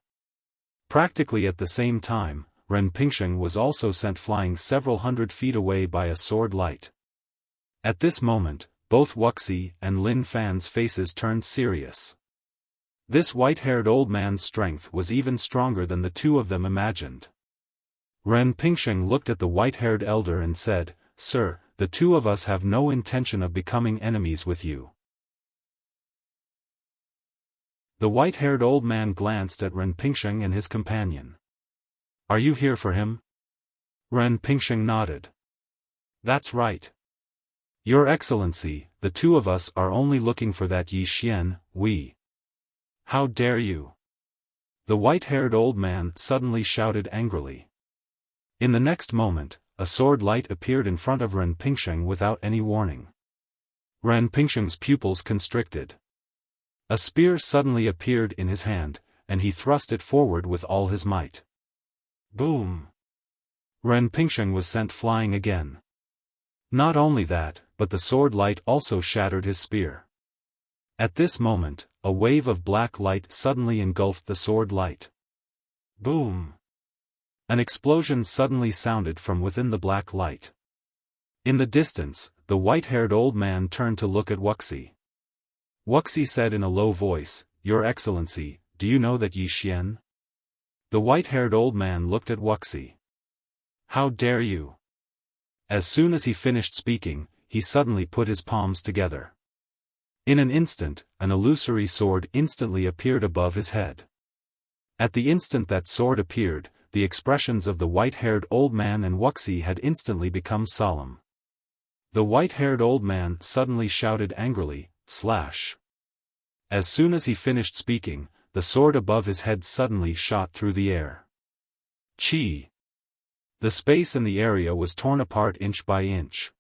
Practically at the same time, Ren Pingsheng was also sent flying several hundred feet away by a sword light. At this moment, both Wuxia and Lin Fan's faces turned serious. This white-haired old man's strength was even stronger than the two of them imagined. Ren Pingsheng looked at the white-haired elder and said, "Sir, the two of us have no intention of becoming enemies with you." The white-haired old man glanced at Ren Pingsheng and his companion. "Are you here for him?" Ren Pingsheng nodded. "That's right. Your Excellency, the two of us are only looking for that Yi Xian, we." "How dare you!" The white-haired old man suddenly shouted angrily. In the next moment, a sword light appeared in front of Ren Pingsheng without any warning. Ren Pingsheng's pupils constricted. A spear suddenly appeared in his hand, and he thrust it forward with all his might. Boom! Ren Pingsheng was sent flying again. Not only that, but the sword light also shattered his spear. At this moment, a wave of black light suddenly engulfed the sword light. Boom! An explosion suddenly sounded from within the black light. In the distance, the white-haired old man turned to look at Wuxia. Wuxia said in a low voice, "Your Excellency, do you know that Yi Xian?" The white-haired old man looked at Wuxia. "How dare you!" As soon as he finished speaking, he suddenly put his palms together. In an instant, an illusory sword instantly appeared above his head. At the instant that sword appeared, the expressions of the white-haired old man and Wuxia had instantly become solemn. The white-haired old man suddenly shouted angrily, "Slash!" As soon as he finished speaking, the sword above his head suddenly shot through the air. Chi! The space in the area was torn apart inch by inch.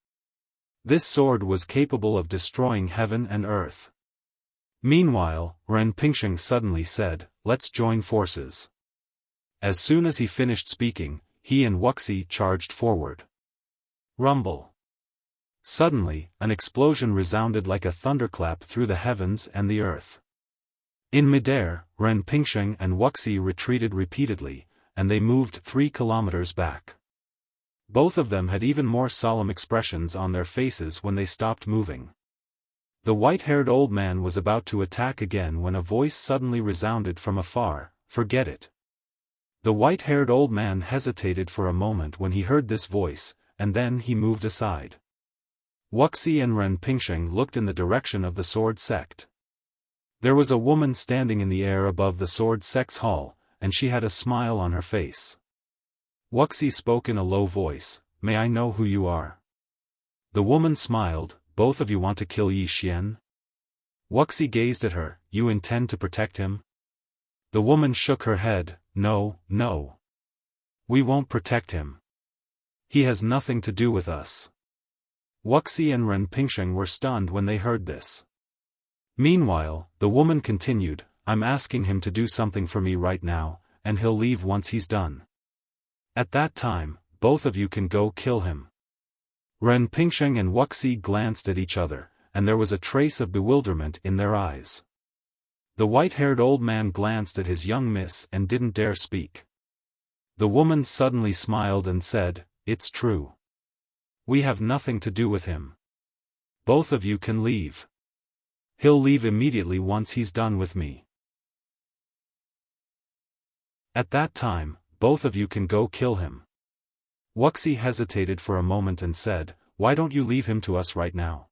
This sword was capable of destroying heaven and earth. Meanwhile, Ren Pingsheng suddenly said, "Let's join forces." As soon as he finished speaking, he and Wuxia charged forward. Rumble! Suddenly, an explosion resounded like a thunderclap through the heavens and the earth. In midair, Ren Pingsheng and Wuxia retreated repeatedly, and they moved 3 kilometers back. Both of them had even more solemn expressions on their faces when they stopped moving. The white-haired old man was about to attack again when a voice suddenly resounded from afar, "Forget it." The white-haired old man hesitated for a moment when he heard this voice, and then he moved aside. Wuxia and Ren Pingsheng looked in the direction of the sword sect. There was a woman standing in the air above the sword sect's hall, and she had a smile on her face. Wuxia spoke in a low voice, "May I know who you are?" The woman smiled, "Both of you want to kill Yi Xian?" Wuxia gazed at her, "You intend to protect him?" The woman shook her head, "No, no. We won't protect him. He has nothing to do with us." Wuxia and Ren Pingsheng were stunned when they heard this. Meanwhile, the woman continued, "I'm asking him to do something for me right now, and he'll leave once he's done. At that time, both of you can go kill him." Ren Pingsheng and Wuxia glanced at each other, and there was a trace of bewilderment in their eyes. The white-haired old man glanced at his young miss and didn't dare speak. The woman suddenly smiled and said, "It's true. We have nothing to do with him. Both of you can leave. He'll leave immediately once he's done with me. At that time, both of you can go kill him." Wuxia hesitated for a moment and said, "Why don't you leave him to us right now?"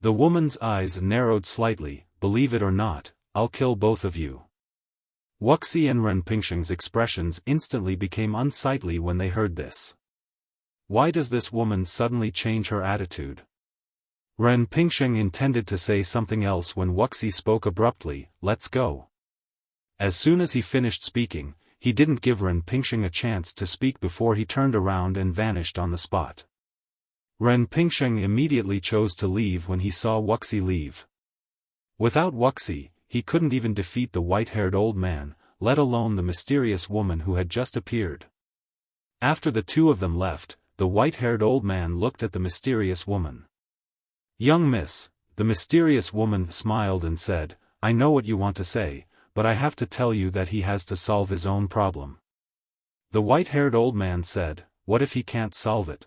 The woman's eyes narrowed slightly, "Believe it or not, I'll kill both of you." Wuxia and Ren Pingsheng's expressions instantly became unsightly when they heard this. Why does this woman suddenly change her attitude? Ren Pingsheng intended to say something else when Wuxia spoke abruptly, "Let's go." As soon as he finished speaking, he didn't give Ren Pingsheng a chance to speak before he turned around and vanished on the spot. Ren Pingsheng immediately chose to leave when he saw Wuxia leave. Without Wuxia, he couldn't even defeat the white-haired old man, let alone the mysterious woman who had just appeared. After the two of them left, the white-haired old man looked at the mysterious woman. "Young miss," the mysterious woman smiled and said, "I know what you want to say, but I have to tell you that he has to solve his own problem." The white-haired old man said, "What if he can't solve it?"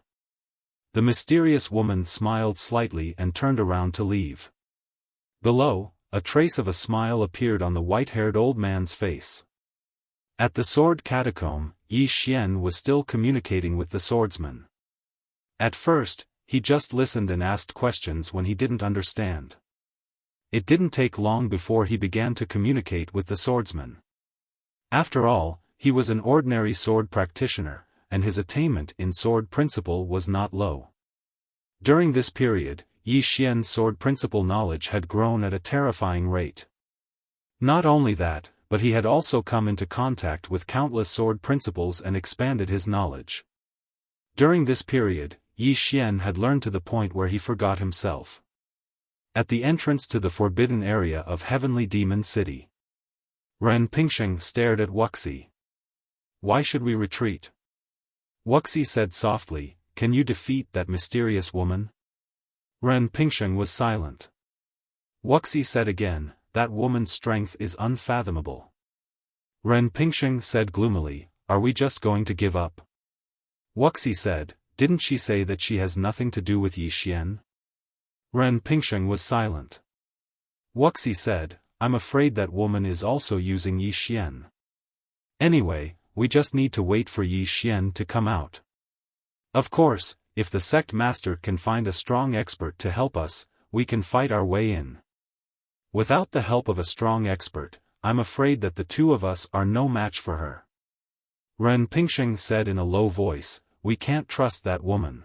The mysterious woman smiled slightly and turned around to leave. Below, a trace of a smile appeared on the white-haired old man's face. At the sword catacomb, Yi Xian was still communicating with the swordsman. At first, he just listened and asked questions when he didn't understand. It didn't take long before he began to communicate with the swordsman. After all, he was an ordinary sword practitioner, and his attainment in sword principle was not low. During this period, Yi Xian's sword principle knowledge had grown at a terrifying rate. Not only that, but he had also come into contact with countless sword principles and expanded his knowledge. During this period, Yi Xian had learned to the point where he forgot himself. At the entrance to the forbidden area of Heavenly Demon City, Ren Pingsheng stared at Wuxia. "Why should we retreat?" Wuxia said softly, "Can you defeat that mysterious woman?" Ren Pingsheng was silent. Wuxia said again, "That woman's strength is unfathomable." Ren Pingsheng said gloomily, "Are we just going to give up?" Wuxia said, "Didn't she say that she has nothing to do with Yi Xian?" Ren Pingsheng was silent. Wuxia said, "I'm afraid that woman is also using Yi Xian. Anyway, we just need to wait for Yi Xian to come out. Of course, if the sect master can find a strong expert to help us, we can fight our way in. Without the help of a strong expert, I'm afraid that the two of us are no match for her." Ren Pingsheng said in a low voice, "We can't trust that woman."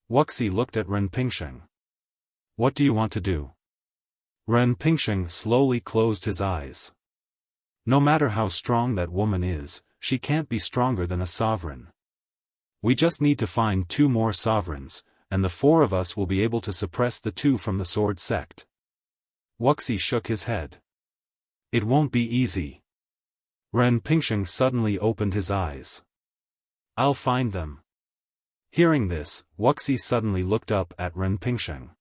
Wuxia looked at Ren Pingsheng. "What do you want to do?" Ren Pingsheng slowly closed his eyes. "No matter how strong that woman is, she can't be stronger than a sovereign. We just need to find 2 more sovereigns, and the 4 of us will be able to suppress the 2 from the sword sect." Wuxia shook his head. "It won't be easy." Ren Pingsheng suddenly opened his eyes. "I'll find them." Hearing this, Wuxia suddenly looked up at Ren Pingsheng.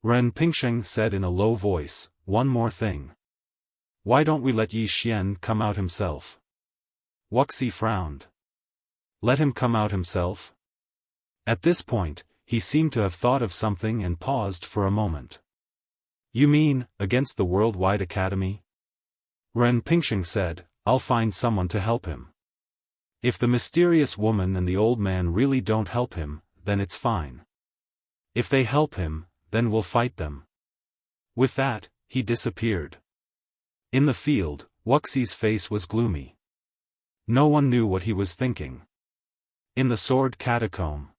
Ren Pingsheng said in a low voice, "One more thing. Why don't we let Yi Xian come out himself?" Wuxia frowned. "Let him come out himself?" At this point, he seemed to have thought of something and paused for a moment. "You mean, against the Worldwide Academy?" Ren Pingsheng said, "I'll find someone to help him. If the mysterious woman and the old man really don't help him, then it's fine. If they help him, then we'll fight them." With that, he disappeared. In the field, Wuxia's face was gloomy. No one knew what he was thinking. In the sword catacomb,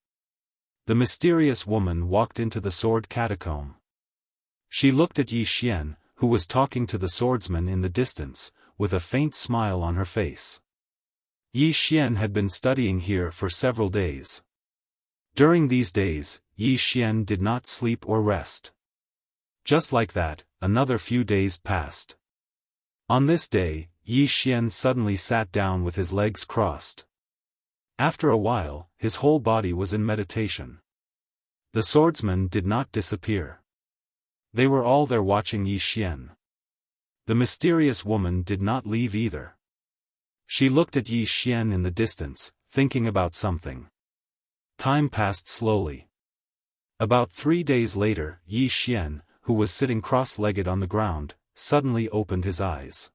the mysterious woman walked into the sword catacomb. She looked at Yi Xian, who was talking to the swordsman in the distance, with a faint smile on her face. Yi Xian had been studying here for several days. During these days, Yi Xian did not sleep or rest. Just like that, another few days passed. On this day, Yi Xian suddenly sat down with his legs crossed. After a while, his whole body was in meditation. The swordsman did not disappear. They were all there watching Yi Xian. The mysterious woman did not leave either. She looked at Yi Xian in the distance, thinking about something. Time passed slowly. About 3 days later, Yi Xian, who was sitting cross-legged on the ground, suddenly opened his eyes.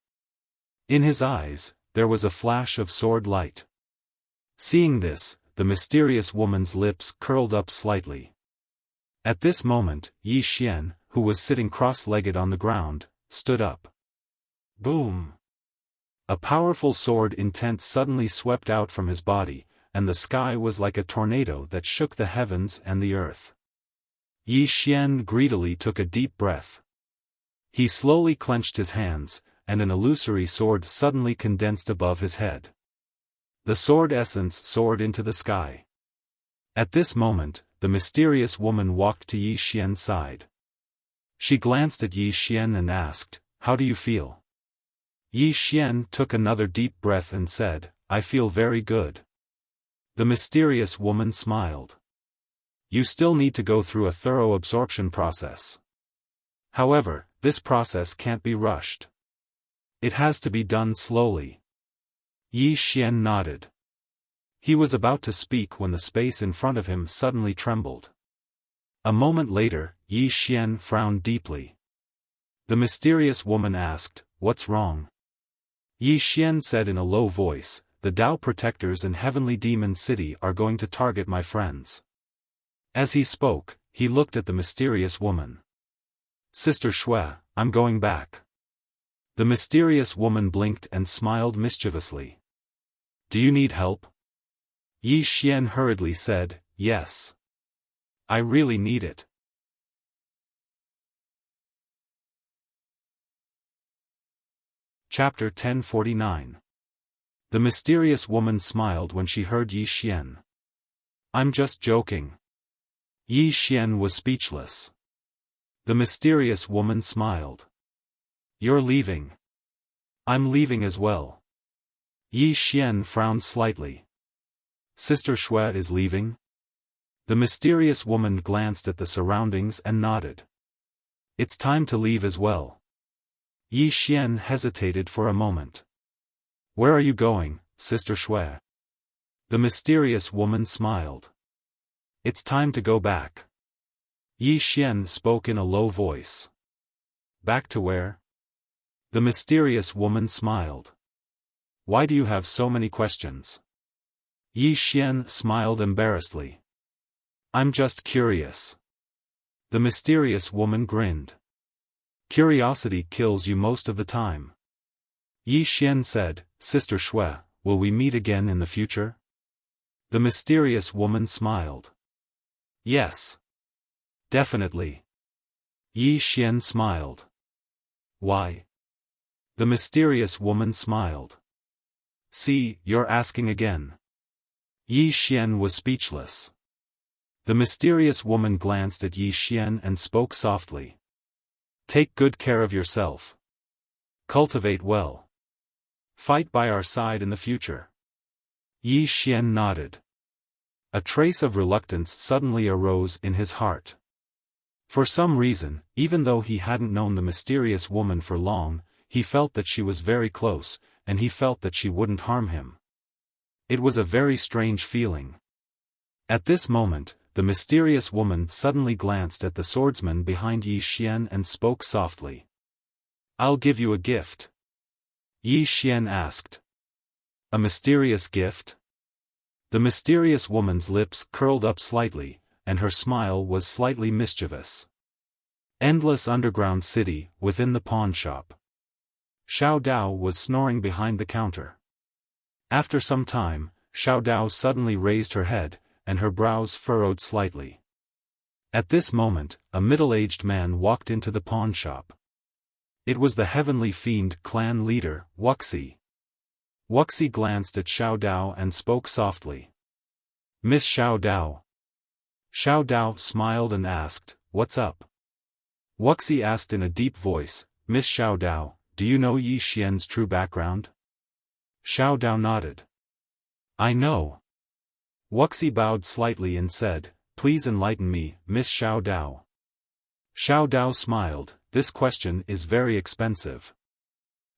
In his eyes, there was a flash of sword light. Seeing this, the mysterious woman's lips curled up slightly. At this moment, Yi Xian, who was sitting cross-legged on the ground, stood up. Boom! A powerful sword intent suddenly swept out from his body, and the sky was like a tornado that shook the heavens and the earth. Yi Xian greedily took a deep breath. He slowly clenched his hands, and an illusory sword suddenly condensed above his head. The sword essence soared into the sky. At this moment, the mysterious woman walked to Yi Xian's side. She glanced at Yi Xian and asked, "How do you feel?" Yi Xian took another deep breath and said, "I feel very good." The mysterious woman smiled. "You still need to go through a thorough absorption process. However, this process can't be rushed. It has to be done slowly." Yi Xian nodded. He was about to speak when the space in front of him suddenly trembled. A moment later, Yi Xian frowned deeply. The mysterious woman asked, "What's wrong?" Yi Xian said in a low voice, "The Tao Protectors in Heavenly Demon City are going to target my friends." As he spoke, he looked at the mysterious woman. "Sister Shui, I'm going back." The mysterious woman blinked and smiled mischievously. "Do you need help?" Yi Xian hurriedly said, "Yes. I really need it." Chapter 1049. The mysterious woman smiled when she heard Yi Xian. "I'm just joking." Yi Xian was speechless. The mysterious woman smiled. "You're leaving." "I'm leaving as well." Yi Xian frowned slightly. "Sister Shui is leaving?" The mysterious woman glanced at the surroundings and nodded. "It's time to leave as well." Yi Xian hesitated for a moment. "Where are you going, Sister Shui?" The mysterious woman smiled. "It's time to go back." Yi Xian spoke in a low voice. "Back to where?" The mysterious woman smiled. "Why do you have so many questions?" Yi Xian smiled embarrassedly. "I'm just curious." The mysterious woman grinned. "Curiosity kills you most of the time." Yi Xian said, "Sister Shui, will we meet again in the future?" The mysterious woman smiled. "Yes. Definitely." Yi Xian smiled. "Why?" The mysterious woman smiled. "See, you're asking again." Yi Xian was speechless. The mysterious woman glanced at Yi Xian and spoke softly. "Take good care of yourself. Cultivate well. Fight by our side in the future." Yi Xian nodded. A trace of reluctance suddenly arose in his heart. For some reason, even though he hadn't known the mysterious woman for long, he felt that she was very close, and he felt that she wouldn't harm him. It was a very strange feeling. At this moment, the mysterious woman suddenly glanced at the swordsman behind Yi Xian and spoke softly. "I'll give you a gift." Yi Xian asked. "A mysterious gift?" The mysterious woman's lips curled up slightly, and her smile was slightly mischievous. Endless underground city, within the pawn shop. Xiao Dao was snoring behind the counter. After some time, Xiao Dao suddenly raised her head, and her brows furrowed slightly. At this moment, a middle-aged man walked into the pawn shop. It was the Heavenly Fiend clan leader, Wuxia. Wuxia glanced at Xiao Dao and spoke softly. "Miss Xiao Dao." Xiao Dao smiled and asked, "What's up?" Wuxia asked in a deep voice, "Miss Xiao Dao, do you know Yi Xian's true background?" Xiao Dao nodded. "I know." Wuxia bowed slightly and said, "Please enlighten me, Miss Xiao Dao." Xiao Dao smiled, "This question is very expensive."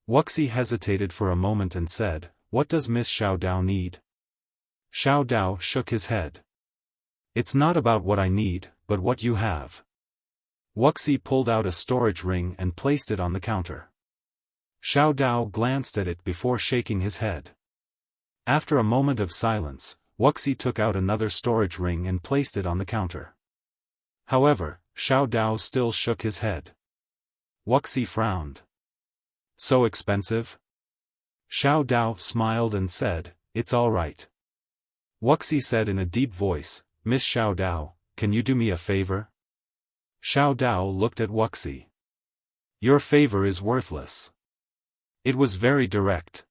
Wuxia hesitated for a moment and said, "What does Miss Xiao Dao need?" Xiao Dao shook his head. "It's not about what I need, but what you have." Wuxia pulled out a storage ring and placed it on the counter. Xiao Dao glanced at it before shaking his head. After a moment of silence, Wuxia took out another storage ring and placed it on the counter. However, Xiao Dao still shook his head. Wuxia frowned. "So expensive?" Xiao Dao smiled and said, "It's all right." Wuxia said in a deep voice, "Miss Xiao Dao, can you do me a favor?" Xiao Dao looked at Wuxia. "Your favor is worthless." It was very direct.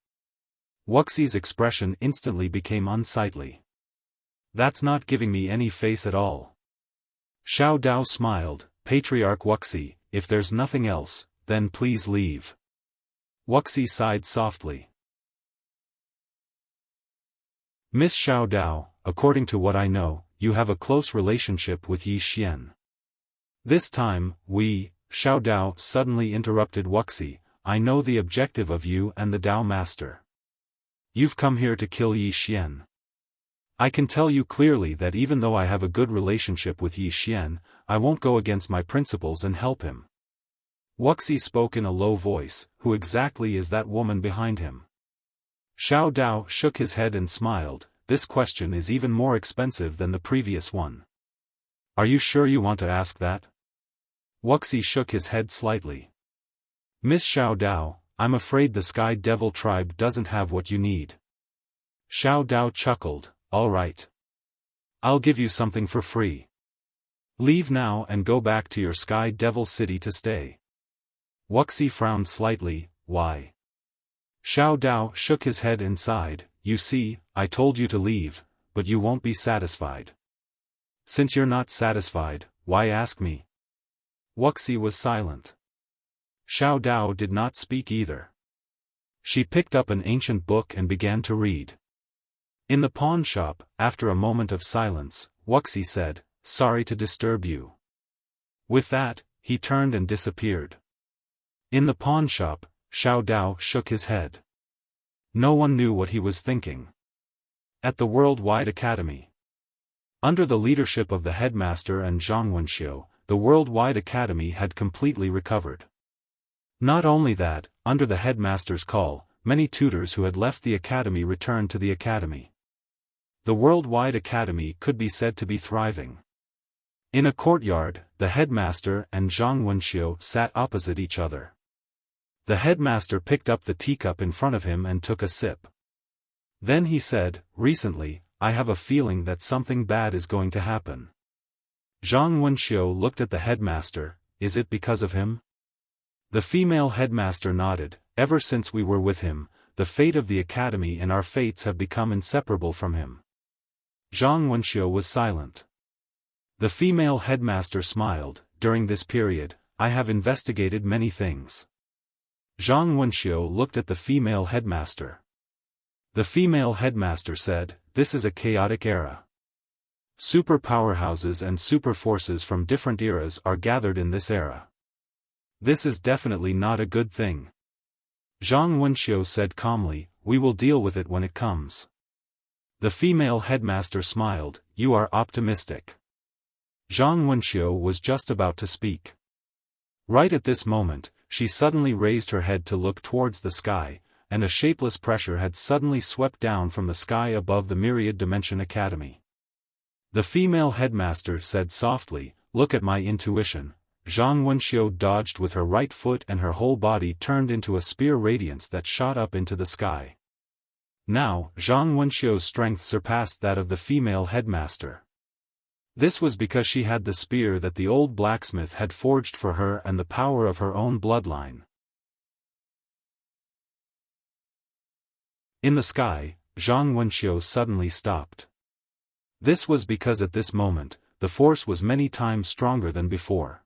Wuxia's expression instantly became unsightly. "That's not giving me any face at all." Xiao Dao smiled, "Patriarch Wuxia, if there's nothing else, then please leave. Wuxia sighed softly. Miss Xiao Dao, according to what I know, you have a close relationship with Yi Xian. This time, Xiao Dao suddenly interrupted Wuxia, I know the objective of you and the Dao Master. You've come here to kill Yi Xian. I can tell you clearly that even though I have a good relationship with Yi Xian, I won't go against my principles and help him. Wuxia spoke in a low voice, who exactly is that woman behind him? Xiao Dao shook his head and smiled, this question is even more expensive than the previous one. Are you sure you want to ask that? Wuxia shook his head slightly. Miss Xiao Dao, I'm afraid the Sky Devil tribe doesn't have what you need. Xiao Dao chuckled, all right. I'll give you something for free. Leave now and go back to your Sky Devil city to stay. Wuxia frowned slightly, why? Xiao Dao shook his head and sighed, you see, I told you to leave, but you won't be satisfied. Since you're not satisfied, why ask me? Wuxia was silent. Xiao Dao did not speak either. She picked up an ancient book and began to read. In the pawn shop, after a moment of silence, Wuxia said, sorry to disturb you. With that, he turned and disappeared. In the pawn shop, Xiao Dao shook his head. No one knew what he was thinking. At the Worldwide Academy. Under the leadership of the headmaster and Zhang Wenxiu, the Worldwide Academy had completely recovered. Not only that, under the headmaster's call, many tutors who had left the academy returned to the academy. The Worldwide Academy could be said to be thriving. In a courtyard, the headmaster and Zhang Wenxiu sat opposite each other. The headmaster picked up the teacup in front of him and took a sip. Then he said, recently, I have a feeling that something bad is going to happen. Zhang Wenxiu looked at the headmaster, is it because of him? The female headmaster nodded, ever since we were with him, the fate of the academy and our fates have become inseparable from him. Zhang Wenxiu was silent. The female headmaster smiled, during this period, I have investigated many things. Zhang Wenxiu looked at the female headmaster. The female headmaster said, this is a chaotic era. Super powerhouses and super forces from different eras are gathered in this era. This is definitely not a good thing. Zhang Wenxiu said calmly, we will deal with it when it comes. The female headmaster smiled, you are optimistic. Zhang Wenxiu was just about to speak. Right at this moment, she suddenly raised her head to look towards the sky, and a shapeless pressure had suddenly swept down from the sky above the Myriad Dimension Academy. The female headmaster said softly, look at my intuition. Zhang Wenxiu dodged with her right foot and her whole body turned into a spear radiance that shot up into the sky. Now, Zhang Wenxiu's strength surpassed that of the female headmaster. This was because she had the spear that the old blacksmith had forged for her and the power of her own bloodline. In the sky, Zhang Wenxiu suddenly stopped. This was because at this moment, the force was many times stronger than before.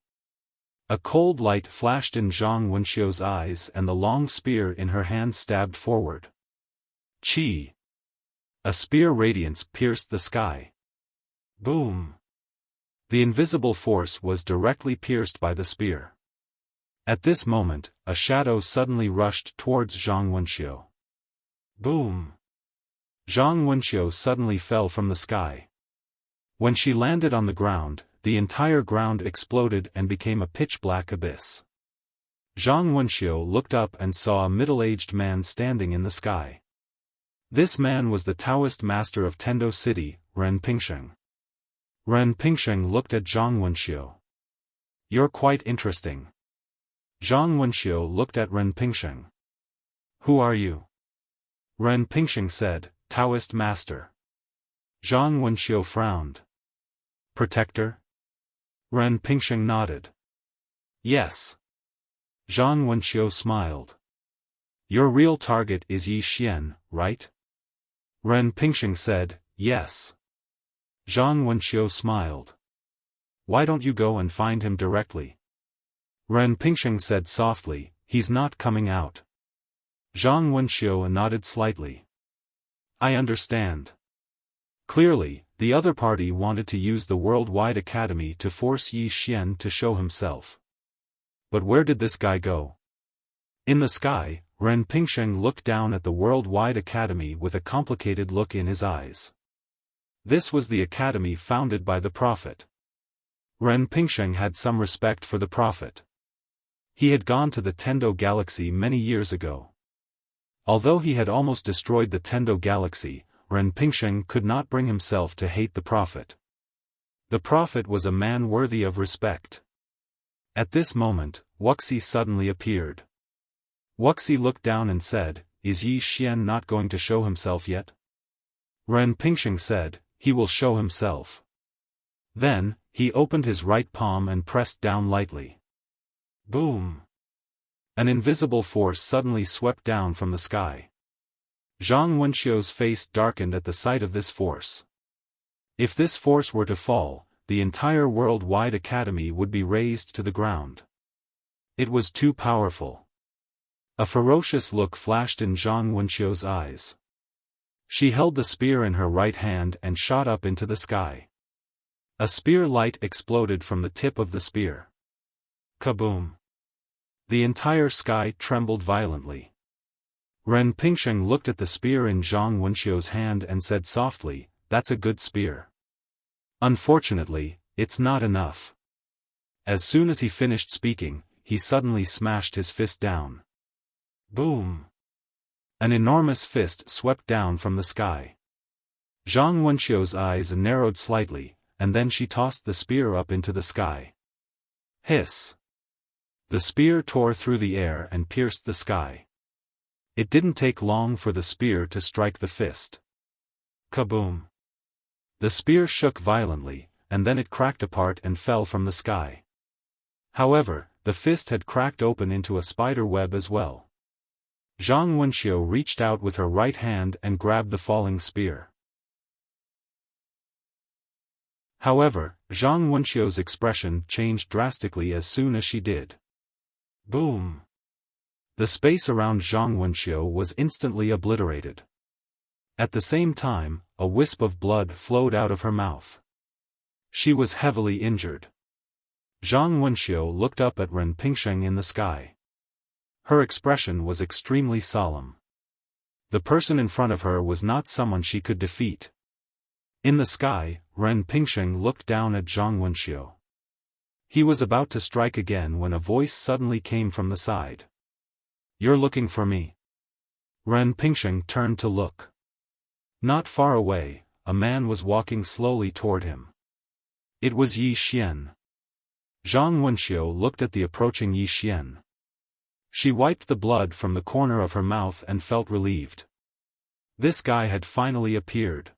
A cold light flashed in Zhang Wenxiu's eyes and the long spear in her hand stabbed forward. Chi! A spear radiance pierced the sky. Boom! The invisible force was directly pierced by the spear. At this moment, a shadow suddenly rushed towards Zhang Wenxiu. Boom! Zhang Wenxiu suddenly fell from the sky. When she landed on the ground, the entire ground exploded and became a pitch-black abyss. Zhang Wenxiu looked up and saw a middle-aged man standing in the sky. This man was the Taoist master of Tendo City, Ren Pingsheng. Ren Pingsheng looked at Zhang Wenxiu. You're quite interesting. Zhang Wenxiu looked at Ren Pingsheng. Who are you? Ren Pingsheng said, Taoist master. Zhang Wenxiu frowned. Protector? Ren Pingsheng nodded. Yes. Zhang Wenxiu smiled. Your real target is Yi Xian, right? Ren Pingsheng said, yes. Zhang Wenxiu smiled. Why don't you go and find him directly? Ren Pingsheng said softly, he's not coming out. Zhang Wenxiu nodded slightly. I understand. Clearly, the other party wanted to use the Worldwide Academy to force Yi Xian to show himself. But where did this guy go? In the sky, Ren Pingsheng looked down at the Worldwide Academy with a complicated look in his eyes. This was the academy founded by the Prophet. Ren Pingsheng had some respect for the Prophet. He had gone to the Tendo Galaxy many years ago. Although he had almost destroyed the Tendo Galaxy, Ren Pingsheng could not bring himself to hate the Prophet. The Prophet was a man worthy of respect. At this moment, Wuxia suddenly appeared. Wuxia looked down and said, Is Yi Xian not going to show himself yet? Ren Pingsheng said, He will show himself. Then, he opened his right palm and pressed down lightly. Boom! An invisible force suddenly swept down from the sky. Zhang Wenxiu's face darkened at the sight of this force. If this force were to fall, the entire Worldwide Academy would be razed to the ground. It was too powerful. A ferocious look flashed in Zhang Wenxiu's eyes. She held the spear in her right hand and shot up into the sky. A spear light exploded from the tip of the spear. Kaboom! The entire sky trembled violently. Ren Pingsheng looked at the spear in Zhang Wenxiu's hand and said softly, That's a good spear. Unfortunately, it's not enough. As soon as he finished speaking, he suddenly smashed his fist down. Boom! An enormous fist swept down from the sky. Zhang Wenxiu's eyes narrowed slightly, and then she tossed the spear up into the sky. Hiss! The spear tore through the air and pierced the sky. It didn't take long for the spear to strike the fist. Kaboom! The spear shook violently, and then it cracked apart and fell from the sky. However, the fist had cracked open into a spider web as well. Zhang Wenxiu reached out with her right hand and grabbed the falling spear. However, Zhang Wenxiu's expression changed drastically as soon as she did. Boom! The space around Zhang Wenxiu was instantly obliterated. At the same time, a wisp of blood flowed out of her mouth. She was heavily injured. Zhang Wenxiu looked up at Ren Pingsheng in the sky. Her expression was extremely solemn. The person in front of her was not someone she could defeat. In the sky, Ren Pingsheng looked down at Zhang Wenxiu. He was about to strike again when a voice suddenly came from the side. You're looking for me. Ren Pingsheng turned to look. Not far away, a man was walking slowly toward him. It was Yi Xian. Zhang Wenxiu looked at the approaching Yi Xian. She wiped the blood from the corner of her mouth and felt relieved. This guy had finally appeared.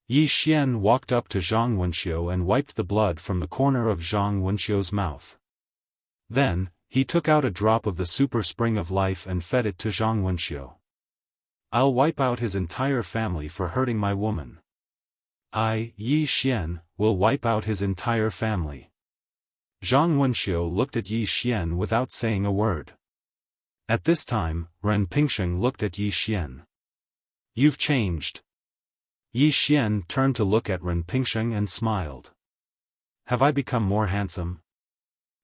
Yi Xian walked up to Zhang Wenxiu and wiped the blood from the corner of Zhang Wenxiu's mouth. Then, he took out a drop of the super spring of life and fed it to Zhang Wenxiu. I'll wipe out his entire family for hurting my woman. Yi Xian, will wipe out his entire family. Zhang Wenxiu looked at Yi Xian without saying a word. At this time, Ren Pingsheng looked at Yi Xian. You've changed. Yi Xian turned to look at Ren Pingsheng and smiled. Have I become more handsome?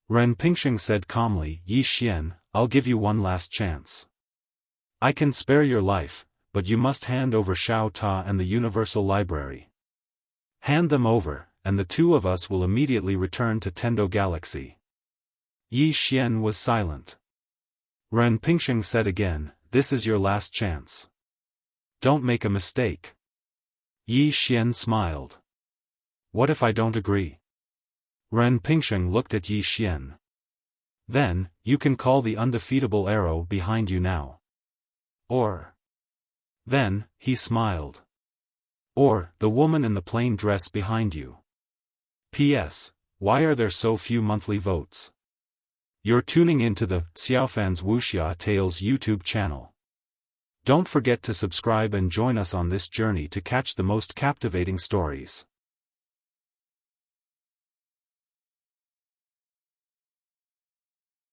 Ren Pingsheng said calmly, Yi Xian, I'll give you one last chance. I can spare your life, but you must hand over Xiao Ta and the Universal Library. Hand them over, and the two of us will immediately return to Tendo Galaxy. Yi Xian was silent. Ren Pingsheng said again, This is your last chance. Don't make a mistake. Yi Xian smiled. What if I don't agree? Ren Pingsheng looked at Yi Xian. Then, you can call the undefeatable arrow behind you now. Or. Then, he smiled. Or, the woman in the plain dress behind you. P.S. Why are there so few monthly votes? You're tuning into the Xiaofan's Wuxia Tales YouTube channel. Don't forget to subscribe and join us on this journey to catch the most captivating stories.